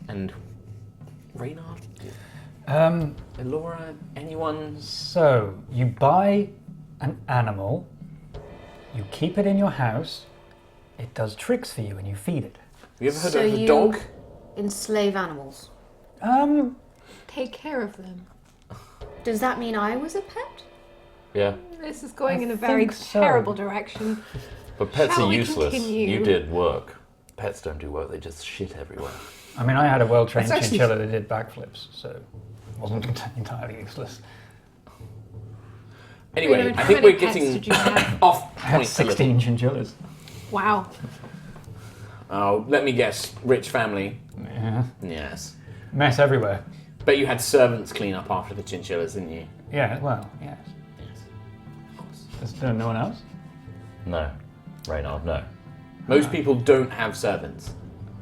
And Reynard? Laura? Anyone? So, you buy an animal, you keep it in your house, it does tricks for you and you feed it. Have you ever heard So of a you dog? enslave animals. Take care of them. Does that mean I was a pet? Yeah. This is going I in a very think so. terrible direction. But pets Shall are we useless. continue? You did work. Pets don't do work, they just shit everywhere. I mean, I had a well-trained That's actually- chinchilla that did backflips, so it wasn't entirely useless. Anyway, How I think many we're pets getting did you have? off I had point a little. 16 chinchillas. Wow. Oh, let me guess. Rich family. Yeah. Yes. Mess everywhere. But you had servants clean up after the chinchillas, didn't you? Yeah, well, yes. Yes. There's no one else? No. Reynard, no. Most people don't have servants.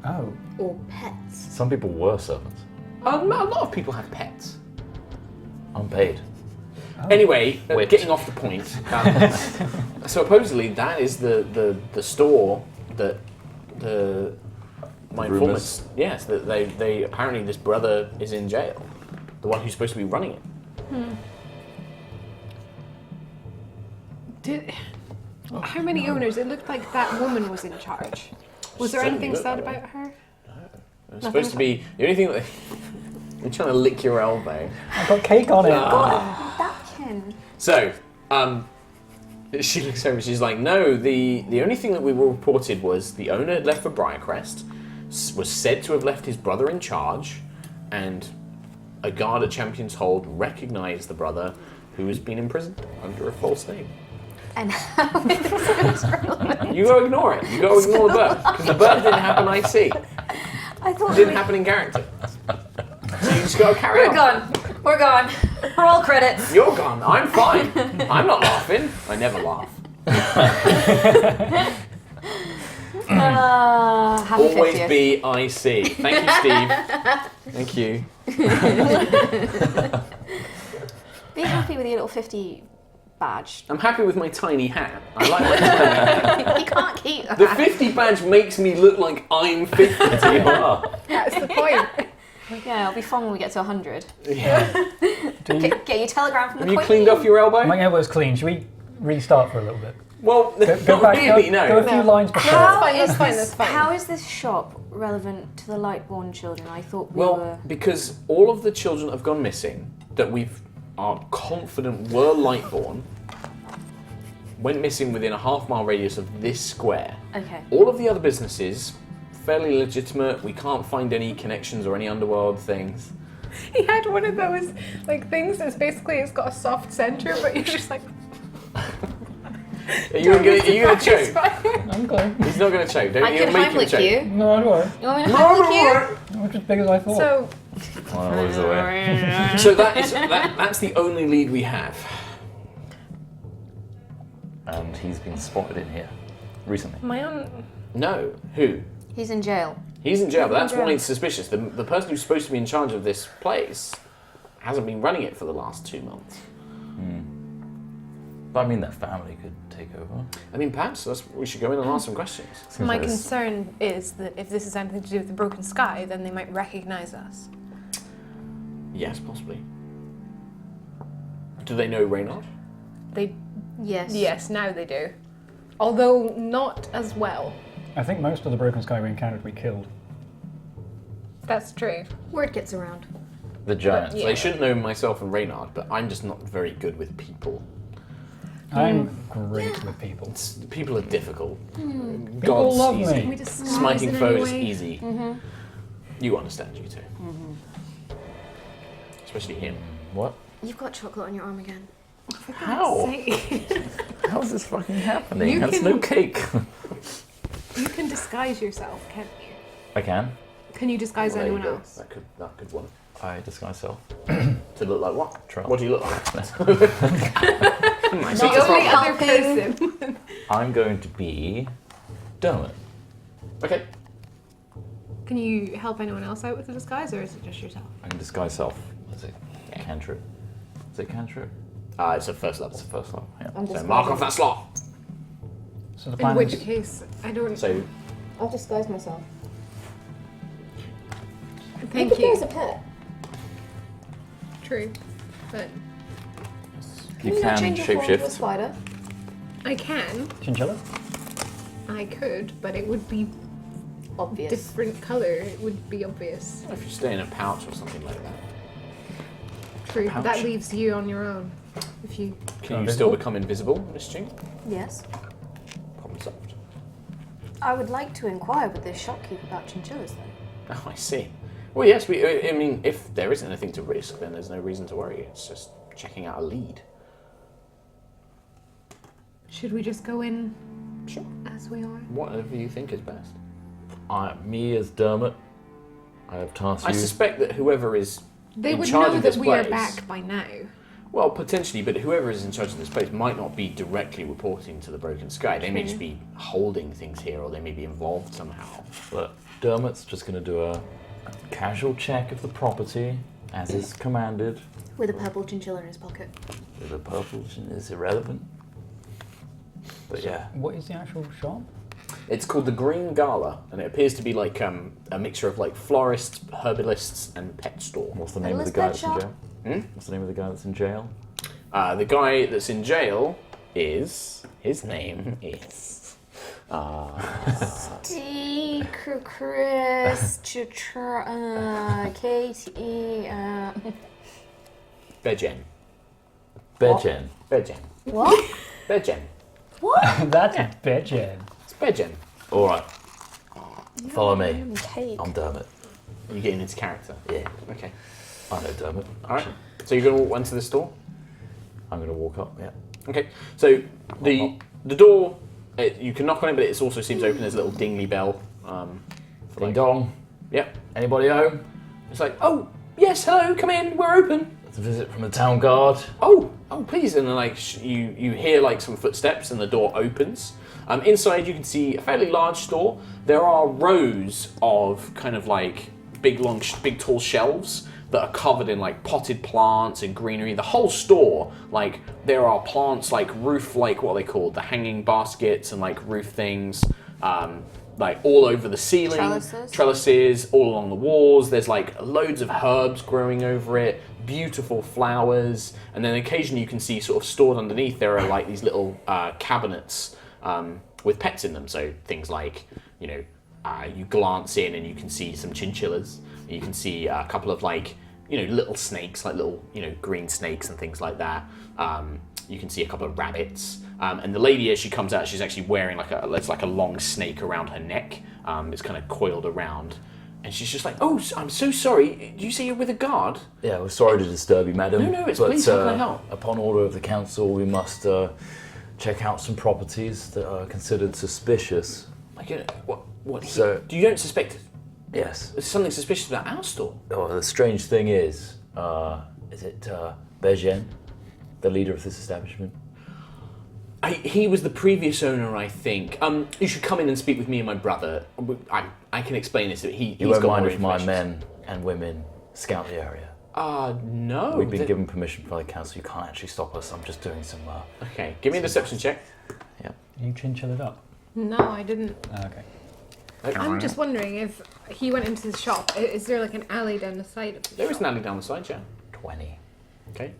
Oh. Or pets? Some people were servants. A lot of people have pets. Unpaid. Anyway, Whipped. getting off the point. So supposedly that is the store that my Rumours. informants. Yes, that they apparently this brother is in jail, the one who's supposed to be running it. How many owners? It looked like that woman was in charge. Was there Certainly anything looked said that way. about her? It's supposed to be the only thing that you're trying to lick your elbow. I've got cake on it. Napkin. So, she looks over. She's like, "No, the only thing that we were reported was the owner had left for Briarcrest, was said to have left his brother in charge, and a guard at Champion's Hold recognised the brother who has been imprisoned under a false name." And how is You go ignore it. You go ignore the bird because the bird didn't happen. I see. I thought It didn't happen in character. So you just got to carry We're on. gone. We're gone. Roll credits. You're gone. I'm fine. I'm not laughing. I never laugh. Happy Always 50th. be IC. Thank you, Steve. Thank you. Be happy with your little 50 badge. I'm happy with my tiny hat. I like my tiny hat. You can't keep that. The 50 badge makes me look like I'm 50. You are. That's the point. Yeah, it'll be fun when we get to 100. Yeah. Get your telegram from the Have you Queen. cleaned off your elbow? My elbow's clean. Should we restart for a little bit? Well, Go not back. really, Go a no. few lines before. How fine, is that's fine, this- that's fine. How is this shop relevant to the Lightborn children? I thought we Well, were... because all of the children have gone missing that we are confident were Lightborn went missing within a half-mile radius of this square. Okay. All of the other businesses, fairly legitimate. We can't find any connections or any underworld things. He had one of those like things that's basically it's got a soft center, but you're just like Are you gonna choke? I'm going. He's not gonna choke. Don't I can make him Heimlich choke. you. No, don't worry. You want me to Heimlich you? Not as big as I thought. So, One moves away. So that's the only lead we have. And he's been spotted in here recently. my own. No, who? He's in jail. He's in jail, but that's in jail. why it's suspicious. The person who's supposed to be in charge of this place hasn't been running it for the last 2 months. But I mean, that family could take over. I mean, perhaps we should go in and ask some questions. Seems My like this- concern is that if this is anything to do with the broken sky, then they might recognize us. Yes, possibly. Do they know Reynard? They, Yes. yes, now they do. Although not as well. I think most of the broken sky we encountered we killed. That's true. Word gets around. The giants. Yeah. They shouldn't know myself and Reynard, but I'm just not very good with people. I'm great with people. People are difficult. People God's love easy. me. We disguise Smiting in foes any is way. easy. You understand, you two. Especially him. What? You've got chocolate on your arm again. How? Say- How is this fucking happening? You That's can- no cake. You can disguise yourself, can't you? I can. Can you disguise Well, there you anyone go. else? That could work. I disguise self. To look like what? Troll. What do you look like? Not The only other helping. person. I'm going to be Dermot. Okay. Can you help anyone else out with the disguise, or is it just yourself? I can disguise self. Is it cantrip? Is it cantrip? It's a first level. It's the first level. Yeah. I'm So mark off that slot. So the In plan which is case, I don't. So I'll disguise myself. Thank you. a pet. True, but You can shapeshift. spider? I can. chinchilla. I could, but it would be Obvious. different color. It would be obvious. if you stay in a pouch or something like that, True, but that Pouch. leaves you on your own. If you can you Invisible? still become invisible, Miss Ching? Yes. Problem solved. I would like to inquire with this shopkeep about chinchillas then. Oh, I see. Well, yes. I mean, if there isn't anything to risk, then there's no reason to worry. It's just checking out a lead. should we just go in Sure. as we are? Whatever you think is best. Me as Dermot. I have tasked I you. suspect that whoever is They in would charge know of that this we are place- back by now. Well, potentially, but whoever is in charge of this place might not be directly reporting to the Broken Sky. They may just be holding things here, or they may be involved somehow. But Dermot's just going to do a casual check of the property as is commanded. With a purple chinchilla in his pocket. With a purple is irrelevant. But yeah, What is the actual shop? It's called the Green Gala, and it appears to be like a mixture of like florists, herbalists, and pet store. what's the name of the Peddler's guy pet that's in shop? jail? Hmm? What's the name of the guy that's in jail? The guy that's in jail his name is. Steve, Chris, Katie, Bejen. Bejen. Bejen. What? Bejen. That's a bitchin'. It's Bejen. All right. Follow me. Cake. I'm Dermot. You're getting into character. Yeah, Okay. I know Dermot. Alright. So you're going to walk into the store? I'm going to walk up. Yeah. Okay. So the door, you can knock on it, but it also seems open. There's a little dingly bell. For Ding like, dong. yep. Anybody home? It's like, oh, yes, hello, come in, we're open. It's a visit from the town guard. Oh, please. And then like you hear like some footsteps and the door opens. Inside you can see a fairly large store. There are rows of kind of like big tall shelves that are covered in like potted plants and greenery. The whole store, like there are plants like roof, like what are they called? The hanging baskets and like roof things. Like all over the ceiling, trellises all along the walls. There's like loads of herbs growing over it, beautiful flowers, and then occasionally you can see sort of stored underneath there are like these little cabinets with pets in them. So things like, you glance in and you can see some chinchillas. You can see a couple of like, little snakes, like little, green snakes and things like that. You can see a couple of rabbits. And the lady, as she comes out, she's actually wearing like a long snake around her neck. It's kind of coiled around. And she's just like, oh, I'm so sorry. Do you say you're with a guard? Yeah, we're sorry to disturb you, madam. No, it's but, please, how can I help? Upon order of the council, we must check out some properties that are considered suspicious. Like, what? So- You don't suspect Yes. there's something suspicious about our store? Oh, the strange thing is it Bejen, the leader of this establishment? He was the previous owner, I think. You should come in and speak with me and my brother. I can explain this. He's You won't got mind more if my information. men and women scout the area? No. We've been given permission by the council. You can't actually stop us. I'm just doing some. Okay, give me a deception check. Yeah. You chinchillaed up. No, I didn't. Okay. I'm just wondering if he went into the shop. Is there like an alley down the side of the There shop? is an alley down the side, yeah. 20. Okay.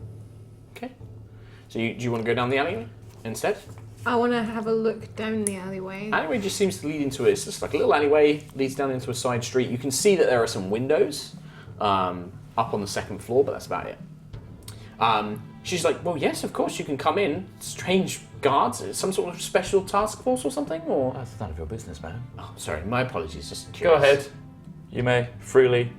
So do you want to go down the alley instead? I want to have a look down the alleyway. Alleyway just seems to lead into it. It's just like a little alleyway, leads down into a side street. You can see that there are some windows up on the second floor, but that's about it. She's like, well, yes, of course, you can come in. Strange guards, some sort of special task force or something, or? That's none of your business, man. Oh, sorry, my apologies, just Go curious. ahead. You may freely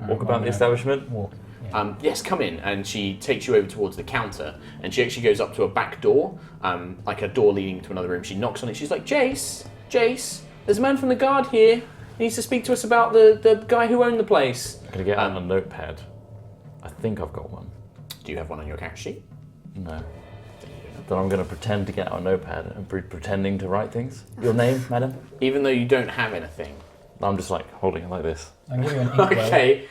walk about the establishment. Walk. Yeah. Yes, come in, and she takes you over towards the counter, and she actually goes up to a back door, like a door leading to another room. She knocks on it. She's like, Jace, there's a man from the guard here. He needs to speak to us about the guy who owned the place. I'm gonna get out a notepad. I think I've got one. Do you have one on your character sheet? No. Then I'm gonna pretend to get out a notepad and be pretending to write things. Your name, madam? Even though you don't have anything. I'm just like holding it like this. I'll give you an inkwell. Okay,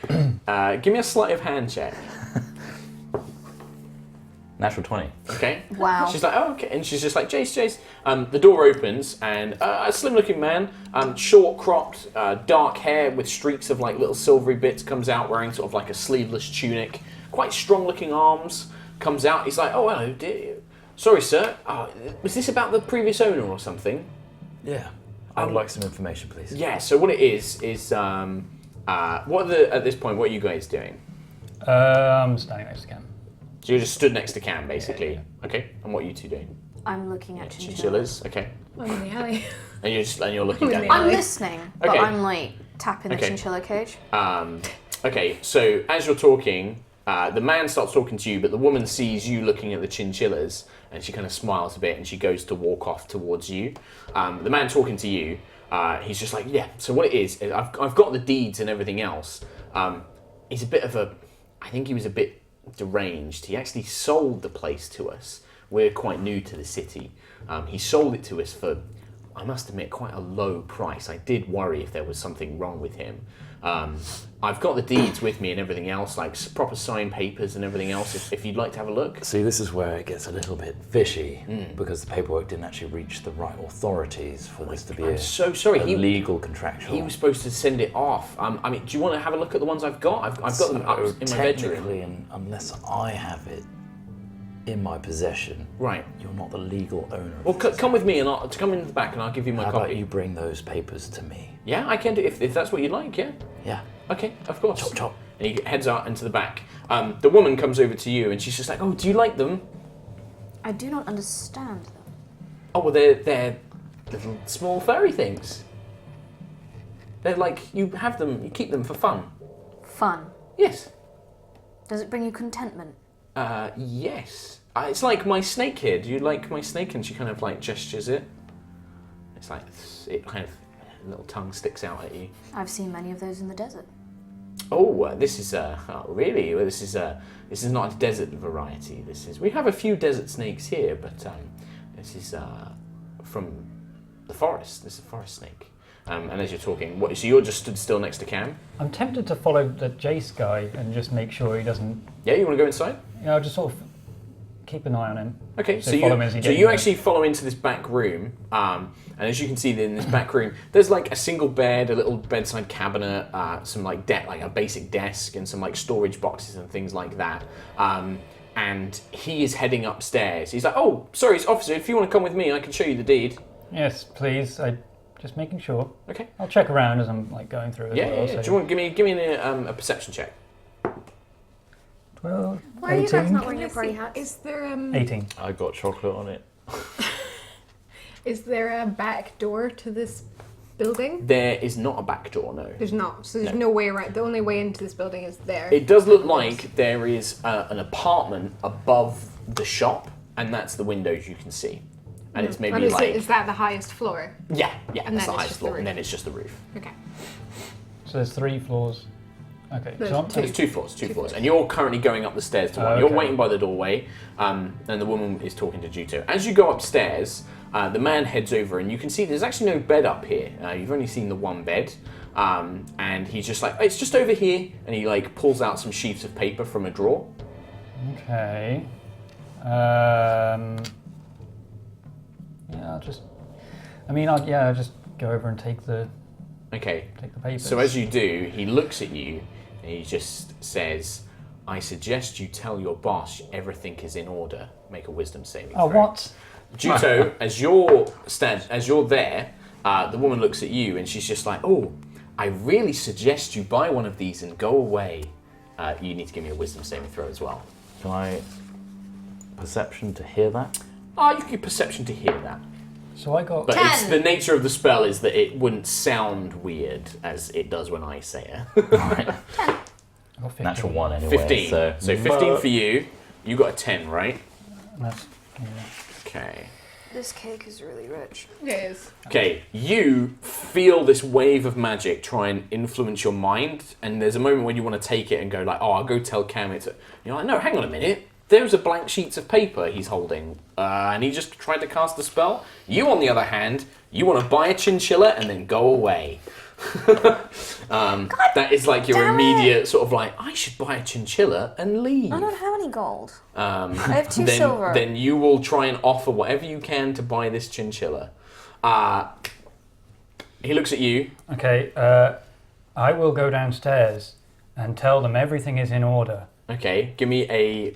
give me a sleight of hand check. Natural 20. Okay. Wow. She's like, oh, okay. And she's just like, Jace. The door opens, and a slim-looking man, short-cropped, dark hair with streaks of like little silvery bits comes out, wearing sort of like a sleeveless tunic. Quite strong-looking arms. Comes out. He's like, oh, hello, dear. Sorry, sir. Was this about the previous owner or something? Yeah. I would like some information, please. Yeah. So what it is at this point, what are you guys doing? I'm standing next to Cam. So you're just stood next to Cam, basically. Yeah. Okay. And what are you two doing? I'm looking at Chinchillas. Okay. I'm in the alley. And you're looking I'm in down. the the I'm alley. listening, but Okay. I'm like tapping the Okay. chinchilla cage. Okay, so as you're talking, the man starts talking to you, but the woman sees you looking at the chinchillas, and she kind of smiles a bit, and she goes to walk off towards you. The man talking to you, he's just like, yeah, so what it is, I've got the deeds and everything else. He's a bit of I think he was a bit deranged. He actually sold the place to us. We're quite new to the city. He sold it to us for, I must admit, quite a low price. I did worry if there was something wrong with him. I've got the deeds with me and everything else, like proper signed papers and everything else, if you'd like to have a look. See, this is where it gets a little bit fishy, because the paperwork didn't actually reach the right authorities for this to be I'm so sorry. a legal contractual. He was supposed to send it off. I mean, do you want to have a look at the ones I've got? I've got them up in my bedroom. Technically, and unless I have it in my possession, Right. you're not the legal owner. Well, come with me and I'll come in the back and I'll give you my How copy. about you bring those papers to me? Yeah, I can do if that's what you'd like. Yeah. Yeah. Okay, of course. Chop, chop. And he heads out into the back. The woman comes over to you and she's just like, "Oh, do you like them?" I do not understand them. Oh, well, they're little small furry things. They're like you have them, you keep them for fun. Fun. Yes. Does it bring you contentment? Yes. It's like my snake here. Do you like my snake? And she kind of like gestures it. It's like it kind of a little tongue sticks out at you. I've seen many of those in the desert. Oh, this is really. Well, this is not a desert variety. We have a few desert snakes here, but this is from the forest. This is a forest snake. And as you're talking, so you're just stood still next to Cam? I'm tempted to follow the Jace guy and just make sure he doesn't. Yeah, you want to go inside? I'll just sort of keep an eye on him. Okay, so follow him as he you gets in there. actually follow into this back room, and as you can see in this back room, there's like a single bed, a little bedside cabinet, some like a basic desk, and some like storage boxes and things like that. And he is heading upstairs. He's like, "Oh, sorry, officer, if you want to come with me, I can show you the deed." Yes, please. Just making sure. Okay. I'll check around as I'm like going through. Yeah, as yeah, well, yeah. so Do you want give me a perception check? 12, Why are you 18, guys not wearing your party hats? Is there 18. I got chocolate on it. is there a back door to this building? There is not a back door, no. There's not. So there's no way around. The only way into this building is there. It does look like there is an apartment above the shop, and that's the windows you can see. and it's maybe And is, like is that the highest floor? yeah, And that's then the it's highest just the floor, roof. and then it's just the roof. Okay. So there's 3 floors. Okay, There's so I'm So it's two floors, and you're currently going up the stairs to one. Okay. You're waiting by the doorway, and the woman is talking to Juto. As you go upstairs, the man heads over, and you can see there's actually no bed up here. You've only seen the one bed, and he's just like, it's just over here, and he like pulls out some sheets of paper from a drawer. Okay. Yeah, I'll just go over and take the Okay. papers. So as you do, he looks at you, and he just says, "I suggest you tell your boss everything is in order. Make a wisdom saving throw." Oh, what? Juto, as you're there, the woman looks at you and she's just like, "Oh, I really suggest you buy one of these and go away." You need to give me a wisdom saving throw as well. Can I perception to hear that? You can get perception to hear that, So I got... but 10. it's the nature of the spell is that it wouldn't sound weird as it does when I say it. I got 15. Natural 1 anyway. 15. So, So 15 for you. You got a 10, right? And that's, Okay. This cake is really rich. It is. Okay, you feel this wave of magic try and influence your mind, and there's a moment when you want to take it and go like, "Oh, I'll go tell Cam it's." You're like, "No, hang on a minute. Those are blank sheets of paper he's holding, and he just tried to cast a spell." You, on the other hand, you want to buy a chinchilla and then go away. That is like your damn immediate sort of like, I should buy a chinchilla and leave. I don't have any gold. I have 2 silver. Then you will try and offer whatever you can to buy this chinchilla. He looks at you. okay, I will go downstairs and tell them everything is in order. Okay, give me a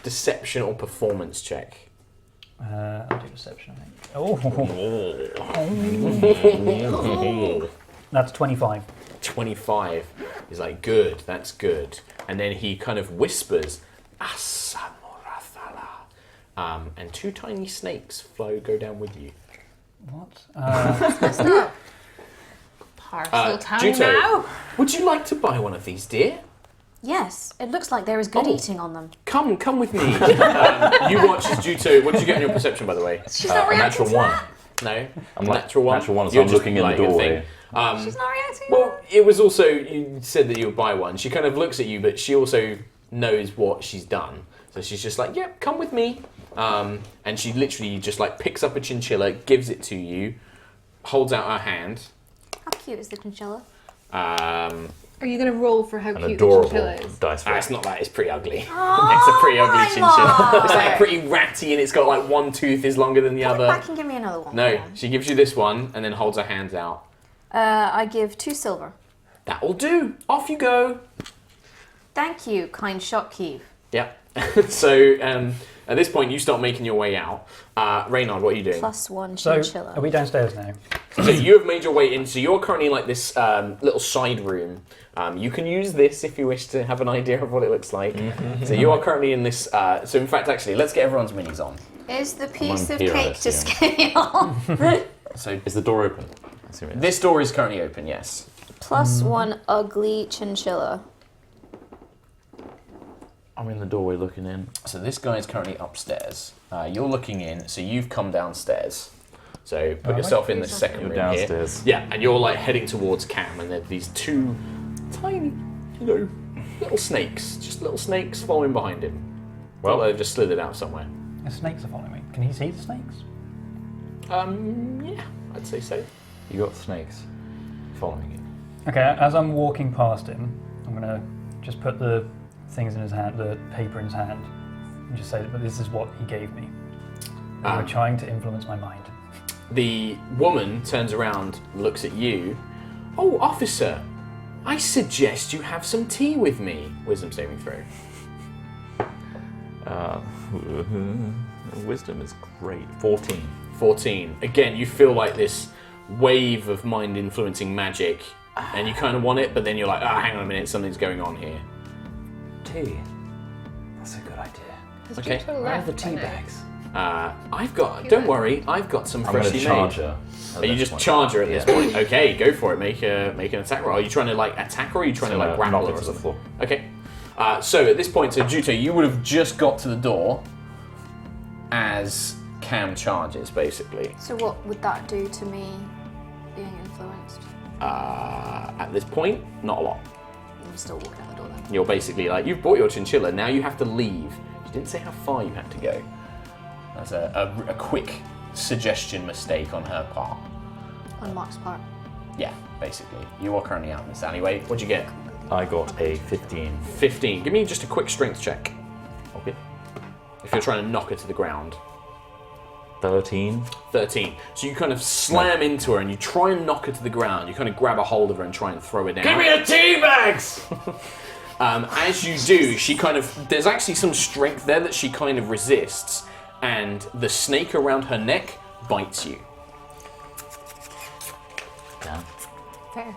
deception or performance check. I'll do deception, I think. Oh, that's 25. 25. He's like, good, that's good. And then he kind of whispers, Asamurathala. And 2 tiny snakes go down with you. What? Parcel time Juto, now. would you like to buy one of these, dear? Yes, it looks like there is good Oh. eating on them. Come with me. You watch as Juto. What did you get on your perception, by the way? She's not a reacting natural to 1. that. No? I'm like, natural one? natural 1, so You're I'm just looking in the like your doorway. thing. She's not reacting to Well, it was also, you said that you would buy one. She kind of looks at you, but she also knows what she's done. So she's just like, yep, come with me. And she literally just like picks up a chinchilla, gives it to you, holds out her hand. How cute is the chinchilla? Are you going to roll for how An cute the adorable chinchilla is? dice roll. It's not that, it's pretty ugly. Oh, It's a pretty ugly my chinchilla. lord. It's like pretty ratty and it's got like one tooth is longer than the Put it other. back and give me another one. No, Yeah. she gives you this one and then holds her hands out. I give 2 silver. That'll do. Off you go. Thank you, kind shopkeep. Yep. So at this point, you start making your way out. Reynard, what are you doing? +1 So, chinchilla. are we downstairs now? So you have made your way in. So you're currently in like this little side room. You can use this if you wish to have an idea of what it looks like. So you are currently in this. So in fact, actually, let's get everyone's minis on. Is the piece on of here, I cake to assume. scale? So Is the door open? I assume it is. this door is currently open. Yes. +1 ugly chinchilla. I'm in the doorway looking in. So this guy is currently upstairs. You're looking in. So you've come downstairs. So put yourself in the second You're room downstairs. here. Yeah, and you're like heading towards Cam, and there's these 2 tiny, little snakes, just little snakes following behind him. Well, they've just slithered out somewhere. The snakes are following me. Can he see the snakes? Yeah, I'd say so. You got snakes following you. Okay, as I'm walking past him, I'm going to just put the things in his hand, the paper in his hand, and just say, but this is what he gave me. They were trying to influence my mind. The woman turns around, looks at you. Oh, officer, I suggest you have some tea with me. Wisdom saving throw. Wisdom is great. 14. 14. Again, you feel like this wave of mind influencing magic, and you kind of want it, but then you're like, hang on a minute, something's going on here. Tea. That's a good idea. Okay. Where are the tea bags? I've got. Don't worry, I've got some I'm going freshly to charge made. her. Are you just charge her at this point? Okay, go for it. Make an attack roll. Are you trying to like attack her, or are you trying to like grapple knock her it or to the something? floor. Okay. So at this point, so Juto, you would have just got to the door as Cam charges, basically. So what would that do to me being influenced? At this point, not a lot. I'm still walking out the door then. You're basically like, you've bought your chinchilla, now you have to leave. She didn't say how far you had to go. That's a quick suggestion mistake on her part. On Mark's part. Yeah, basically. You are currently out in this alleyway. What'd you get? I got a 15. 15. Give me just a quick strength check. Okay. If you're trying to knock her to the ground. 13. 13. So you kind of slam into her and you try and knock her to the ground. You kind of grab a hold of her and try and throw her down. Give me a teabags! As you do, she kind of... There's actually some strength there that she kind of resists. And the snake around her neck bites you. Damn. Fair.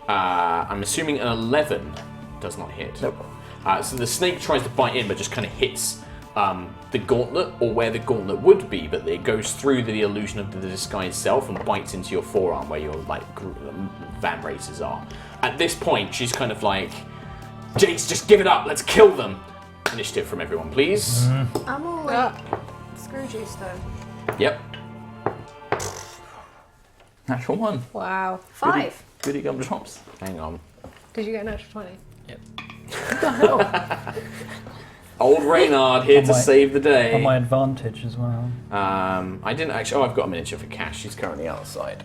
I'm assuming an 11 does not hit. Nope. So the snake tries to bite in, but just kind of hits the gauntlet, or where the gauntlet would be, but it goes through the illusion of the disguise self and bites into your forearm, where your van races are. At this point, she's kind of like, Jace, just give it up. Let's kill them. Initiative from everyone, please. I'm all like screw juice though. Yep. Natural 1. Wow. 5. Goody gumdrops. Hang on. Did you get an extra 20? Old Reynard here On to my- save the day. On my advantage as well. I didn't actually. Oh, I've got a miniature for Cash. She's currently outside.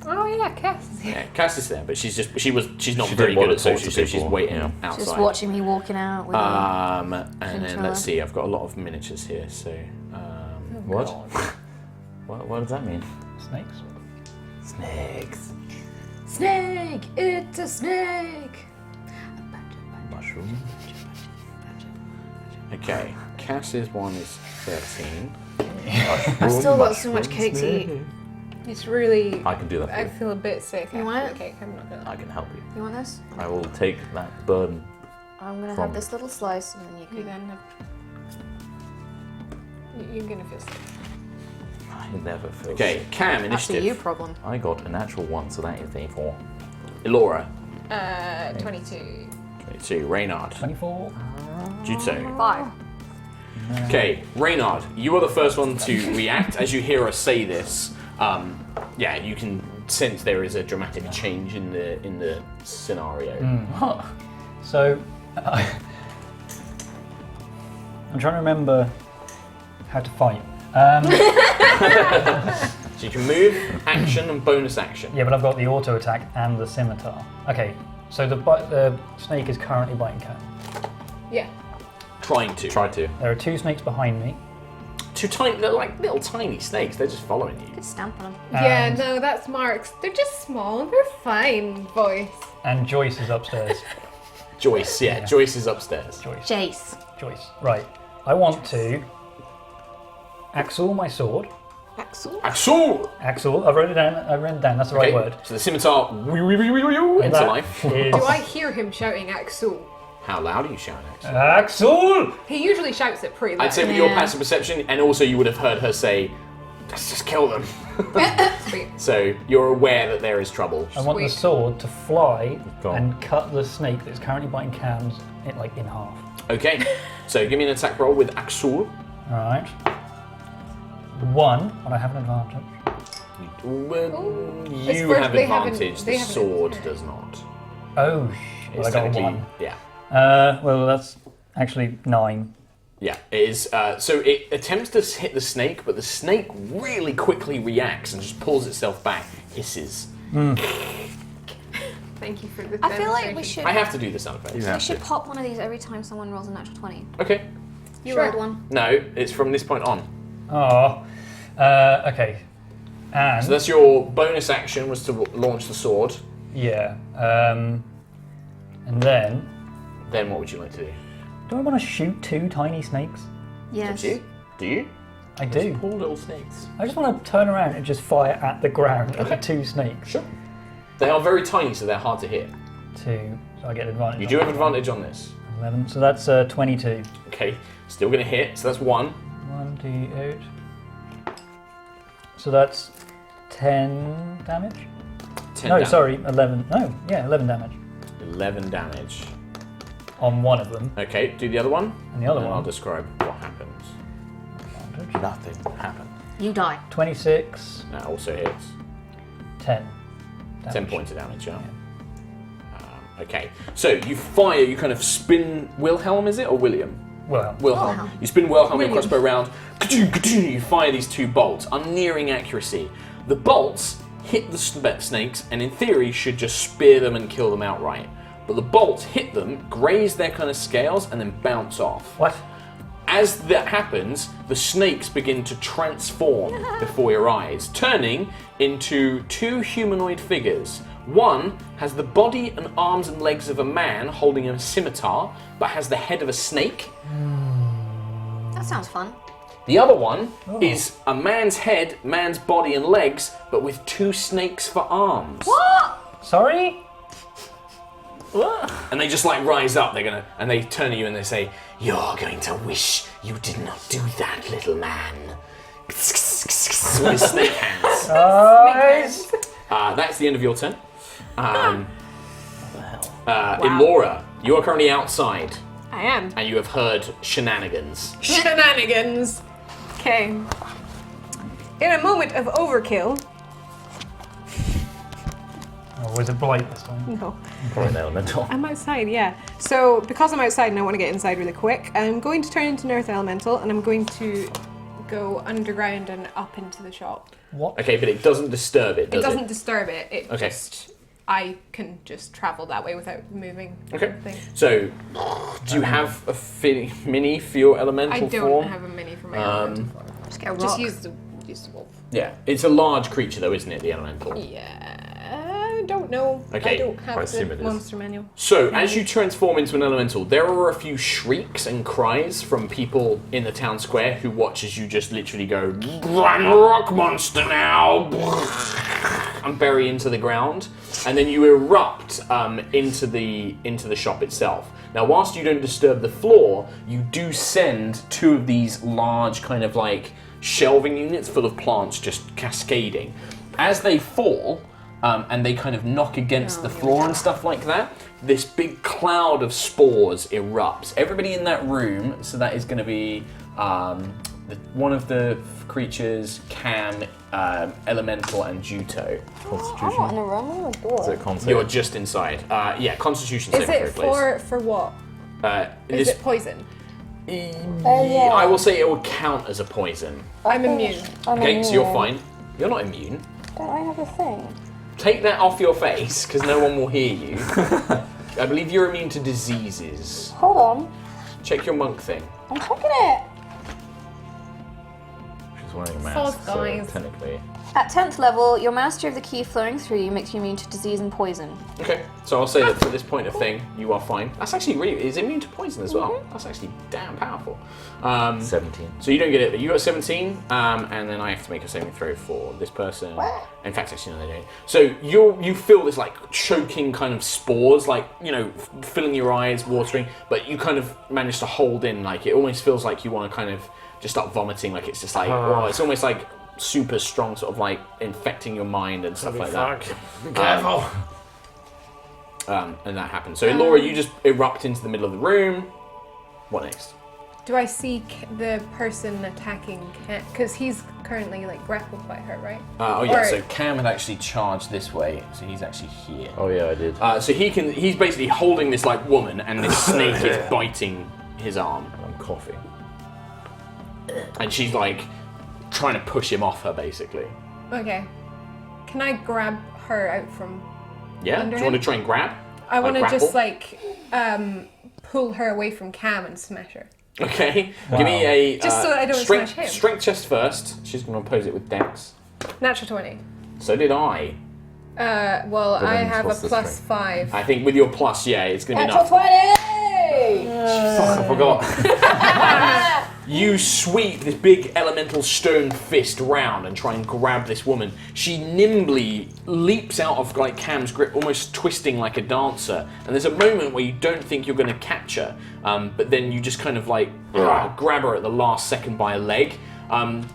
Oh yeah, Cass. Yeah, Cass is there, but she's not She very didn't want good to at talk to social, so she's people, waiting yeah. outside. Just watching me walking out with And then Chinchilla. let's see. I've got a lot of miniatures here. So What? What does that mean? Snakes. Snakes. Snake! It's a snake! Mushroom. okay, Cass's one is 13. I've still got so much cake to eat. It's really. I can do that for I you. feel a bit sick You after want the it? cake. I'm not gonna. I can help you. You want this? I will take that burden. I'm gonna From- have this little slice and then you You're can... gonna. You're gonna feel sick. I never feel Okay, Cam, That's a you initiative. problem. I got a natural 1, so that is a 4. Elora, 22. 22. Reynard, 24. Jutsu. 5. Okay, Reynard, you are the first one to react as you hear her say this. Yeah, you can sense there is a dramatic change in the scenario. So, I'm trying to remember how to fight. So you can move, action, and bonus action. Yeah, but I've got the auto attack and the scimitar. Okay, so the snake is currently biting Cat. Yeah. Trying to. Try to. There are 2 snakes behind me. Too tiny. They're like little tiny snakes. They're just following you. Good stamp on them. Yeah, And- no, that's Mark's. They're just small. They're fine, boys. And Joyce is upstairs. Joyce, yeah, Joyce is upstairs. Joyce. Jace. Right. I want to Axle my sword. Axel? Axel! Axle. I've written it down. That's the right word. So the scimitar into That life. is Do I hear him shouting Axel? How loud are you shouting, Axel? Axle. He usually shouts it pretty loud. I'd say with your Yeah. passive perception, and also you would have heard her say, "Let's just kill them." Sweet. So you're aware that there is trouble. I want the Sweet. sword to fly Go on. and cut the snake that's currently biting Cam's in half. Okay, so give me an attack roll with Axel. All right. 1, and I have an advantage. It's You first- have they haven't- advantage. they The haven't- sword does not. Oh, well, It's I got a technically- 1. Yeah. Well, that's actually 9. Yeah, it is. So it attempts to hit the snake, but the snake really quickly reacts and just pulls itself back, hisses. Thank you for the I feel like we demonstration. should I have to do the sound effects. we should pop one of these every time someone rolls a natural 20. Okay. You Sure. rolled one. No, it's from this point on. Oh. Okay. And So that's your bonus action was to launch the sword. yeah. And then Then what would you like to do? do I want to shoot 2 tiny snakes? Yes. Do you? Do you? I do. Poor little snakes. I just want to turn around and just fire at the ground at the 2 snakes. Sure. They are very tiny, so they're hard to hit. 2. So I get advantage. You on do have that. advantage on this. 11. So that's 22. Okay, still gonna hit, so that's 1. 1d8. So that's 10 damage? 10 No, damage. sorry, 11. No, yeah, 11 damage 11 damage. on one of them. Okay, do the other one. And the other And I'll one, describe what happens. disadvantage. Nothing happened. You die. 26, That also hits. 10. 10 damage. points of damage, yeah. Okay, so you fire, you kind of spin Wilhelm, is it, or William? Well, Wilhelm. You spin Wilhelm your crossbow around, you fire these 2 bolts, unearing accuracy. The bolts hit the snakes and in theory should just spear them and kill them outright. But the bolts hit them, graze their kind of scales, and then bounce off. what? As that happens, the snakes begin to transform before your eyes, turning into 2 humanoid figures. One has the body and arms and legs of a man holding a scimitar, but has the head of a snake. That sounds fun. The other one is a man's head, man's body and legs, but with 2 snakes for arms. What? Sorry? And they just like rise up, and they turn to you and they say, "You're going to wish you did not do that, little man." With his snake hands. Guys! That's the end of your turn. Elora, you are currently outside I am. and you have heard shenanigans. Shenanigans. Okay. In a moment of overkill. Or was it Blight this time? No. Probably an elemental. I'm outside, yeah. So because I'm outside and I want to get inside really quick, I'm going to turn into an earth elemental and I'm going to go underground and up into the shop. What? Okay, but it doesn't disturb it, does it? It doesn't disturb it. It Okay. just I can just travel that way without moving. Okay. Thing. So, do you have a mini for your elemental I don't form? have a mini for my elemental form. Just get a rock. Just use the wolf. Yeah, it's a large creature though, isn't it, the elemental? Yeah, I don't know. Okay, I don't have I assume the it is. monster manual. So, as you transform into an elemental, there are a few shrieks and cries from people in the town square who watch as you just literally go, "I'm a rock monster now!" and bury into the ground. And then you erupt into the shop itself. Now, whilst you don't disturb the floor, you do send 2 of these large kind of like shelving units full of plants just cascading. As they fall, and they kind of knock against the floor and stuff like that, this big cloud of spores erupts. Everybody in that room, so that is going to be one of the creatures, Cam, Elemental, and Juto. Constitution. in a room Is it con save? You're just inside. Yeah, Constitution Is saving it throw, for what? please. Is it poison? I will say it will count as a poison. I'm immune. Okay, so you're fine. You're not immune. Don't I have a thing? Take that off your face, because no one will hear you. I believe you're immune to diseases. Hold on. Check your monk thing. I'm checking it. She's wearing a mask, False so guys. technically. At 10th level, your mastery of the key flowing through you makes you immune to disease and poison. Okay, so I'll say that for this point of thing, you are fine. That's actually really, it's immune to poison as well. That's actually damn powerful. 17. So you don't get it, but you got 17, and then I have to make a saving throw for this person. In fact, actually, no, they don't. So you feel this like choking kind of spores, like, you know, filling your eyes, watering, but you kind of manage to hold in, like, it almost feels like you want to kind of just start vomiting, like it's just like, oh, it's almost like super strong, sort of like infecting your mind and stuff like that. Be careful. And that happens. So, Laura, you just erupt into the middle of the room. What next? Do I see the person attacking Cam? Because he's currently like grappled by her, right? Oh yeah, Or- so Cam had actually charged this way, so he's actually here. Oh yeah, I did. So he's basically holding this like woman, and this snake is biting his arm, I'm coughing. and she's like trying to push him off her, basically. Okay. Can I grab her out from? Yeah. Under Do you want to him? try and grab? I want to just grapple? like pull her away from Cam and smash her. Okay. Wow. Give me a Just so I don't strength, smash him. strength chest first. She's going to oppose it with Dex. Natural 20. So did I. Well, But I then have a what's the plus strength? 5. I think with your plus, yeah, it's going to be enough. 20! Fuck, I forgot. You sweep this big elemental stone fist round and try and grab this woman. She nimbly leaps out of like Cam's grip, almost twisting like a dancer. And there's a moment where you don't think you're going to catch her, but then you just kind of like grab her at the last second by a leg.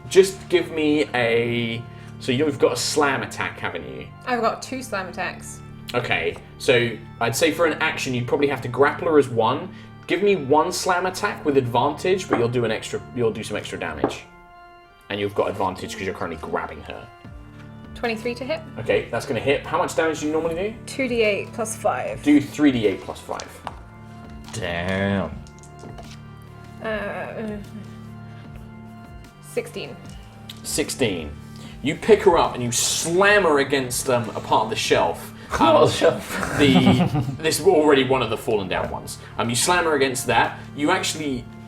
Just give me a... So you've got a slam attack, haven't you? I've got 2 slam attacks. Okay, so I'd say for an action you'd probably have to grapple her as one. Give me 1 slam attack with advantage, but you'll do some extra damage. and you've got advantage because you're currently grabbing her. 23 to hit. Okay, that's going to hit. How much damage do you normally do? 2d8 plus 5. Do 3d8 plus 5. Damn. 16. 16. You pick her up and you slam her against a part of the shelf. This is already one of the fallen down ones. You slam her against that.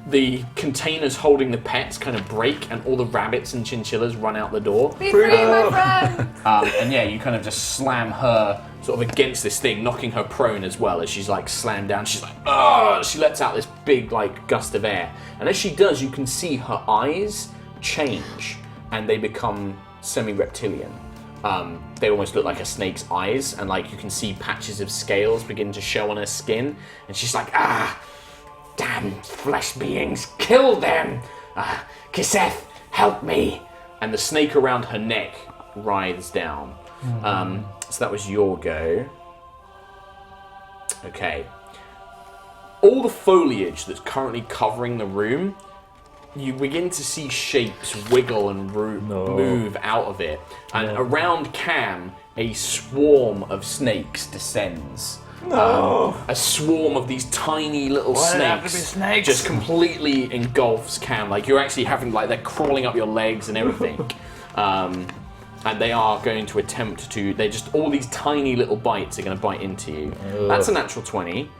The containers holding the pets kind of break, and all the rabbits and chinchillas run out the door. Be free, my friend! And yeah, you kind of just slam her sort of against this thing, knocking her prone as well as she's like slammed down. She's like, oh! She lets out this big like gust of air, and as she does, you can see her eyes change, and they become semi-reptilian. They almost look like a snake's eyes, and like you can see patches of scales begin to show on her skin, and she's like, damn flesh beings, kill them! Kiseth, help me! And the snake around her neck writhes down. So that was your go. Okay. All the foliage that's currently covering the room, you begin to see shapes wiggle and move out of it. And around Cam, a swarm of snakes descends. A swarm of these tiny little snakes just completely engulfs Cam. Like you're actually having they're crawling up your legs and everything. And they are going to attempt to. All these tiny little bites are going to bite into you. That's a natural 20.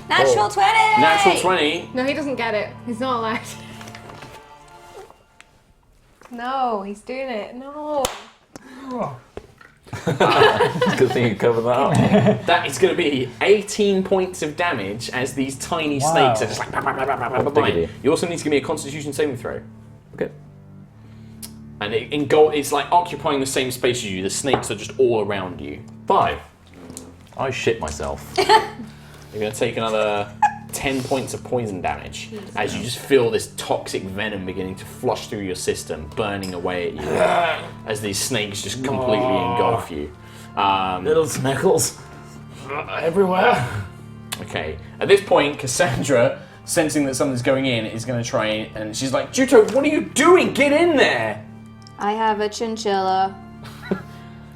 Natural 20! Natural 20. No, he doesn't get it. He's not allowed. No, he's doing it. No. Good thing you covered that up. That is going to be 18 points of damage as these tiny snakes are just like. Bite. You also need to give me a Constitution saving throw. Okay. And it's like occupying the same space as you. The snakes are just all around you. 5. I shit myself. You're going to take another 10 points of poison damage as you just feel this toxic venom beginning to flush through your system, burning away at you as these snakes just completely engulf you. Little snickles everywhere. Okay, at this point, Cassandra, sensing that something's going in, is going to try and she's like, Juto, what are you doing? Get in there! I have a chinchilla.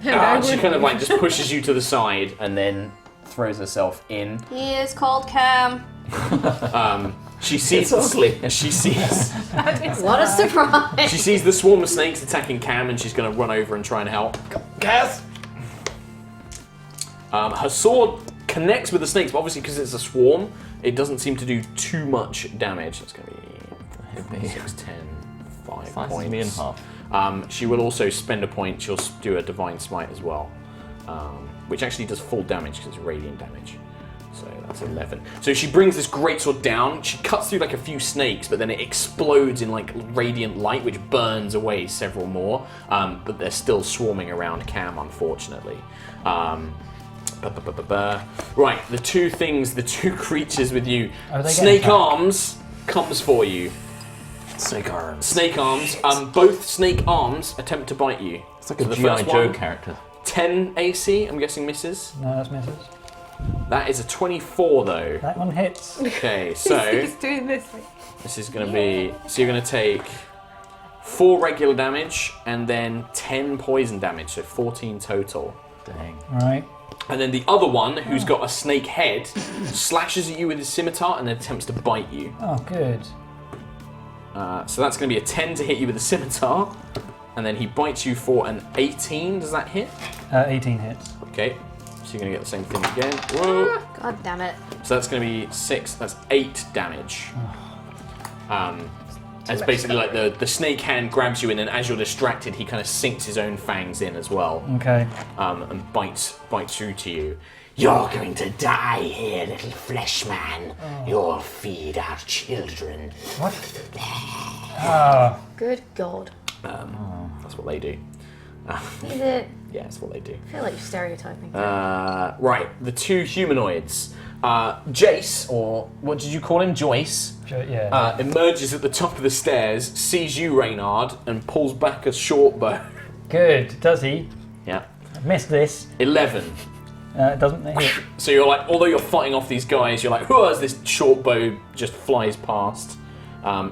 She kind of like just pushes you to the side and then throws herself in. He is called Cam. She sees she sees What a surprise! she sees the swarm of snakes attacking Cam, and she's going to run over and try and help. Cass! Her sword connects with the snakes, but obviously because it's a swarm, it doesn't seem to do too much damage. That's going to be 6, 10, 5 points. Me in half. She will also spend a point. She'll do a Divine Smite as well, which actually does full damage because it's radiant damage. So that's 11. So she brings this greatsword down. She cuts through like a few snakes, but then it explodes in like radiant light, which burns away several more. But they're still swarming around Cam, unfortunately. Right, the two creatures with you. Snake Arms comes for you. Snake arms. Snake Arms. Both Snake Arms attempt to bite you. It's like a G.I. Joe character. 10 AC, I'm guessing misses. No, that's misses. That is a 24 though. That one hits. Okay, so He's doing this. this is going to be. So you're going to take 4 regular damage and then 10 poison damage, so 14 total. Dang. Alright. And then the other one, who's got a snake head, slashes at you with his scimitar and attempts to bite you. Oh, good. So that's going to be a 10 to hit you with a scimitar, and then he bites you for an 18. Does that hit? 18 hits. Okay, so you're going to get the same thing again. Whoa. God damn it. So that's going to be 6. That's 8 damage. As basically like the snake hand grabs you, and then as you're distracted, he kind of sinks his own fangs in as well, Okay. and bites through to you. You're going to die here, little flesh man. You'll feed our children. What? Ah. Good God. That's what they do. Is it? Yeah, that's what they do. I feel like you're stereotyping. Right, the two humanoids. Jace, or what did you call him? Joyce. Yeah. Emerges at the top of the stairs, sees you, Reynard, and pulls back a short bow. Good. Does he? Yeah. I missed this. 11. It doesn't hit. So you're like, although you're fighting off these guys, you're like, whoa, as this short bow just flies past.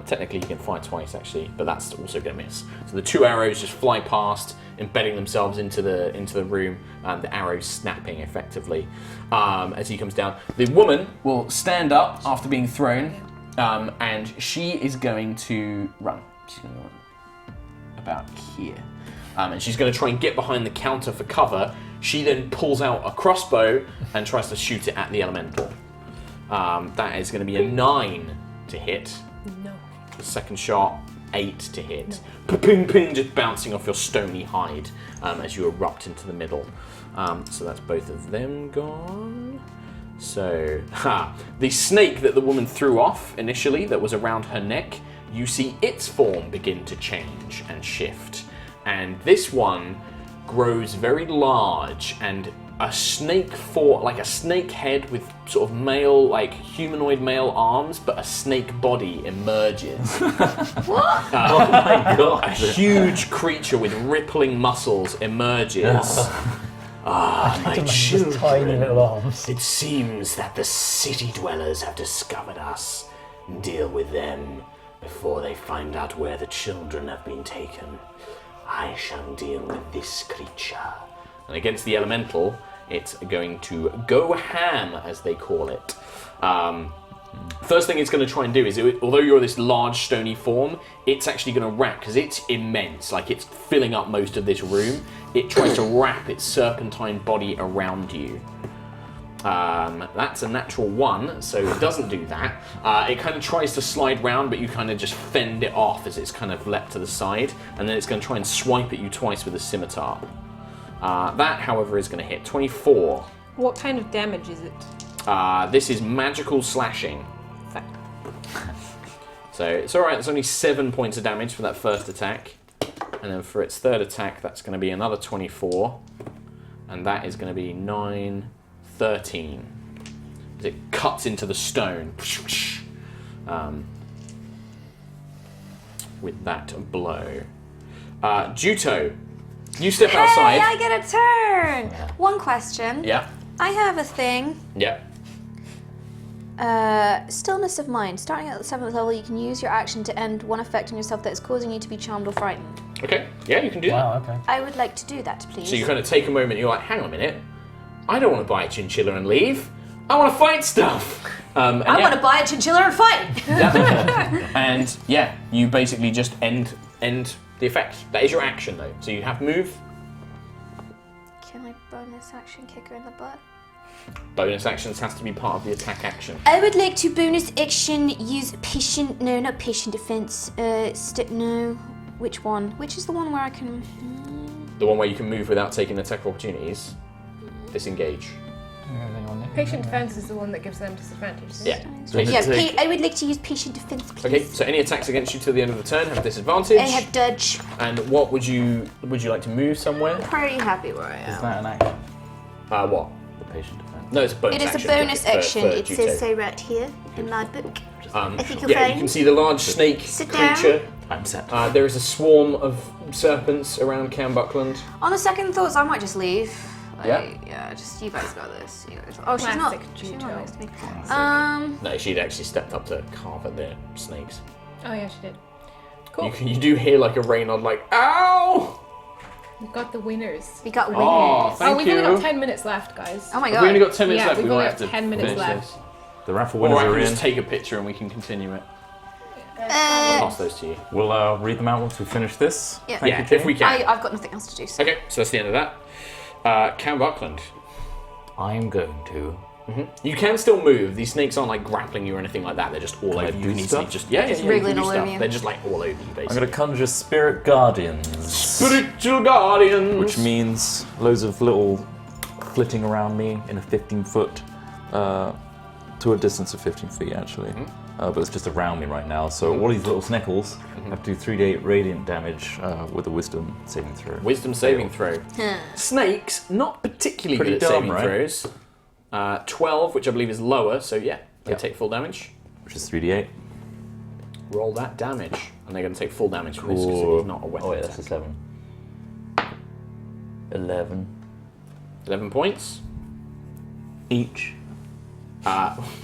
Technically, you can fire twice, actually, but that's also going to miss. So the 2 arrows just fly past, embedding themselves into the room, the arrows snapping effectively as he comes down. The woman will stand up after being thrown, and she is going to run. She's going to run about here. And she's going to try and get behind the counter for cover. She then pulls out a crossbow and tries to shoot it at the elemental. That is going to be a 9 to hit. No. The second shot, 8 to hit. No. Ping, ping, just bouncing off your stony hide as you erupt into the middle. So that's both of them gone. So, the snake that the woman threw off initially, that was around her neck, you see its form begin to change and shift. And this one grows very large, and a snake like a snake head with sort of male, like humanoid male arms, but a snake body emerges. Oh my god! A huge creature with rippling muscles emerges. My children. Tiny little arms. It seems that the city dwellers have discovered us. Deal with them before they find out where the children have been taken. I shall deal with this creature. And against the elemental, it's going to go ham, as they call it. First thing it's going to try and do is, although you're this large stony form, it's actually going to wrap, because it's immense, like it's filling up most of this room. It tries to wrap its serpentine body around you. That's a natural 1, so it doesn't do that. It kind of tries to slide round, but you kind of just fend it off as it's kind of leapt to the side, and then it's going to try and swipe at you twice with a scimitar. That, however, is going to hit 24. What kind of damage is it? This is magical slashing. Fuck. So it's alright, it's only 7 points of damage for that first attack. And then for its third attack, that's going to be another 24. And that is going to be 9... 13. As it cuts into the stone with that blow. Juto, you step outside. Hey, I get a turn! One question. Yeah. I have a thing. Yeah. Stillness of mind. Starting at the 7th level, you can use your action to end one effect on yourself that is causing you to be charmed or frightened. Okay. Yeah, you can do that. Wow, okay. I would like to do that, please. So you kind of take a moment. You're like, hang on a minute. I don't want to buy a chinchilla and leave. I want to fight stuff. I want to buy a chinchilla and fight. And yeah, you basically just end the effect. That is your action, though. So you have move. Can I bonus action kick her in the butt? Bonus actions has to be part of the attack action. I would like to bonus action use patient. No, not patient defense. No. Which one? Which is the one where I can? The one where you can move without taking attack opportunities. Disengage. Patient defense is the one that gives them disadvantage. Yeah. I would like to use patient defense, please. Okay, so any attacks against you till the end of the turn have disadvantage. I have dodge. And what would you like to move somewhere? Pretty happy where I am. Is that an action? What? The patient defense. No, it's a bonus It action. is a bonus action. For It Juto. says so right here in my book. I think you'll Yeah, find. you can see the large snake Sit down. creature. I'm set. There is a swarm of serpents around Cambuckland. On the second thoughts, I might just leave. Yeah? Just you guys got this. Oh, she's not. Classic She's Juto. not next to me. No, she'd actually stepped up to carve at the snakes. Oh yeah, she did. Cool. You do hear like a Reynard like, ow! We've got the winners. We got winners. Oh, thank we've you. only got 10 minutes left, guys. Oh my Have we only god. got 10 minutes Yeah, left? we've We might only have got to 10 minutes finish left. this. The raffle Or winners I are can in. just take a picture and we can continue it. I'll pass those to you. We'll read them out once we finish this. Yeah. Thank Yeah, you, if Jane. we can. I've got nothing else to do. So. Okay, so that's the end of that. Cambuckland. I'm going to. You can still move. These snakes aren't like grappling you or anything like that. They're just all I over you. do You can stuff? easily just you can wriggling do all stuff. over you. They're just like all over you, basically. I'm going to conjure spirit guardians, Spiritual guardians. which means loads of little flitting around me in a 15-foot, to a distance of 15 feet actually. But it's just around me right now. So all these little snickles have to do 3d8 radiant damage with a wisdom saving throw. Wisdom saving throw. Snakes, not particularly Pretty good at dumb, saving right? throws. 12, which I believe is lower, so yeah, they Yep. take full damage. Which is 3d8. Roll that damage, and they're going to take full damage from this because Cool. it's not a weapon Oh, yeah, that's a attack. 7. 11 11 points. each.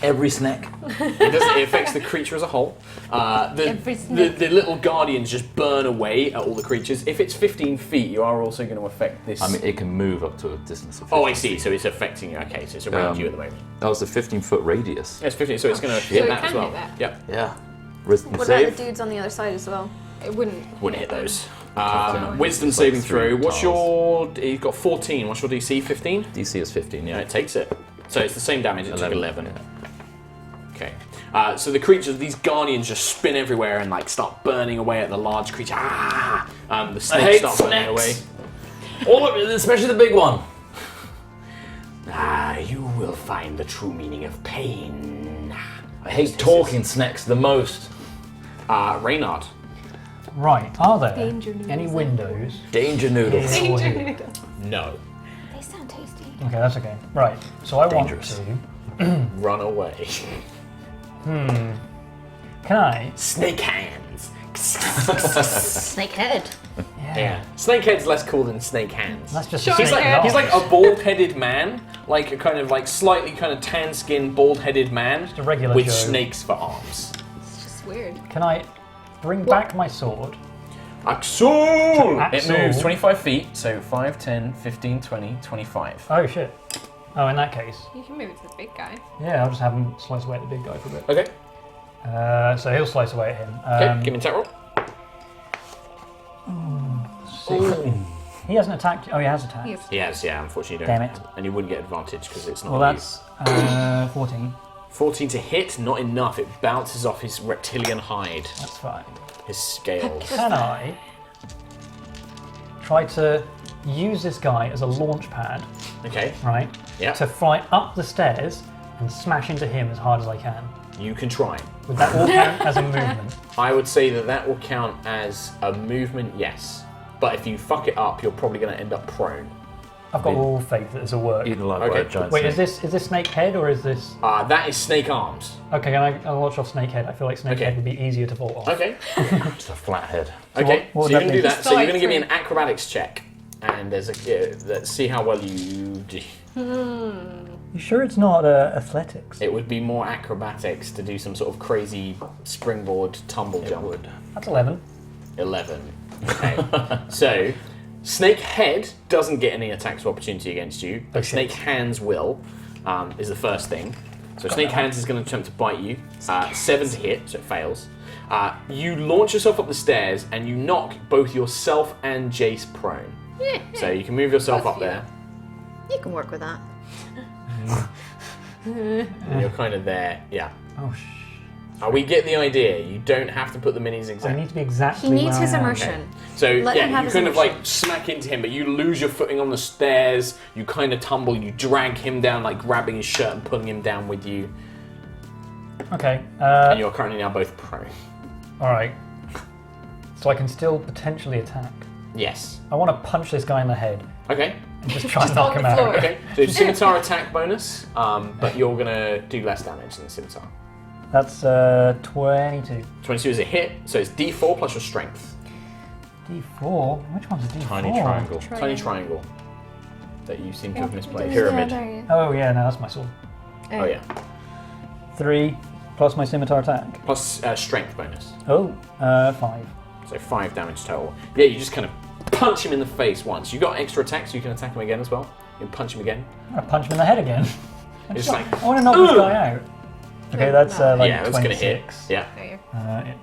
Every snack. It affects the creature as a whole. The little guardians just burn away at all the creatures. If it's 15 feet, you are also going to affect this. I mean, it can move up to a distance of 15 Oh, I see. So it's affecting you. Okay, so it's around you at the moment. That was a 15-foot radius. Yeah, it's 15, so it's going to So hit it that can as well. hit that. Yep. Yeah. Wisdom What save. about the dudes on the other side as well? It wouldn't. Wouldn't hit those. No. Wisdom It's like saving throw. three What's tiles. your? You've got 14. What's your DC? 15. DC is 15, Yeah, yeah. it takes it. So it's the same damage. It took 11. Yeah. Okay. So the creatures, these guardians, just spin everywhere and like start burning away at the large creature. The snakes start burning away. All of it, especially the big one. You will find the true meaning of pain. I hate talking snacks the most. Reynard. Right, are there Danger noodles. any windows? Danger noodles. here or Danger here? noodles. No. They sound tasty. Okay, that's okay. Right, so I Dangerous. want to. Run away. Can I? Snake hands. Snake head. Yeah. Snake head's less cool than snake hands. That's just Sure, a He's snake like, he's like eyes. a bald-headed man, like a kind of like slightly kind of tan-skinned, bald-headed man Just a regular with Joe. snakes for arms. It's just weird. Can I bring back my sword? Axel! It Axel. moves 25 feet, so 5, 10, 15, 20, 25. Oh shit. Oh, in that case, You can move it to the big guy. yeah, I'll just have him slice away at the big guy for a bit. Okay, So he'll slice away at him. okay, give me an attack roll. He hasn't attacked. Oh, he has attacked. Yes. He has, yeah, unfortunately you don't. Damn it. And you wouldn't get advantage because it's not Well, you. that's 14. 14 to hit, not enough. It bounces off his reptilian hide, That's fine. his scales. Can I try to use this guy as a launch pad, Okay, right? yeah, To fly up the stairs and smash into him as hard as I can. you can try. Would that all count as a movement? I would say that will count as a movement, yes. But if you fuck it up, you're probably going to end up prone. I've got all faith that this will work. Eaten alive by Okay. a giant Wait, snake. is this snake head or is this? That is snake arms. Okay, I'll launch off snake head. I feel like snake Okay. head would be easier to vault off. Okay, Just a flat head. okay. what would So you're that going to do be? that. So you're Slide going to give me through. an acrobatics check. And there's let's see how well you do. You sure it's not athletics? It would be more acrobatics to do some sort of crazy springboard tumble jump. That's 11. 11. Okay. So, snake head doesn't get any attacks of opportunity against you, but Okay. snake hands will, is the first thing. So snake hands is going to attempt to bite you. 7 to hit, so it fails. You launch yourself up the stairs and you knock both yourself and Jace prone. So you can move yourself up there, You can work with that. and you're kind of there. Yeah. Oh, We get the idea. You don't have to put the minis I exactly. need to be exactly He needs where his I am. immersion. So Let him yeah, have you his kind of immersion. like smack into him, but you lose your footing on the stairs. You kind of tumble. You drag him down, like grabbing his shirt and pulling him down with you. Okay. And you're currently now both prone. All right. So I can still potentially attack. Yes. I want to punch this guy in the head Okay. and just try and Just knock on him the out. floor. Okay. So scimitar attack bonus, but you're gonna do less damage than the scimitar. That's 22. 22 is a hit, so it's D4 plus your strength. D4. Which one's D4? Tiny triangle. Tiny triangle that you seem to have misplaced. Pyramid. Oh yeah, no, that's my sword. Oh yeah. 3 plus my scimitar attack. Plus strength bonus. Oh, 5. So 5 damage total. Yeah, you just kind of punch him in the face once. You got extra attacks, so you can attack him again as well. You can punch him again. I'm gonna punch him in the head again. It's like, I want to knock this guy out. Okay, that's like yeah, that's gonna hit. 26. Yeah, There you Yeah,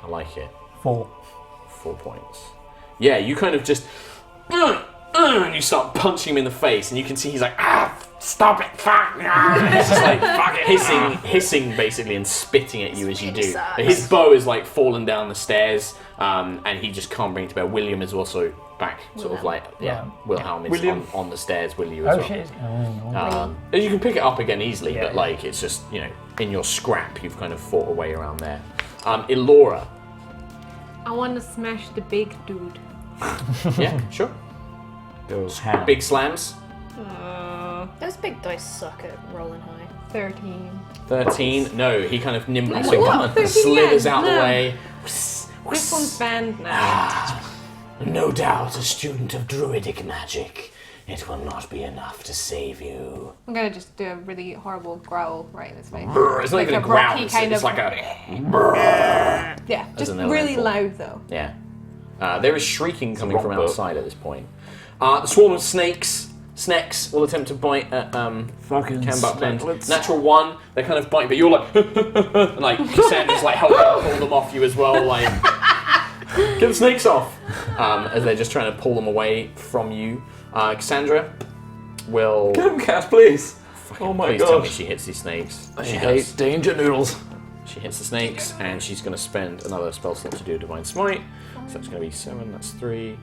I like it. 4. 4 points. Yeah, you kind of just and you start punching him in the face, and you can see he's like, stop it, fuck, it's just like fuck it, hissing basically and spitting at you as you do. Sucks. His bow is like fallen down the stairs, and he just can't bring it to bear. William is also back, sort of like Wilhelm is William. on the stairs with you as Oh well. shit. Oh, You can pick it up again easily, Yeah, but yeah. like it's just in your scrap you've kind of fought a way around there. Elora, I want to smash the big dude. yeah, sure. Goes ham. Big slams. Those big dice suck at rolling high. 13. 13. No, he kind of nimbly What? 13 slithers again? out the No. way. This one's banned now. No doubt a student of druidic magic. It will not be enough to save you. I'm gonna just do a really horrible growl right in his face. It's not Like even a a growl, rocky it's kind it's of- like a... Yeah, just an really elemental. loud though. Yeah. There is shrieking coming from longbow. outside at this point. The swarm of snakes will attempt to bite at Fucking Cam Buckland. snakelets. Natural 1, they kind of bite, but you're like, and like Cassandra's like helping pull them off you as well, like, get the snakes off, as they're just trying to pull them away from you. Cassandra will. Get him, Cass, please. Oh my Please tell me gosh. she hits these snakes. I She hate does. danger noodles. She hits the snakes, and she's going to spend another spell slot to do a Divine Smite. So that's going to be 7, that's 3,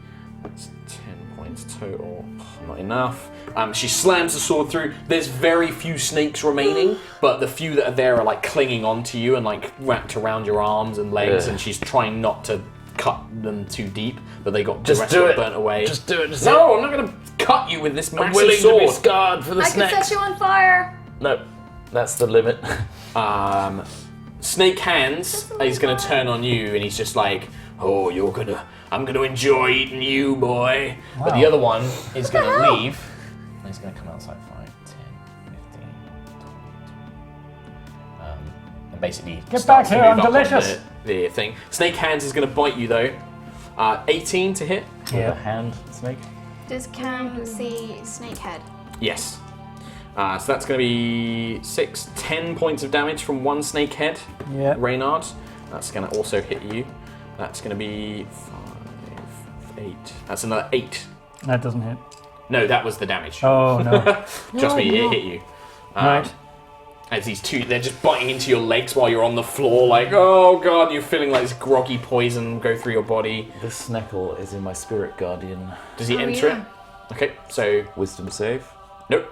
that's 10 points total. Not enough. She slams the sword through. There's very few snakes remaining, but the few that are there are like clinging onto you and like wrapped around your arms and legs, Ugh. and she's trying not to cut them too deep, but they got Just the rest do of it. burnt away. Just do it. Just No, I'm not going to cut you with this I'm massive willing sword. to be scarred for the I can snakes. set you on fire. No, that's the limit. Snake Hands is going to turn on you, and he's just like, "Oh, I'm gonna enjoy eating you, boy." But the Wow. other one is going to leave, and he's going to come outside 5, 10, 15, 20. And basically Get starts back to here, move I'm up on delicious. the thing. Snake Hands is going to bite you though. 18 to hit. Yeah. Hand snake. Does Cam see Snakehead? Yes. So that's going to be 10 points of damage from one snake head. Yeah. Reynard. That's going to also hit you. That's going to be 5, 8. That's another 8. That doesn't hit. No, that was the damage. Oh no. Trust me, it hit you. Right. As these two, they're just biting into your legs while you're on the floor, like, oh god, you're feeling like this groggy poison go through your body. This Sneckle is in my spirit guardian. Does he Oh, enter yeah. it? Okay, so, Wisdom save. nope.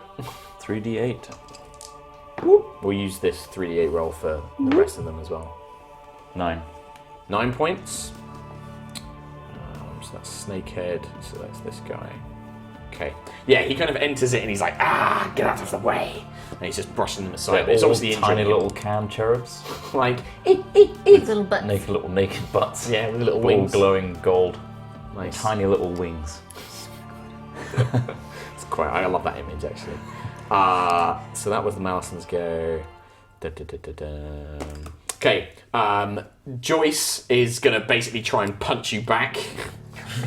3d8. We'll use this 3d8 roll for the rest of them as well. 9. 9 points. So that's Snakehead, so that's this guy. Okay. Yeah, he kind of enters it and he's like, get out of the way. And he's just brushing them aside. But it's all obviously tiny injuring little cam cherubs. him. Like, Little butt. Naked butts. yeah, with little All wings. glowing gold. Nice. Tiny little wings. It's quite, I love that image actually. So that was the Malison's go. Okay, Joyce is going to basically try and punch you back.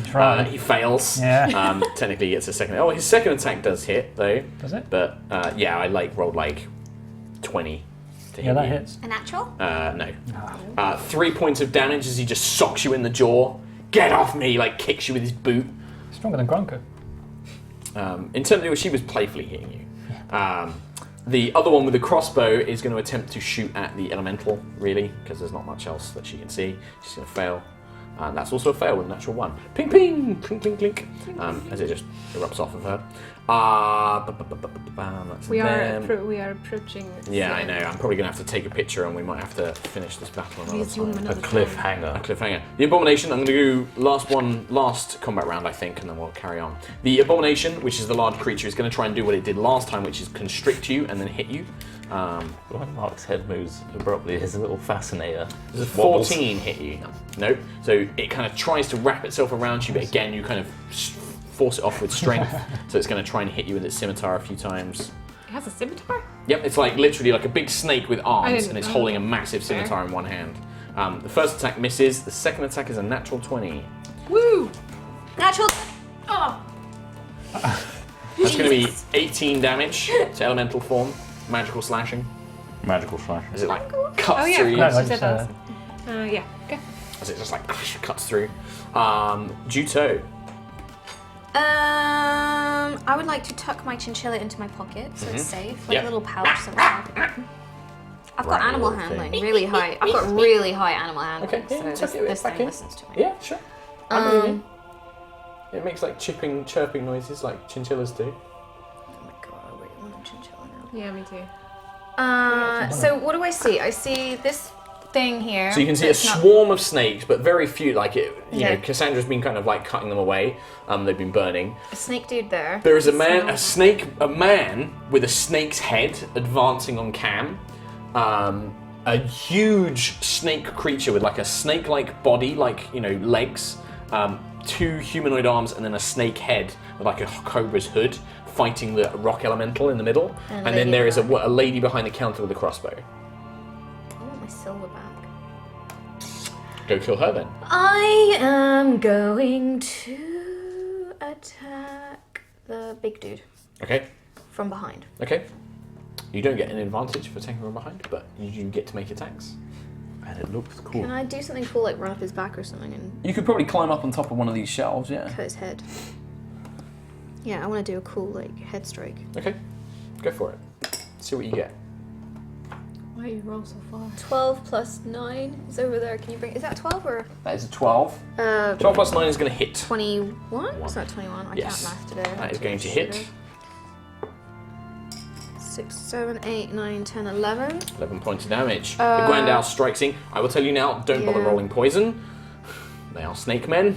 Try. He fails. Yeah. Technically he gets a second. Oh, his second attack does hit though. Does it? But yeah, I rolled 20 to hit Yeah, that you. hits. A natural? No. 3 points of damage as he just socks you in the jaw. Get off me! Like kicks you with his boot. Stronger than Gronko. In terms of she was playfully hitting you. The other one with the crossbow is going to attempt to shoot at the elemental, really, because there's not much else that she can see. She's going to fail. And that's also a fail with a natural 1. Ping, ping, clink, clink, clink. As it just erupts off of her. That's We them. are approaching. Yeah, I know. I'm probably going to have to take a picture and we might have to finish this battle another Resume time. A another cliffhanger. A cliffhanger. The Abomination, I'm going to do last combat round, I think, and then we'll carry on. The Abomination, which is the large creature, is going to try and do what it did last time, which is constrict you and then hit you. When Mark's head moves abruptly, his little fascinator Does a wobbles. 14 hit you? No. So it kind of tries to wrap itself around you, but again, you kind of force it off with strength. So it's going to try and hit you with its scimitar a few times. It has a scimitar? Yep, it's like literally like a big snake with arms, didn't and it's know. holding a massive scimitar in one hand. The first attack misses. The second attack is a natural 20. Woo! Natural. Oh! That's going to be 18 damage to elemental form. Magical slashing. Magical slash. As it like cuts Oh yeah, through of you. course No, you said just, that. Yeah, okay. As it just like cuts through. Juto. I would like to tuck my chinchilla into my pocket so it's safe, like Yep. a little pouch somewhere. I've got Right, animal little thing. handling, really high. I've got really high animal handling, Okay, yeah, so tuck it this back thing in. listens to me. Yeah, sure. I'm moving. It makes like chirping noises like chinchillas do. Oh my god, I really want a chinchilla now. Yeah, me too. So what do I see? I see this thing here. So you can see a that's not- swarm of snakes, but very few. Like it, you Yeah. know, Cassandra's been kind of like cutting them away. They've been burning. a snake dude there. There is a man with a snake's head advancing on Cam. A huge snake creature with like a snake-like body, like, you know, legs, 2 humanoid arms, and then a snake head with like a cobra's hood, fighting the rock elemental in the middle. And And then lady there in is the a lady behind the counter with a crossbow. I want my silver back. Go kill her then. I am going to attack the big dude Okay. from behind. Okay. You don't get an advantage for taking from behind, but you get to make attacks. And it looks cool. Can I do something cool like run up his back or something and You could probably climb up on top of one of these shelves, yeah. cut his head? Yeah, I want to do a cool like head strike. Okay. Go for it. See what you get. Why are you roll so far? 12 plus 9 is over there. Can you bring? Is that 12 or? That is a 12. 12 plus 9 is going to hit. 21? It's not 21. I Yes. can't math today. That is going to hit. 6, 7, 8, 9, 10, 11. 11 points of damage. The Grandal strikes in. I will tell you now, don't bother Yeah. rolling poison. They are snake men.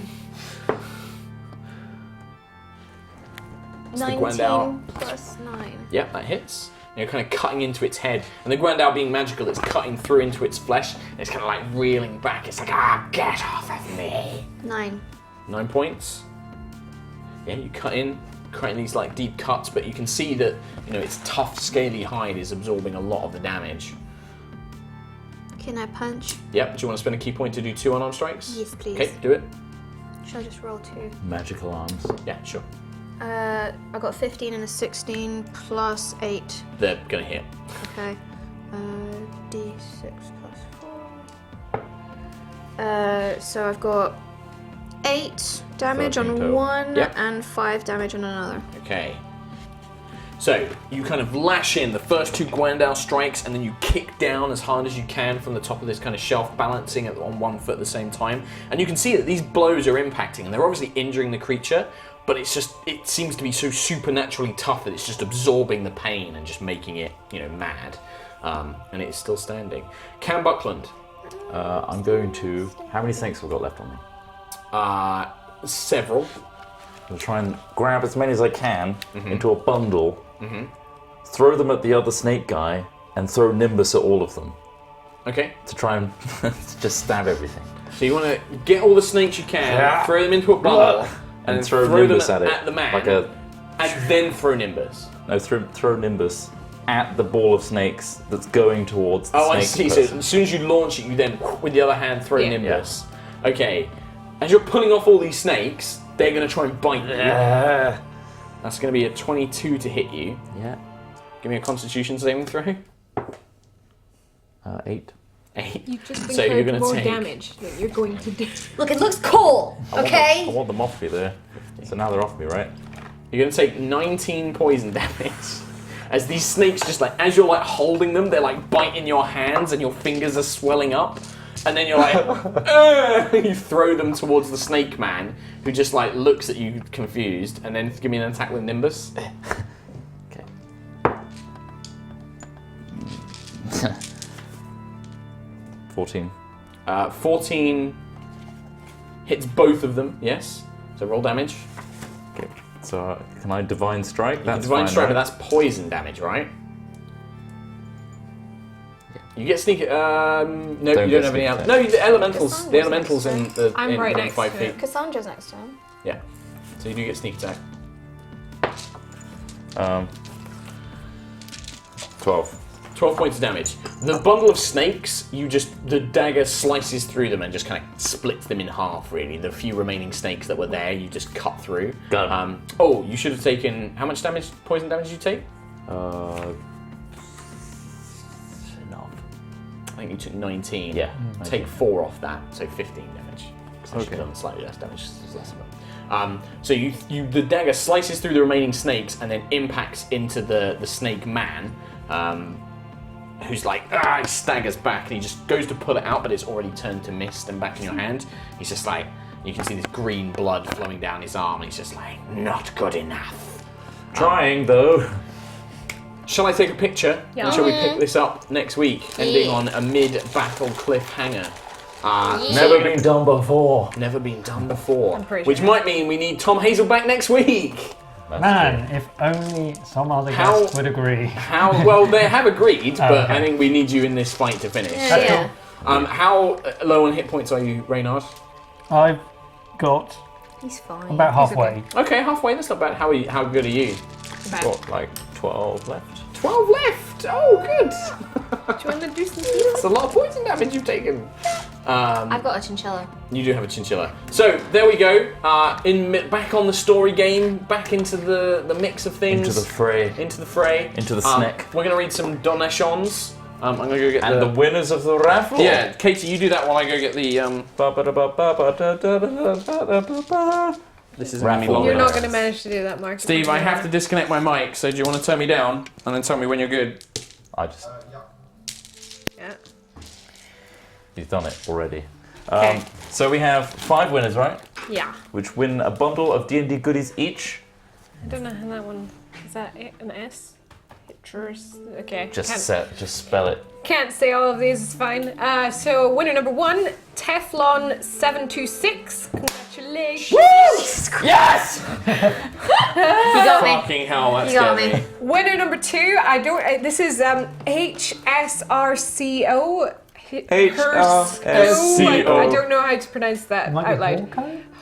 the 19 Grandal. plus 9. Yep, that hits. You're kind of cutting into its head. And the Grandal being magical, it's cutting through into its flesh. And it's kind of like reeling back. It's like, get off of me. 9. 9 points. Yeah, you cut in these like deep cuts, but you can see that, you know, its tough, scaly hide is absorbing a lot of the damage. Can I punch? Yep, do you want to spend a key point to do 2 unarmed strikes? Yes, please. Okay, do it. Should I just roll 2? Magical arms. Yeah, sure. I got 15 and a 16 plus 8. They're gonna hit. Okay. D6 plus 4. So I've got 8 damage 13 on total. one Yep. and 5 damage on another. Okay. So you kind of lash in the first 2 Gwandal strikes, and then you kick down as hard as you can from the top of this kind of shelf, balancing it on one foot at the same time. And you can see that these blows are impacting, and they're obviously injuring the creature. But it seems to be so supernaturally tough that it's just absorbing the pain and just making it, you know, mad. And it is still standing. Cam Buckland. I'm going to. How many snakes have I got left on me? Several. I'll try and grab as many as I can into a bundle, throw them at the other snake guy, and throw Nimbus at all of them Okay. to try and just stab everything. So you want to get all the snakes you can, Yeah. throw them into a bundle, and then throw throw Nimbus them at it. the man, Like a. and then throw Nimbus. No, throw Nimbus at the ball of snakes that's going towards the Oh, I snake see. So person. as soon as you launch it, you then, with the other hand, throw Yeah. Nimbus. Okay. As you're pulling off all these snakes, they're going to try and bite you. Yeah. That's going to be a 22 to hit you. Yeah. Give me a Constitution saving throw. 8. 8. You've just So you're incurred gonna more take- damage than you're going to do. Look, it looks cool, I want them off me there. So now they're off me, right? You're going to take 19 poison damage. As these snakes just like, as you're like holding them, they're like biting your hands and your fingers are swelling up. And then you're like, you throw them towards the snake man, who just like looks at you confused, and then give me an attack with Nimbus. Okay. 14. 14 hits both of them, yes. So roll damage. Okay. So can I divine strike? That's Divine fine, strike, but right? that's poison damage, right? You get sneak. No, Don't you don't get Uh, have any. sneak No, attack. the elementals. Cassandra's The elementals in next the I'm in right within next 5 to feet. it. Cassandra's next to him. Yeah. So you do get sneak attack. 12. 12 points of damage. The bundle of snakes, the dagger slices through them and just kind of splits them in half, really. The few remaining snakes that were there, you just cut through. Got it. Oh, you should have taken, how much damage, poison damage did you take? Enough. I think you took 19. Yeah. Take 4 off that, so 15 damage. So I should Okay. have done slightly less damage, just as less of it. So the dagger slices through the remaining snakes and then impacts into the snake man, who's like, he staggers back and he just goes to pull it out, but it's already turned to mist and back in your hand. He's just like, you can see this green blood flowing down his arm, and he's just like, not good enough. Trying though. Shall I take a picture? Yeah. And shall we pick this up next week, ending on a mid-battle cliffhanger? Never been done before. Never been done before. I'm pretty Which sure. might mean we need Tom Hazel back next week. Man, if only some other How- guest would agree. How well they have agreed, but okay. I think we need you in this fight to finish. Yeah. How low on hit points are you, Reynard? I've got He's fine. About halfway. Okay, halfway. That's not bad. How good are you? Bad. Got like 12 left. 12 left. Oh, good. Do you want to do some That's a lot of poison damage you've taken. I've got a chinchilla. You do have a chinchilla. So there we go. Back on the story game. Back into the mix of things. Into the fray. Into the fray. Into the snack. We're gonna read some donations. I'm gonna go get And the winners of the raffle. Yeah, Katie, you do that while I go get the. This is Raffle. long. You're not going to manage to do that, Mark. Steve, I have to disconnect my mic. So do you want to turn me down and then tell me when you're good? I just. Yeah. You've done it already. Okay. So we have 5 winners, right? Yeah. Which win a bundle of D&D goodies each. I don't know how that one. Is that an S? Hitchers. Okay. Just spell it. Can't say all of these, it's fine. So winner number 1, Teflon726. Congratulations. Yes! You got me. Fucking hell, that's You got scared me. Winner number 2, this is HSRCO. HSRCO. I don't know how to pronounce that Might out be loud.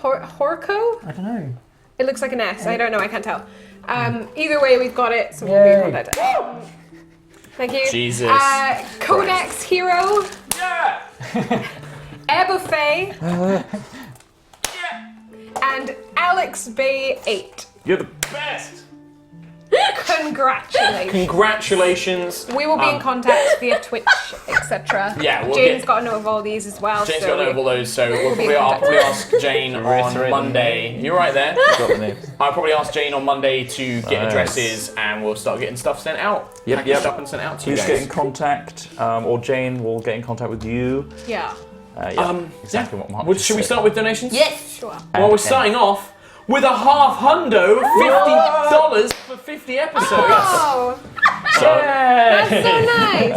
Horko? Horko? I don't know. It looks like an S. I don't know. I can't tell. Either way, we've got it, so we'll be in contact. Thank you. Jesus. Codex Hero. Yeah! Ebuffet. And Alex Bay 8. You're the best! Congratulations. Congratulations. We will be in contact via Twitch, etc. Yeah, we'll Jane's get- got a note of all these as well. Jane's so got to know all those, so we'll be probably, in I'll contact. probably ask Jane on Reiterate. Monday. You're right there. Got the names. I'll probably ask Jane on Monday to get Nice. addresses and we'll start getting stuff sent out. Yep, Packaged yep. up and sent out to you Please guys. get in contact, or Jane will get in contact with you. Yeah. Exactly what Mark Well, just should we said. start with donations? Yes. Sure. Well, we're starting off with a half hundo, $50 for 50 episodes. Oh, So, that's so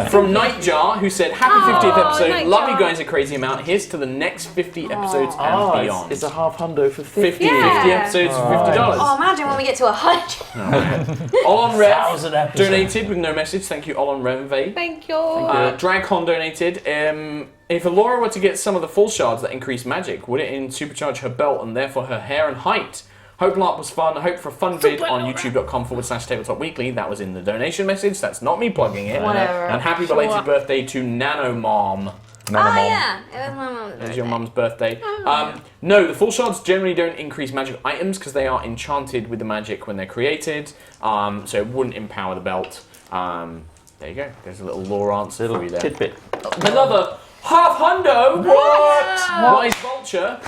nice. from Nightjar, who said, "Happy 50th Aw, episode. Nightjar. Love you guys a crazy amount. Here's to the next 50 episodes and beyond." It's a half hundo for 50 Yeah. episodes for $50. Oh, imagine when we get to 100. Olon Rev 1,000 episodes. donated with no message. Thank you, Olon Rev. Thank you. Dragcon donated. If Alora were to get some of the full shards that increase magic, would it supercharge her belt and therefore her hair and height? Hope LARP was fun. Hope for a fun vid on youtube.com/tabletop weekly. That was in the donation message. That's not me plugging it. Whatever. And happy belated birthday to Nano Mom. Oh, yeah. It was my mom's It was birthday. your mum's birthday. No, the full shards generally don't increase magic items because they are enchanted with the magic when they're created. So it wouldn't empower the belt. There you go. There's a little lore answer for you there. Tidbit. Another half hundo. What? Wise Vulture.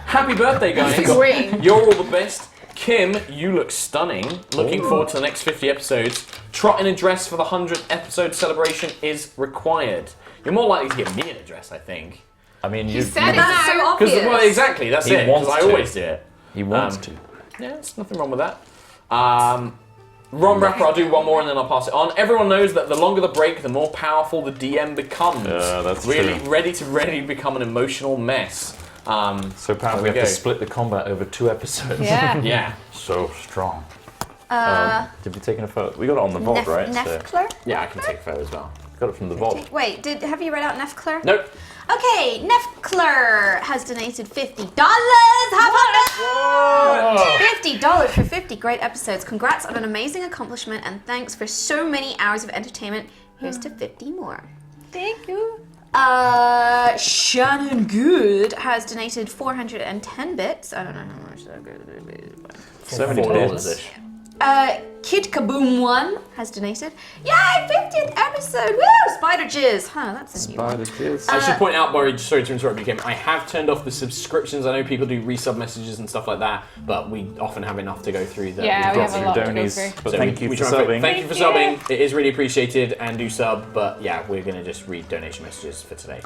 Happy birthday, guys. Green. You're all the best. Kim, you look stunning. Looking forward to the next 50 episodes. Trot in a dress for the 100th episode celebration is required. You're more likely to get me an address, I think. I mean, He you. said it That's so now. obvious. Because, well, exactly, that's He it. Because wants I to. always do it. He wants to. Yeah, there's nothing wrong with that. Ron Rapper, I'll do one more and then I'll pass it on. Everyone knows that the longer the break, the more powerful the DM becomes. That's really true. ready to become an emotional mess. So apparently we there we have to go. split the combat over 2 episodes. Yeah. Yeah, So strong. Uh, Did we take a photo? We got it on the vault, right? So Nefcler? yeah, I can take a photo as well. got it from the vault. Wait, have you read out Nefcler? Nope. Okay, Nefcler has donated $50. $50 for 50 great episodes. Congrats on an amazing accomplishment and thanks for so many hours of entertainment. Here's to 50 more. Thank you. Shannon Good has donated 410 bits. I don't know how much that is. 70 $4 bits. ish. Kid Kaboom 1 has donated. Yay, 50th episode! Woo! Spider Jizz. Huh, that's a new one. Spider jizz. I should point out, Borry, sorry to interrupt you, Kim, I have turned off the subscriptions. I know people do resub messages and stuff like that, but we often have enough to go through. Yeah, we Got have a some lot to go donies, through. but So thank we you for try and put- subbing. Thank you for subbing. It is really appreciated, and do sub. But yeah, we're gonna just read donation messages for today.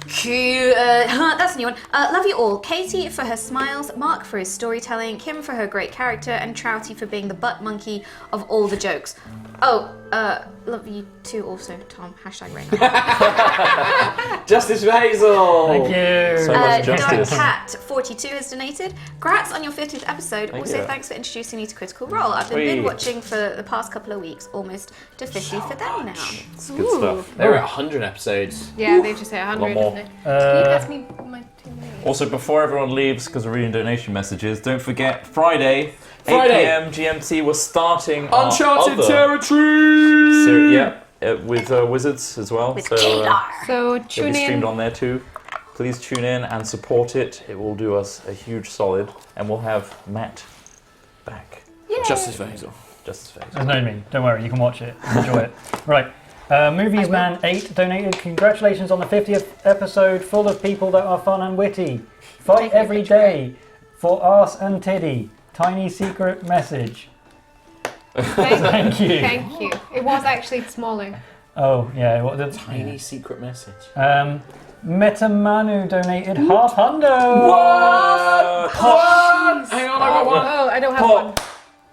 That's a new one. Love you all. Katie for her smiles, Mark for his storytelling, Kim for her great character, and Trouty for being the butt monkey of all the jokes. Oh, love you too also, Tom. Hashtag right now. Justice for Hazel. Thank you. So much justice. Cat 42 has donated. Congrats on your 50th episode. Also, you. thanks for introducing me to Critical Role. I've been Whee. binge watching for the past couple of weeks, almost to 50 for them now. It's good stuff. There are 100 episodes. Yeah, they just say 100. One more. Didn't they? Can you pass me my 2 minutes? Also, before everyone leaves, because we're reading donation messages, don't forget Friday, 8 Friday. p.m. GMT. We're starting Uncharted our territory! with Wizards as well. With So So it'll tune be streamed in. on there too. Please tune in and support it. It will do us a huge solid, and we'll have Matt back. Justice for Hazel. Just as face. There's no me. Don't worry, you can watch it. Enjoy it. Right. Movies Man 8 donated. Congratulations on the 50th episode, full of people that are fun and witty. Fight every day for arse and tiddy. Tiny secret message. Thank you. Thank you. It was actually smaller. Oh yeah. What the Tiny secret message. Metamanu donated half hundo. What? Hang on, I got one. Oh, I don't have Pop. one.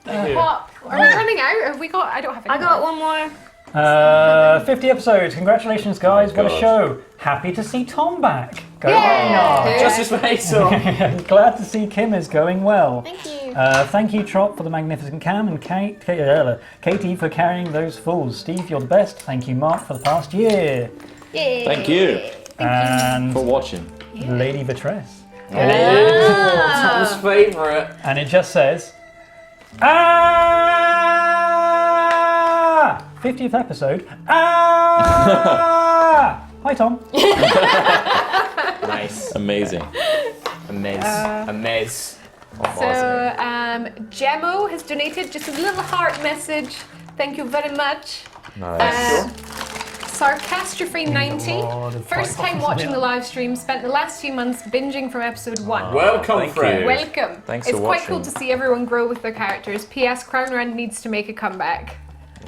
Thank you. Pop. Are we running out? Have we got? I don't have any. I got one more. 50 episodes. Congratulations, guys. What a God. show. Happy to see Tom back. Go Yay! Ragnar. Justice for Hazel. Glad to see Kim is going well. Thank you. Thank you, Trop, for the magnificent cam, and Katie for carrying those fools. Steve, you're the best. Thank you, Mark, for the past year. Yay. Thank you And for watching. Lady Vitress. Tom's favourite. And it just says, ah! 50th episode. Ah! Hi, Tom. Nice. Amazing. A mez. So, Gemmo has donated just a little heart message. Thank you very much. Nice. Sarcastrophe90. First time watching the live stream. Spent the last few months binging from episode 1. Welcome, Thank friend. you. Welcome. Thanks it's for quite cool watching. to see everyone grow with their characters. P.S. Crown Rand needs to make a comeback.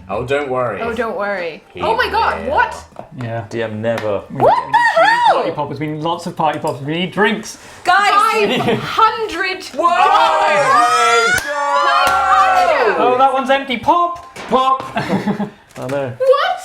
Oh, don't worry. Oh, don't worry. He Oh my god, will. what? Yeah. DM never. What the Party hell? poppers. We need lots of party poppers. We need drinks. Guys! 500! Oh, that one's empty. Pop. Pop! I know. What?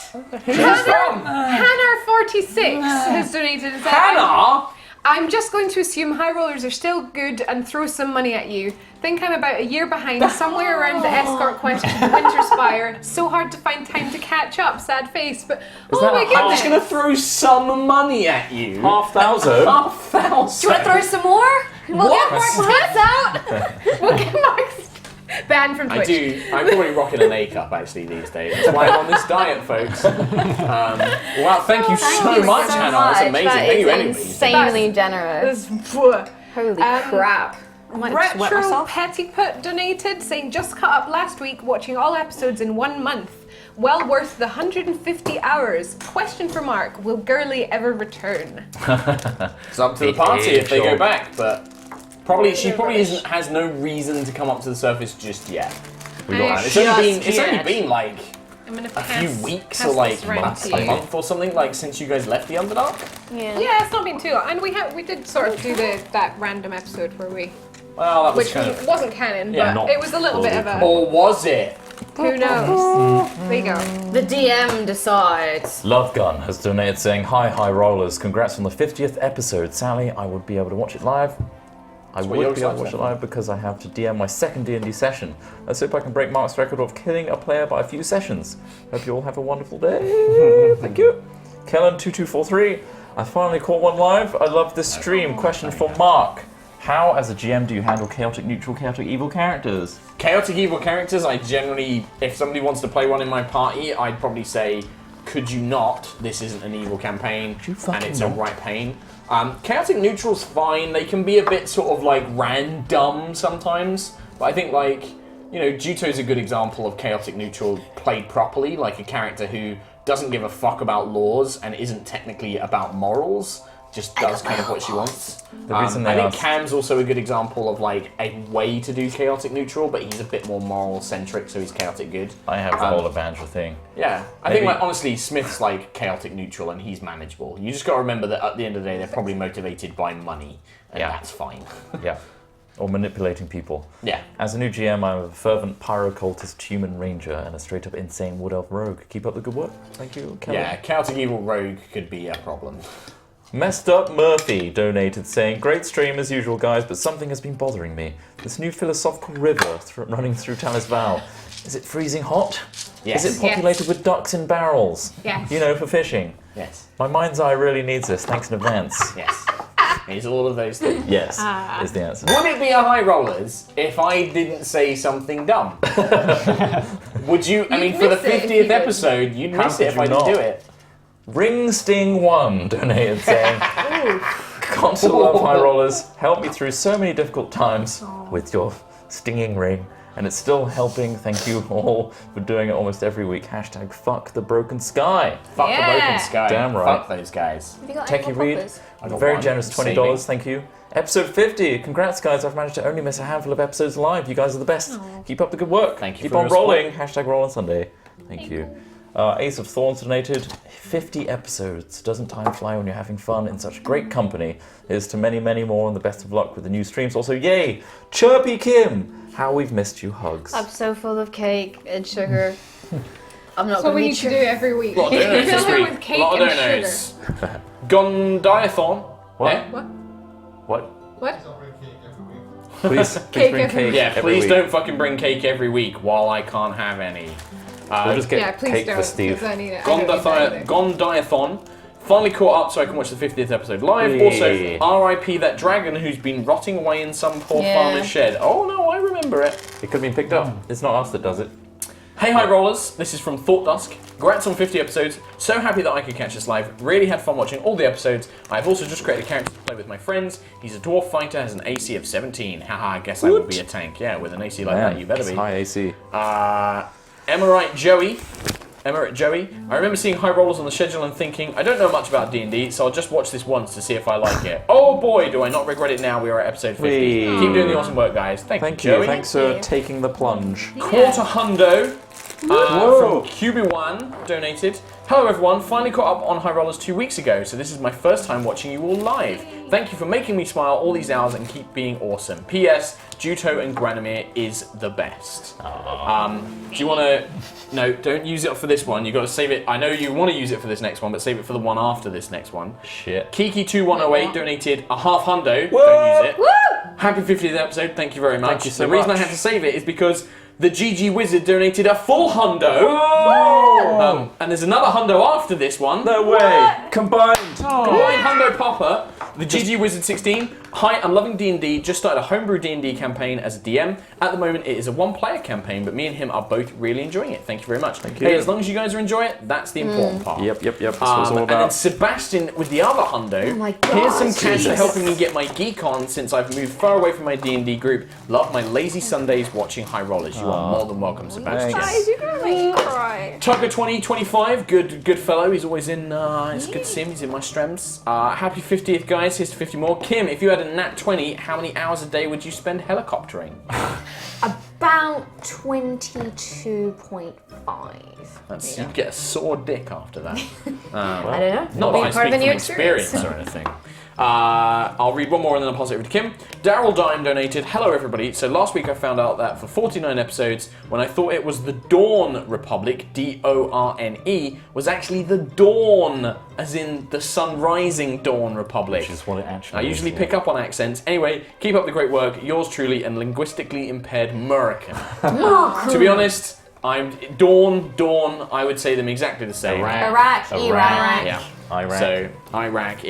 Hannah46 has donated and said, Hannah? I'm just going to assume high rollers are still good and throw some money at you. Think I'm about a year behind, somewhere around the escort quest to the Winter Spire. So hard to find time to catch up, sad face, but oh that my a I'm goodness. just going to throw some money at you. $5,000. $5,000. Do you want to throw some more? We'll get Mark's tits out. We'll get Mark's banned from Twitch. I do. I'm probably rocking an A cup actually these days. That's why I'm on this diet, folks. Wow, thank you so much, Hannah. That's amazing. That Thank is you anyway. insanely generous. Holy crap. I might have to wet Retro myself. Pettyput donated, saying just caught up last week watching all episodes in 1 month. Well worth the 150 hours. Question for Mark, will Girly ever return? It's up to the party if they go back, but she probably has no reason to come up to the surface just yet. It's only been like I'm gonna a few pass- weeks pass or like this round to a you. month or something like since you guys left the Underdark. Yeah. Yeah, it's not been too long. And we did sort of do that random episode where we, Well, that was which kind of. wasn't canon, Yeah, but not it was a little bit of a, Or was it? who knows? There you go. The DM decides. Love Gun has donated saying, Hi Rollers, congrats on the 50th episode. Sally, I would be able to watch it live. I what would be able Yogscast to watch said. it live because I have to DM my second D&D session. Let's hope I can break Mark's record of killing a player by a few sessions. Hope you all have a wonderful day. Thank you. Kellen2243, I finally caught one live. I love this stream. Question for Mark. How, as a GM, do you handle chaotic neutral, chaotic evil characters? Chaotic evil characters, I generally, if somebody wants to play one in my party, I'd probably say, could you not? This isn't an evil campaign, you and fucking it's not? a right pain. Chaotic neutral's fine. They can be a bit sort of like random sometimes, but I think like, you know, Juto's a good example of chaotic neutral played properly, like a character who doesn't give a fuck about laws and isn't technically about morals. Just does kind of what she wants. The reason I they think asked- Cam's also a good example of like a way to do chaotic neutral, but he's a bit more moral centric, so he's chaotic good. I have the whole Avenger thing. Yeah, I think Maybe- like honestly, Smith's like chaotic neutral and he's manageable. You just got to remember that at the end of the day, they're probably motivated by money, and Yeah. that's fine. Yeah. Or manipulating people. Yeah. As a new GM, I'm a fervent pyrocultist human ranger and a straight up insane wood elf rogue. Keep up the good work. Thank you, Kelly. Yeah, chaotic evil rogue could be a problem. Messed Up Murphy donated saying, great stream as usual guys, but something has been bothering me. This new philosophical river running through Talis Val. Is it freezing hot? Yes. Is it populated with ducks in barrels? Yes. You know, for fishing. Yes. My mind's eye really needs this. Thanks in advance. Yes. It's all of those things. Yes, is the answer. Would it be a high rollers if I didn't say something dumb? Would you? I mean, for the miss it if you 50th did. episode, you'd How miss it could if you I didn't not? do it. Ring Sting 1 donated saying, Constant love, High Rollers. Help me through so many difficult times with your stinging ring. And it's still helping. Thank you all for doing it almost every week. Hashtag fuck the broken sky. Fuck the Yeah. broken sky. Damn right. Fuck those guys. Have you got any Techie more Reed, poppers? I got very one. generous $20. Saving. Thank you. Episode 50. Congrats, guys. I've managed to only miss a handful of episodes live. You guys are the best. Keep up the good work. Thank you Keep for on your support. rolling. Hashtag roll on Sunday. Thank you. Ace of Thorns donated 50 episodes. Doesn't time fly when you're having fun in such great company? Here's to many, many more, and the best of luck with the new streams. Also, yay! Chirpy Kim! How we've missed you. Hugs. I'm so full of cake and sugar. I'm not So going to we be need to do every week. Lot of donuts this Fill her week. with cake Lot of and donuts. sugar. Gondiathon. What? Eh? What? What? Don't bring cake every week. Please Cake bring every cake week. Yeah, every please week. don't fucking bring cake every week while I can't have any. We'll just get Yeah, please cake don't. for Steve. 'cause I need it. I don't need that either. Gondiathon. Finally caught up so I can watch the 50th episode live. Hey. Also, RIP that dragon who's been rotting away in some poor Yeah. farmer's shed. Oh no, I remember it. It could have been picked up. It's not us that does it. Hey High Rollers, this is from Thought Dusk. Congrats on 50 episodes. So happy that I could catch this live. Really had fun watching all the episodes. I've also just created a character to play with my friends. He's a dwarf fighter, has an AC of 17. Haha, I guess I will be a tank. Yeah, with an AC like that, you better it's be. high AC. Emirate Joey. I remember seeing High Rollers on the schedule and thinking, I don't know much about D&D, so I'll just watch this once to see if I like it. Oh boy, do I not regret it now. We are at episode 50. Whee. Keep doing the awesome work, guys. Thank you, Joey. Thanks for taking the plunge. Quarter hundo Whoa. from QB1 donated. Hello everyone, finally caught up on High Rollers 2 weeks ago, so this is my first time watching you all live. Thank you for making me smile all these hours and keep being awesome. P.S. Juto and Granamir is the best. Do you want to... No, don't use it for this one. You've got to save it. I know you want to use it for this next one, but save it for the one after this next one. Shit. Kiki2108 donated a half hundo. Whoa. Don't use it. Woo! Happy 50th episode. Thank you very much. Thank you so the reason much. I had to save it is because the GG Wizard donated a full hundo. And there's another hundo after this one. No way. Combined. Combined hundo popper. The GG Wizard 16. Hi, I'm loving D&D. Just started a homebrew D&D campaign as a DM. At the moment, it is a one-player campaign, but me and him are both really enjoying it. Thank you very much. Thank you. Hey, as long as you guys are enjoying it, that's the important part. Yep. That's what it's all And then about. Sebastian with the other hundo. Oh my God, Here's some cash for Jesus. helping me get my geek on since I've moved far away from my D&D group. Love my lazy Sundays watching High Rollers. You are more than welcome, Sebastian. Thanks. Guys, you're gonna make me cry. Tucker2025, good fellow. He's always in. It's good to see him. He's in my streams. Happy 50th, guys. Here's to 50 more. Kim, if you had a nat 20, how many hours a day would you spend helicoptering? About 22.5. That's you'd get a sore dick after that. I don't know. Not Be that I part of a speak new from experience experience. or anything. I'll read one more and then I'll pass it over to Kim. Daryl Dime donated, hello everybody. So last week I found out that for 49 episodes, when I thought it was the Dawn Republic, D-O-R-N-E, was actually the Dawn, as in the sun rising Dawn Republic. Which is what it actually I is, usually yeah. pick up on accents. Anyway, keep up the great work. Yours truly, and linguistically impaired American. To be honest, I'm Dawn, I would say them exactly the same. Iraq, Iraq. Yeah. Iraq. So, Iraq.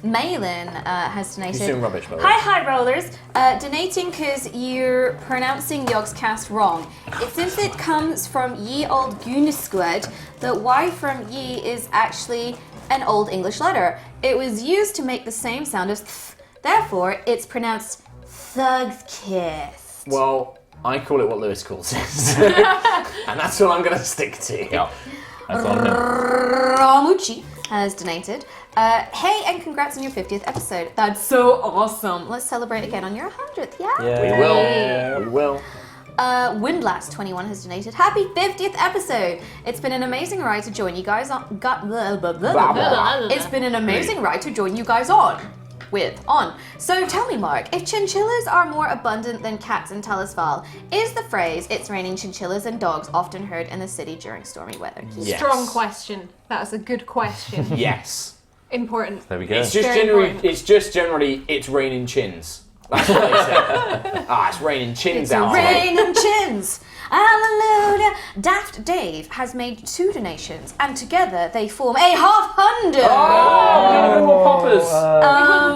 Malin has donated. He's doing rubbish, by the way. Hi Rollers. Donating because you're pronouncing Yogscast wrong. It seems it comes from ye old Gunisquid. The Y from ye is actually an old English letter. It was used to make the same sound as th. Therefore, it's pronounced Thug's Kiss. Well, I call it what Lewis calls it. And that's what I'm going to stick to. Yeah. That's on him. Ramucci has donated. Hey, and congrats on your 50th episode. That's so awesome. Let's celebrate again on your 100th, yeah? We will. Windblast21 has donated. Happy 50th episode! It's been an amazing ride to join you guys on. It's been an amazing ride to join you guys on. So tell me, Mark, if chinchillas are more abundant than cats in Telesval, is the phrase "it's raining chinchillas and dogs" often heard in the city during stormy weather? Yes. Strong question. That's a good question. Yes. Important. There we go. It's just Very generally, important. it's raining chins. That's what they say. It's raining chins out today. Rain and chins. Hallelujah. Daft Dave has made 2 donations, and together they form a half hundo. Oh, more poppers.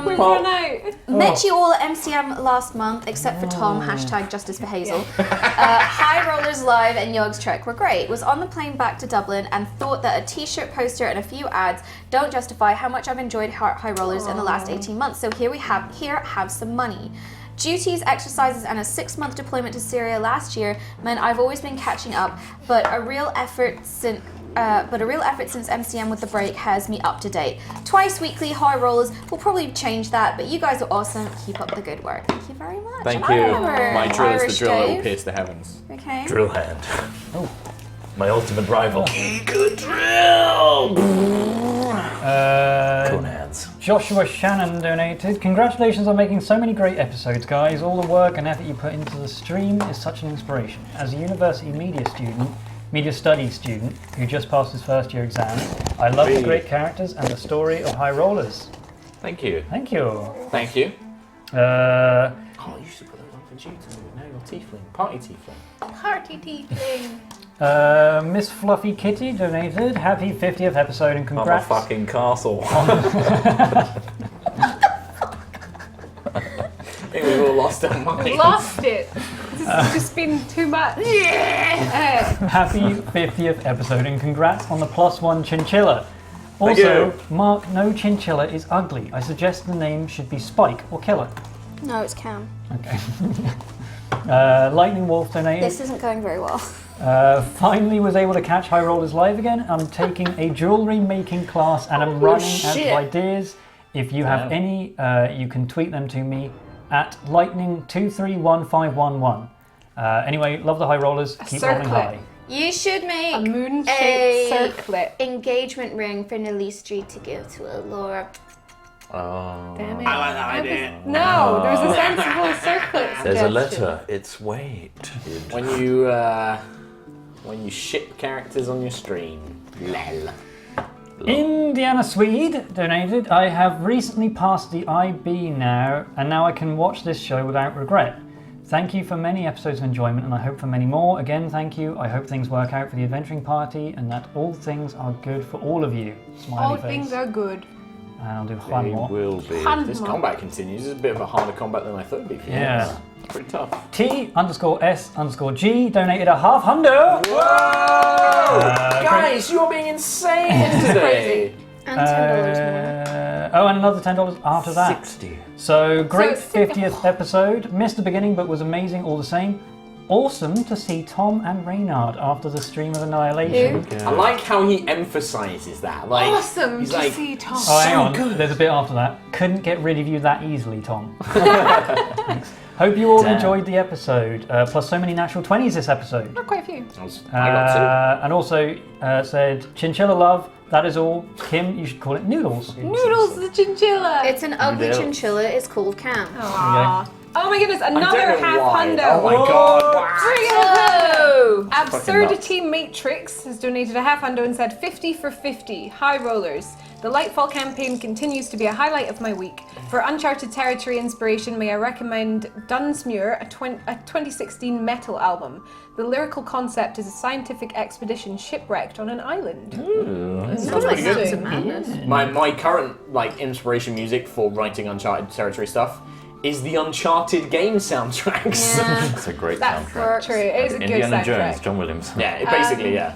We've run out. Met you all at MCM last month, except for Tom, hashtag justice for Hazel. HighRollers Live and Yogs Trek were great. Was on the plane back to Dublin and thought that a t-shirt, poster and a few ads don't justify how much I've enjoyed HighRollers in the last 18 months. So here have some money. Duties, exercises, and a 6-month deployment to Syria last year meant I've always been catching up, but a real effort since MCM with the break has me up to date. Twice weekly, HighRollers will probably change that, but you guys are awesome. Keep up the good work. Thank you very much. Thank And I you. remember My drill is Irish the drill that will Dave. pierce the heavens. Okay. Drill hand. Oh. My ultimate rival. Good drill! Cool hands. Joshua Shannon donated. Congratulations on making so many great episodes, guys. All the work and effort you put into the stream is such an inspiration. As a university media studies student who just passed his first year exam, I love the great characters and the story of HighRollers. Thank you. Thank you. Thank you. Uh, Oh, you should put those on for you to do. Now you're tiefling. Party tiefling. Party tiefling. Miss Fluffy Kitty donated. Happy 50th episode and I'm a congrats. fucking castle. I think we've all lost our minds. Lost it. This has just been too much. Happy 50th episode and congrats on the +1 chinchilla. Thank Also, you. Mark, no chinchilla is ugly. I suggest the name should be Spike or Killer. No, it's Cam. Okay. Lightning Wolf donated. This isn't going very well. Finally was able to catch HighRollers live again. I'm taking a jewellery making class and I'm running out of ideas. If you have any, you can tweet them to me at lightning231511. Anyway, love the HighRollers. Keep rolling circlet. high. You should make A moon-shaped a circlet. engagement ring for Nelly Street to give to Laura. Oh. Damn it. I like that idea. No, there's a sensible circlet. There's a suggestion. letter. It's weighted. When you ship characters on your stream. Lel. Indiana Swede donated. I have recently passed the IB now, and now I can watch this show without regret. Thank you for many episodes of enjoyment, and I hope for many more. Again, thank you. I hope things work out for the adventuring party, and that all things are good for all of you. Smiley All face. things are good. And I'll do one They more. will be. Fun. This combat continues. It's a bit of a harder combat than I thought it'd be for you. Yeah. It's pretty tough. T_S_G donated a half hundo. Whoa! Guys, you're being insane today. And $10 more. And another $10 after that. 60. So great it's six- 50th episode. Missed the beginning, but was amazing all the same. Awesome to see Tom and Reynard after the stream of Annihilation. I like how he emphasises that. Like, Awesome he's to like, see Tom. Oh, hang on. good. There's a bit after that. Couldn't get rid of you that easily, Tom. Thanks. Hope you all Damn. enjoyed the episode. Plus so many natural 20s this episode. Not quite a few. I got two. And also said, Chinchilla love, that is all. Kim, you should call it Noodles. Noodles the chinchilla. It's an ugly Noodles. chinchilla. It's called Cam. Aww. Oh my goodness, I don't another know half why. hundo. Oh my god. Wow. Oh! Absurdity Matrix has donated a half hundo and said 50 for 50. HighRollers. The Lightfall campaign continues to be a highlight of my week. For Uncharted Territory inspiration, may I recommend Dunsmuir, a 2016 metal album. The lyrical concept is a scientific expedition shipwrecked on an island. Sounds pretty like good. Sounds of Madness. My current inspiration music for writing Uncharted Territory stuff is the Uncharted game soundtracks. Yeah. That's a great That's soundtrack. true. It is a good Indiana soundtrack. Jones, John Williams. Yeah, basically, yeah.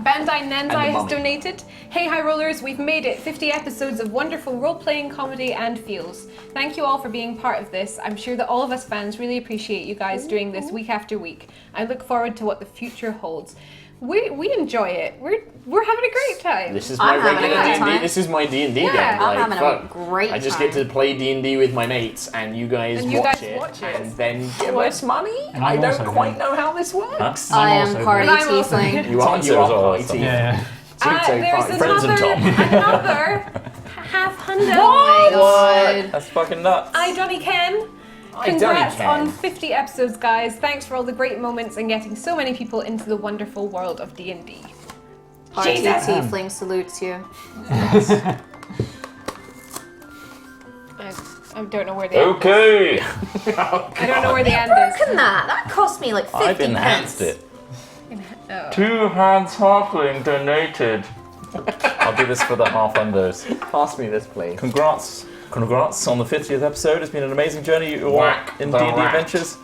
Bandai And the Nenzai has mummy. donated. Hey HighRollers, we've made it. 50 episodes of wonderful role-playing comedy and feels. Thank you all for being part of this. I'm sure that all of us fans really appreciate you guys doing this week after week. I look forward to what the future holds. We enjoy it. We're having a great time. This is my I'm having regular a good D&D. time. This is my D&D Yeah, game. I'm having a fuck. great I just time. get to play D&D with my mates, and you guys, And you watch, guys it, watch it. and then give us money. And I I'm don't also quite going. know how this works. I I'm am also party And I'm also tiefling. You are Tonto is party awesome. team. Yeah. Tonto there's party. Friends and Tom. another half hundo. Oh my god. That's fucking nuts. I, Johnny Ken. Hi, Congrats Johnny Ken. on 50 episodes, guys. Thanks for all the great moments and getting so many people into the wonderful world of D&D. Party Jesus. tiefling salutes you. I I don't know where the end Okay. is. I don't know where the end is. Broken that cost me like 50 I've enhanced pence. it. Oh. 2 hands halfling donated. I'll do this for the half unders. Pass me this, please. Congrats on the 50th episode. It's been an amazing journey you all Whack in the D&D rat. adventures.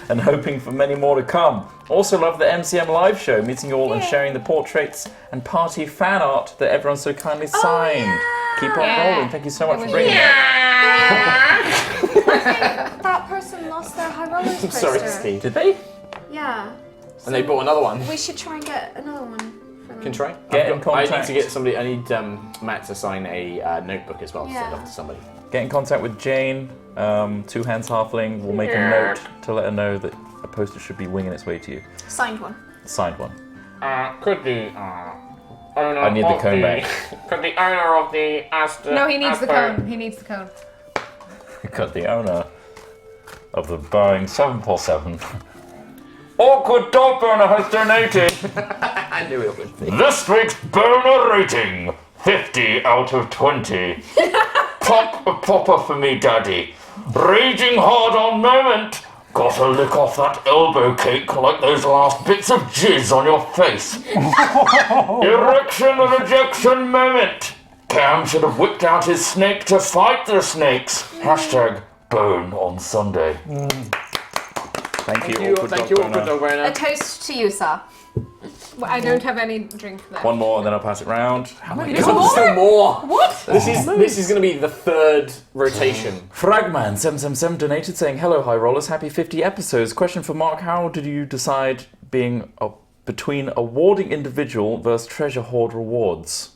And hoping for many more to come. Also love the MCM live show, meeting you all and sharing the portraits and party fan art that everyone so kindly signed. yeah. Keep on Yeah. rolling. Thank you so much That for was bringing it. That person lost their HighRollers poster. I'm sorry, Steve. Did they? Yeah. And they bought another one. We should try and get another one for them. Can try. Get in I need contact. to get somebody. I need Matt to sign a notebook as well to send Yeah. off to somebody. Get in contact with Jane, 2 hands halfling. We'll make a note to let her know that a poster should be winging its way to you. Signed one. Signed one. Could the owner I need the cone back. Could the owner of the Astor... No, he needs the cone. He needs the cone. Got the owner of the Boeing 747. Awkward dog burner has donated. I knew it would be. This week's burner rating, 50 out of 20. Pop a popper for me, daddy. Raging hard on moment. Gotta lick off that elbow cake like those last bits of jizz on your face. Erection and ejection moment. Cam should have whipped out his snake to fight the snakes. Hashtag bone on Sunday. Thank you, Thank you, awkward dog A owner. toast to you, sir. Well, I don't have any drink left. One more and then I'll pass it round. How many? There's still more. What? This is going to be the third rotation. Fragman777 donated saying, "Hello, HighRollers, happy 50 episodes. Question for Mark: how did you decide between awarding individual versus treasure hoard rewards?"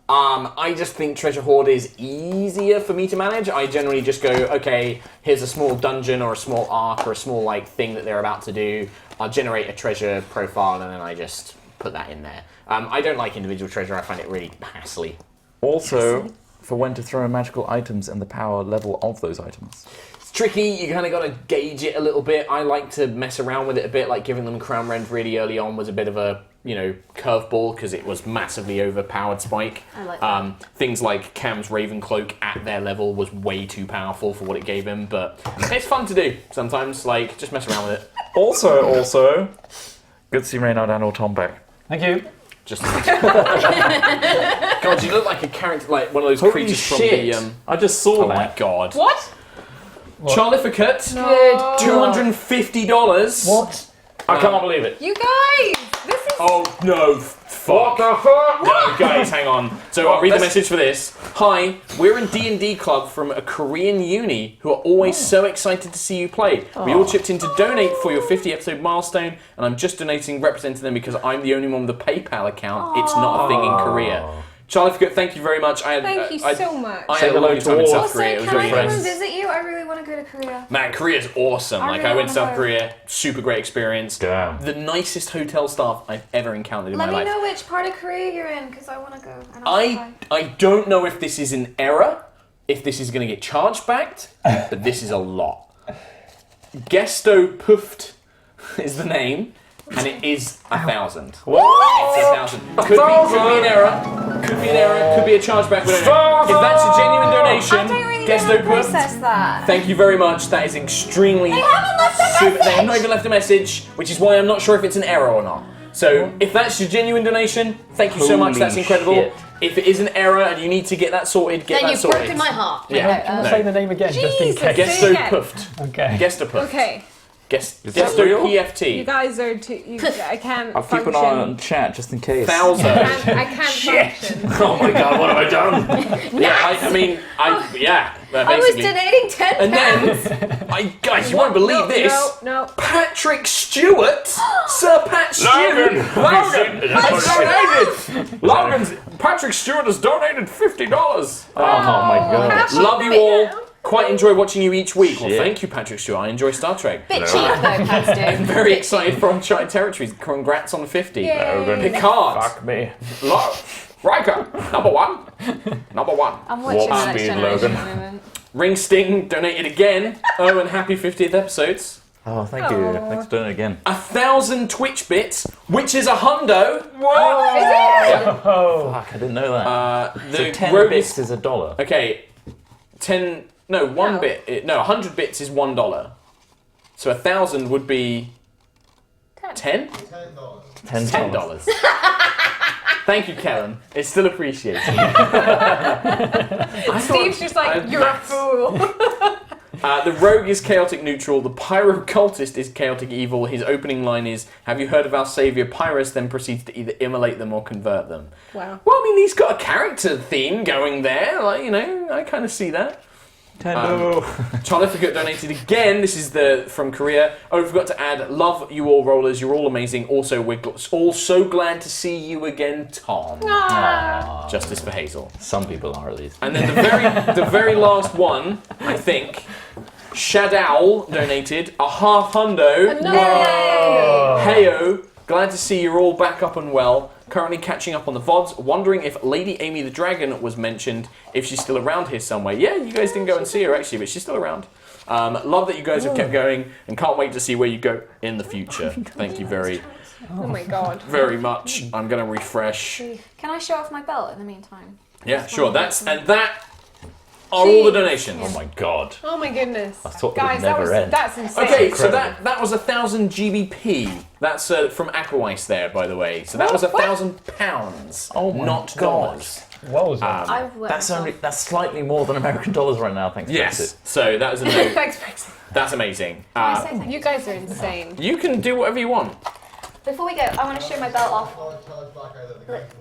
I just think Treasure Hoard is easier for me to manage. I generally just go, okay, here's a small dungeon or a small arc or a small thing that they're about to do. I'll generate a treasure profile and then I just put that in there. I don't like individual treasure. I find it really hassly. Also, for when to throw in magical items and the power level of those items. It's tricky. You kind of got to gauge it a little bit. I like to mess around with it a bit. Like giving them Crown Rend really early on was a bit of a curveball because it was massively overpowered spike. I like that. Things like Cam's Raven Cloak at their level was way too powerful for what it gave him, but it's fun to do sometimes. Just mess around with it. Also, good to see Reynard and or Tom back. Thank you. Just God, you look like a character, like one of those creatures from the. I just saw Oh my that. God. What? Charlificate, No. $250. What? I can't believe it. You guys! This is... Oh no! Fuck. the fuck? No, guys, hang on. So I'll read the message for this. Hi, we're in D&D club from a Korean uni who are always so excited to see you play. We all chipped in to donate for your 50 episode milestone, and I'm just donating representing them because I'm the only one with a PayPal account. It's not a thing in Korea. Charlie, thank you very much. Thank you so much. I had a lovely time in South Also, Korea. It was can I really come nice. and visit you? I really want to go to Korea. Man, Korea's awesome. I I really went to wanna South go. Korea, super great experience. Damn. The nicest hotel staff I've ever encountered in Let my me life. know which part of Korea you're in, because I want to go. And I'll I don't know if this is an error, if this is going to get charged back, but this is a lot. Gesto Puft is the name, and it is 1,000. It's 1,000. Could be an error. Could be an error. Could be a chargeback. We don't know. If that's a genuine I donation, don't really know Gesto how to Puft. process that. Thank you very much. That is extremely. They haven't left a message! They have not even left a message, which is why I'm not sure if it's an error or not. So, if that's your genuine donation, thank you so much. Holy That's incredible. shit. If it is an error and you need to get that sorted, get Then that you've sorted. broken my heart. Yeah. No, Can I say the name again, just in Jesus. case? Say Gesto again. Puft. Okay. Gesto Puft. Okay. that Gesto real? PFT. You guys are too... I can't I'll keep function. an eye on chat just in case. 1,000. I can't function. Oh my god, what have I done? I was basically. donating 10 And pounds. then, guys, you won't believe this. No. Patrick Stewart, Sir Pat Stewart, Logan has donated. Patrick Stewart has donated $50. Oh my god. Happy Love you all. Quite enjoy watching you each week. Well, Shit. thank you, Patrick Stewart. I enjoy Star Trek. Bit cheap though, Pats do. Very excited for Uncharted Territories. Congrats on the 50. Yay. Picard. Fuck me. Riker, number one. Number one. I'm watching Warp the next speed, generation Logan. at the moment. Ring Sting donated again. Oh, and happy 50th episodes. Oh, thank you. Thanks for doing it again. 1,000 Twitch bits, which is a hundo. Oh, Fuck, I didn't know that. The so 10 rogue bits is is $1. okay. 10 No, one No. bit. No, 100 bits is $1. So 1,000 would be 10? $10. Thank you, Kellen. It's still appreciated. Steve's just like, you're a fool. The rogue is chaotic neutral. The pyro cultist is chaotic evil. His opening line is, "Have you heard of our savior Pyrrhus?" Then proceeds to either immolate them or convert them. Wow. Well, I mean, he's got a character theme going there. Like, you know, I kind of see that. Charlie Forgot donated again. This is from Korea. Oh, forgot to add, love you all, rollers. You're all amazing. Also, we're all so glad to see you again, Tom. Ah. Justice for Hazel. Some people are at least. And then the very last one, I think, Shadow donated a half hundo. No. Heyo, glad to see you're all back up and well. Currently catching up on the VODs. Wondering if Lady Amy the Dragon was mentioned, if she's still around here somewhere. Yeah, you guys didn't go and see her actually, but she's still around. Love that you guys have kept going and can't wait to see where you go in the future. Thank you Oh my god. very much. I'm going to refresh. Can I show off my belt in the meantime? Yeah, sure. That are all the donations. Oh my god. Oh my goodness. I thought it Guys, would never end. that's insane. Okay, so Incredible. that was 1,000 GBP. That's from Aquaweiss there, by the way. So that was £1,000. Oh my not God. dollars. Wowza. I've worked That's slightly more than American dollars right now, thanks Yes. Brexit. So that was a note. Thanks, Brexit. That's amazing. I say thank You guys are insane. You can do whatever you want. Before we go, I want to show my belt off.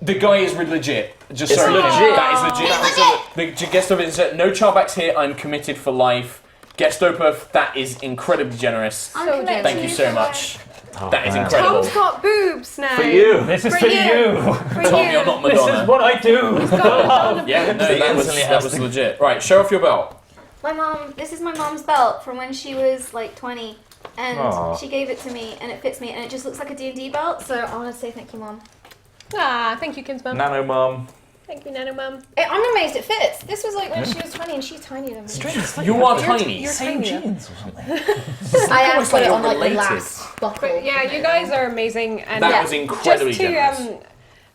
The guy is legit. Just It's sorry, legit. That is legit. The guest oper said, no charbacks here. I'm committed for life. Guest oper, that is incredibly generous. I'm So committed Thank to you so for much. Oh, That is man. incredible. Tom's got boobs now. For you. This is For for you. you. For Tom, you. you're not This Madonna. is what I do. Yeah, no, He that instantly that has was to- legit. Right, show off your belt. My mom, this is my mom's belt from when she was like 20. And Aw. she gave it to me and it fits me and it just looks like a D&D belt. So I want to say thank you, Mom. Ah, thank you, Kim's mum. Nano Mum. Thank you, Nano Mum. I'm amazed it fits. This was like when she was 20 and she's tinier than me. You are tiny. You're Same tiny. jeans or something. I am almost put like it on you're like the related. last buckle. But yeah, you guys are amazing. And That was incredibly just to, generous.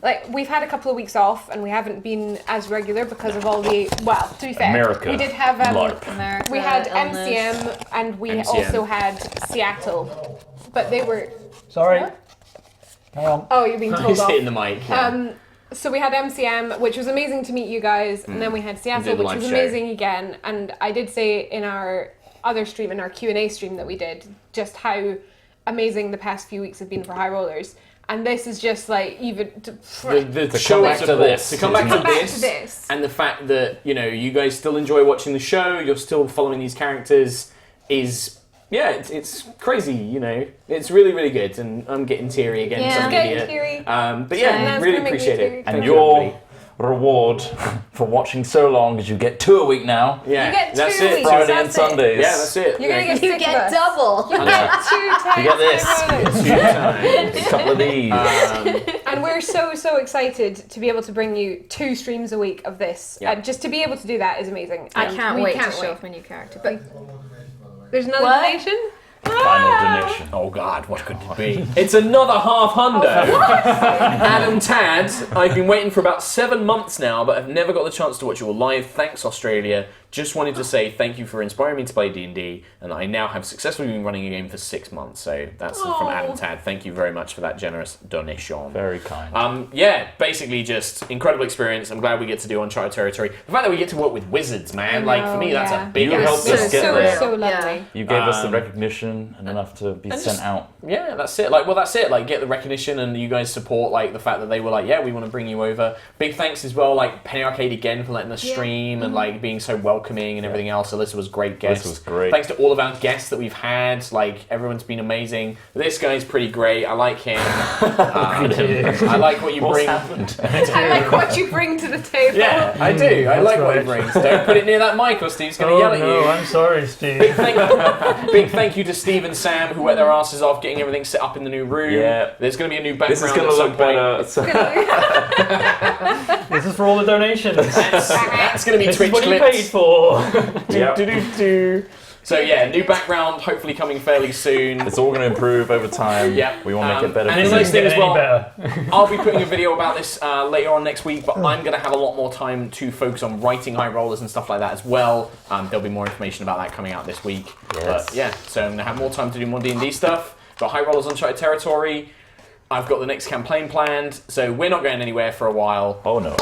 like, we've had a couple of weeks off and we haven't been as regular because of all the, well, to be fair, America. we did have, LARP. America, we had illness. MCM and we MCM. also had Seattle. But they were, Sorry. What? Hang on. oh, you're being told He's off. hitting the mic. Yeah. So we had MCM, which was amazing to meet you guys, and then we had Seattle, did a which live was show. amazing again. And I did say in our other stream, in our Q&A stream that we did, just how amazing the past few weeks have been for High Rollers. And this is just like even to the show back of to support. this. To come back, Come to, back this, to this. and the fact that you guys still enjoy watching the show, you're still following these characters, is it's crazy. It's really really good, and I'm getting teary again. Yeah. So I'm Getting idiot. teary. But Yeah, yeah, that's really gonna make me appreciate teary. it. And Thank you, your everybody. reward for watching so long is you get 2 a week now. Yeah, You get that's 2 it. weeks. Friday and That's it. Sundays. Yeah, that's it. You're gonna get You sick of get us. double. You get 2 times You get this. High Rollers. 2 times. A couple of these. And we're so excited to be able to bring you 2 streams a week of this. Yeah. Just to be able to do that is amazing. I And can't we wait can't to show wait. off my new character. But There's another What? donation? Final donation. Oh God, what could it be? It's another half hundo. Adam Tad, I've been waiting for about 7 months now, but I've never got the chance to watch you all live. Thanks, Australia. Just wanted to say thank you for inspiring me to play D&D, and I now have successfully been running a game for 6 months. So that's from Adam Tad. Thank you very much for that generous donation. Very kind. Yeah, basically just incredible experience. I'm glad we get to do Uncharted territory. The fact that we get to work with wizards, man, like for me, that's yeah. a big You helped ask. us get there. So lovely. Yeah. You gave us the recognition and enough to be and sent just- out. Yeah, that's it. That's it. Get the recognition, and you guys support the fact that they were yeah, we want to bring you over. Big thanks as well, Penny Arcade again for letting us stream and being so welcoming and everything else. Alyssa was a great guest. Alyssa was great. Thanks to all of our guests that we've had. Everyone's been amazing. This guy's pretty great. I like him. I like what you What's bring. happened? I like what you bring to the table. Yeah, I do. I like what he brings. Don't put it near that mic, or Steve's going to yell at no, you. I'm sorry, Steve. Big thank you to Steve and Sam who wet their asses off getting everything set up in the new room. Yeah. There's going to be a new background. This is going to at some look point. better. This is for all the donations. That's going to be This Twitch is what you clips. paid for. Yeah. Do-do-do-do. So yeah, new background, hopefully coming fairly soon. It's all going to improve over time. Yeah. We want to make it better. And for it's you. nice thing as Any well. better. I'll be putting a video about this later on next week, but I'm going to have a lot more time to focus on writing high rollers and stuff like that as well. There'll be more information about that coming out this week. Yes. But yeah, so I'm going to have more time to do more D&D stuff. Got high rollers uncharted territory. I've got the next campaign planned, so we're not going anywhere for a while. Oh no.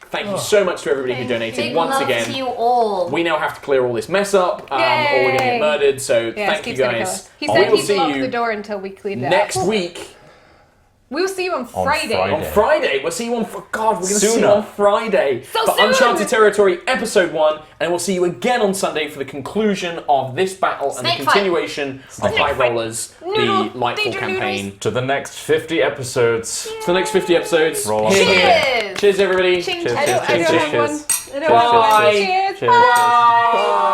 Thank you so much to everybody who donated Big once love again. to you all. We now have to clear all this mess up, or we're going to get Yay. murdered. So Yeah, thank you Steve's gonna kill guys. us. He We said will he'd see lock you the door until we cleared it next up. week. We'll see you on Friday. Friday. On Friday, we'll see you on. God, we're going to see you Sooner. on Friday So for soon! Uncharted Territory Episode 1, and we'll see you again on Sunday for the conclusion of this battle and Snake the fight. continuation of High Rollers, Noodle, the Lightfall danger campaign. To the next 50 episodes. To the next 50 episodes. Roll on Hear, Sunday. hear. Cheers. Cheers, everybody. Ching. Cheers, I don't cheers, have cheers, one. cheers. I don't have one. Bye. Cheers. Cheers. Bye.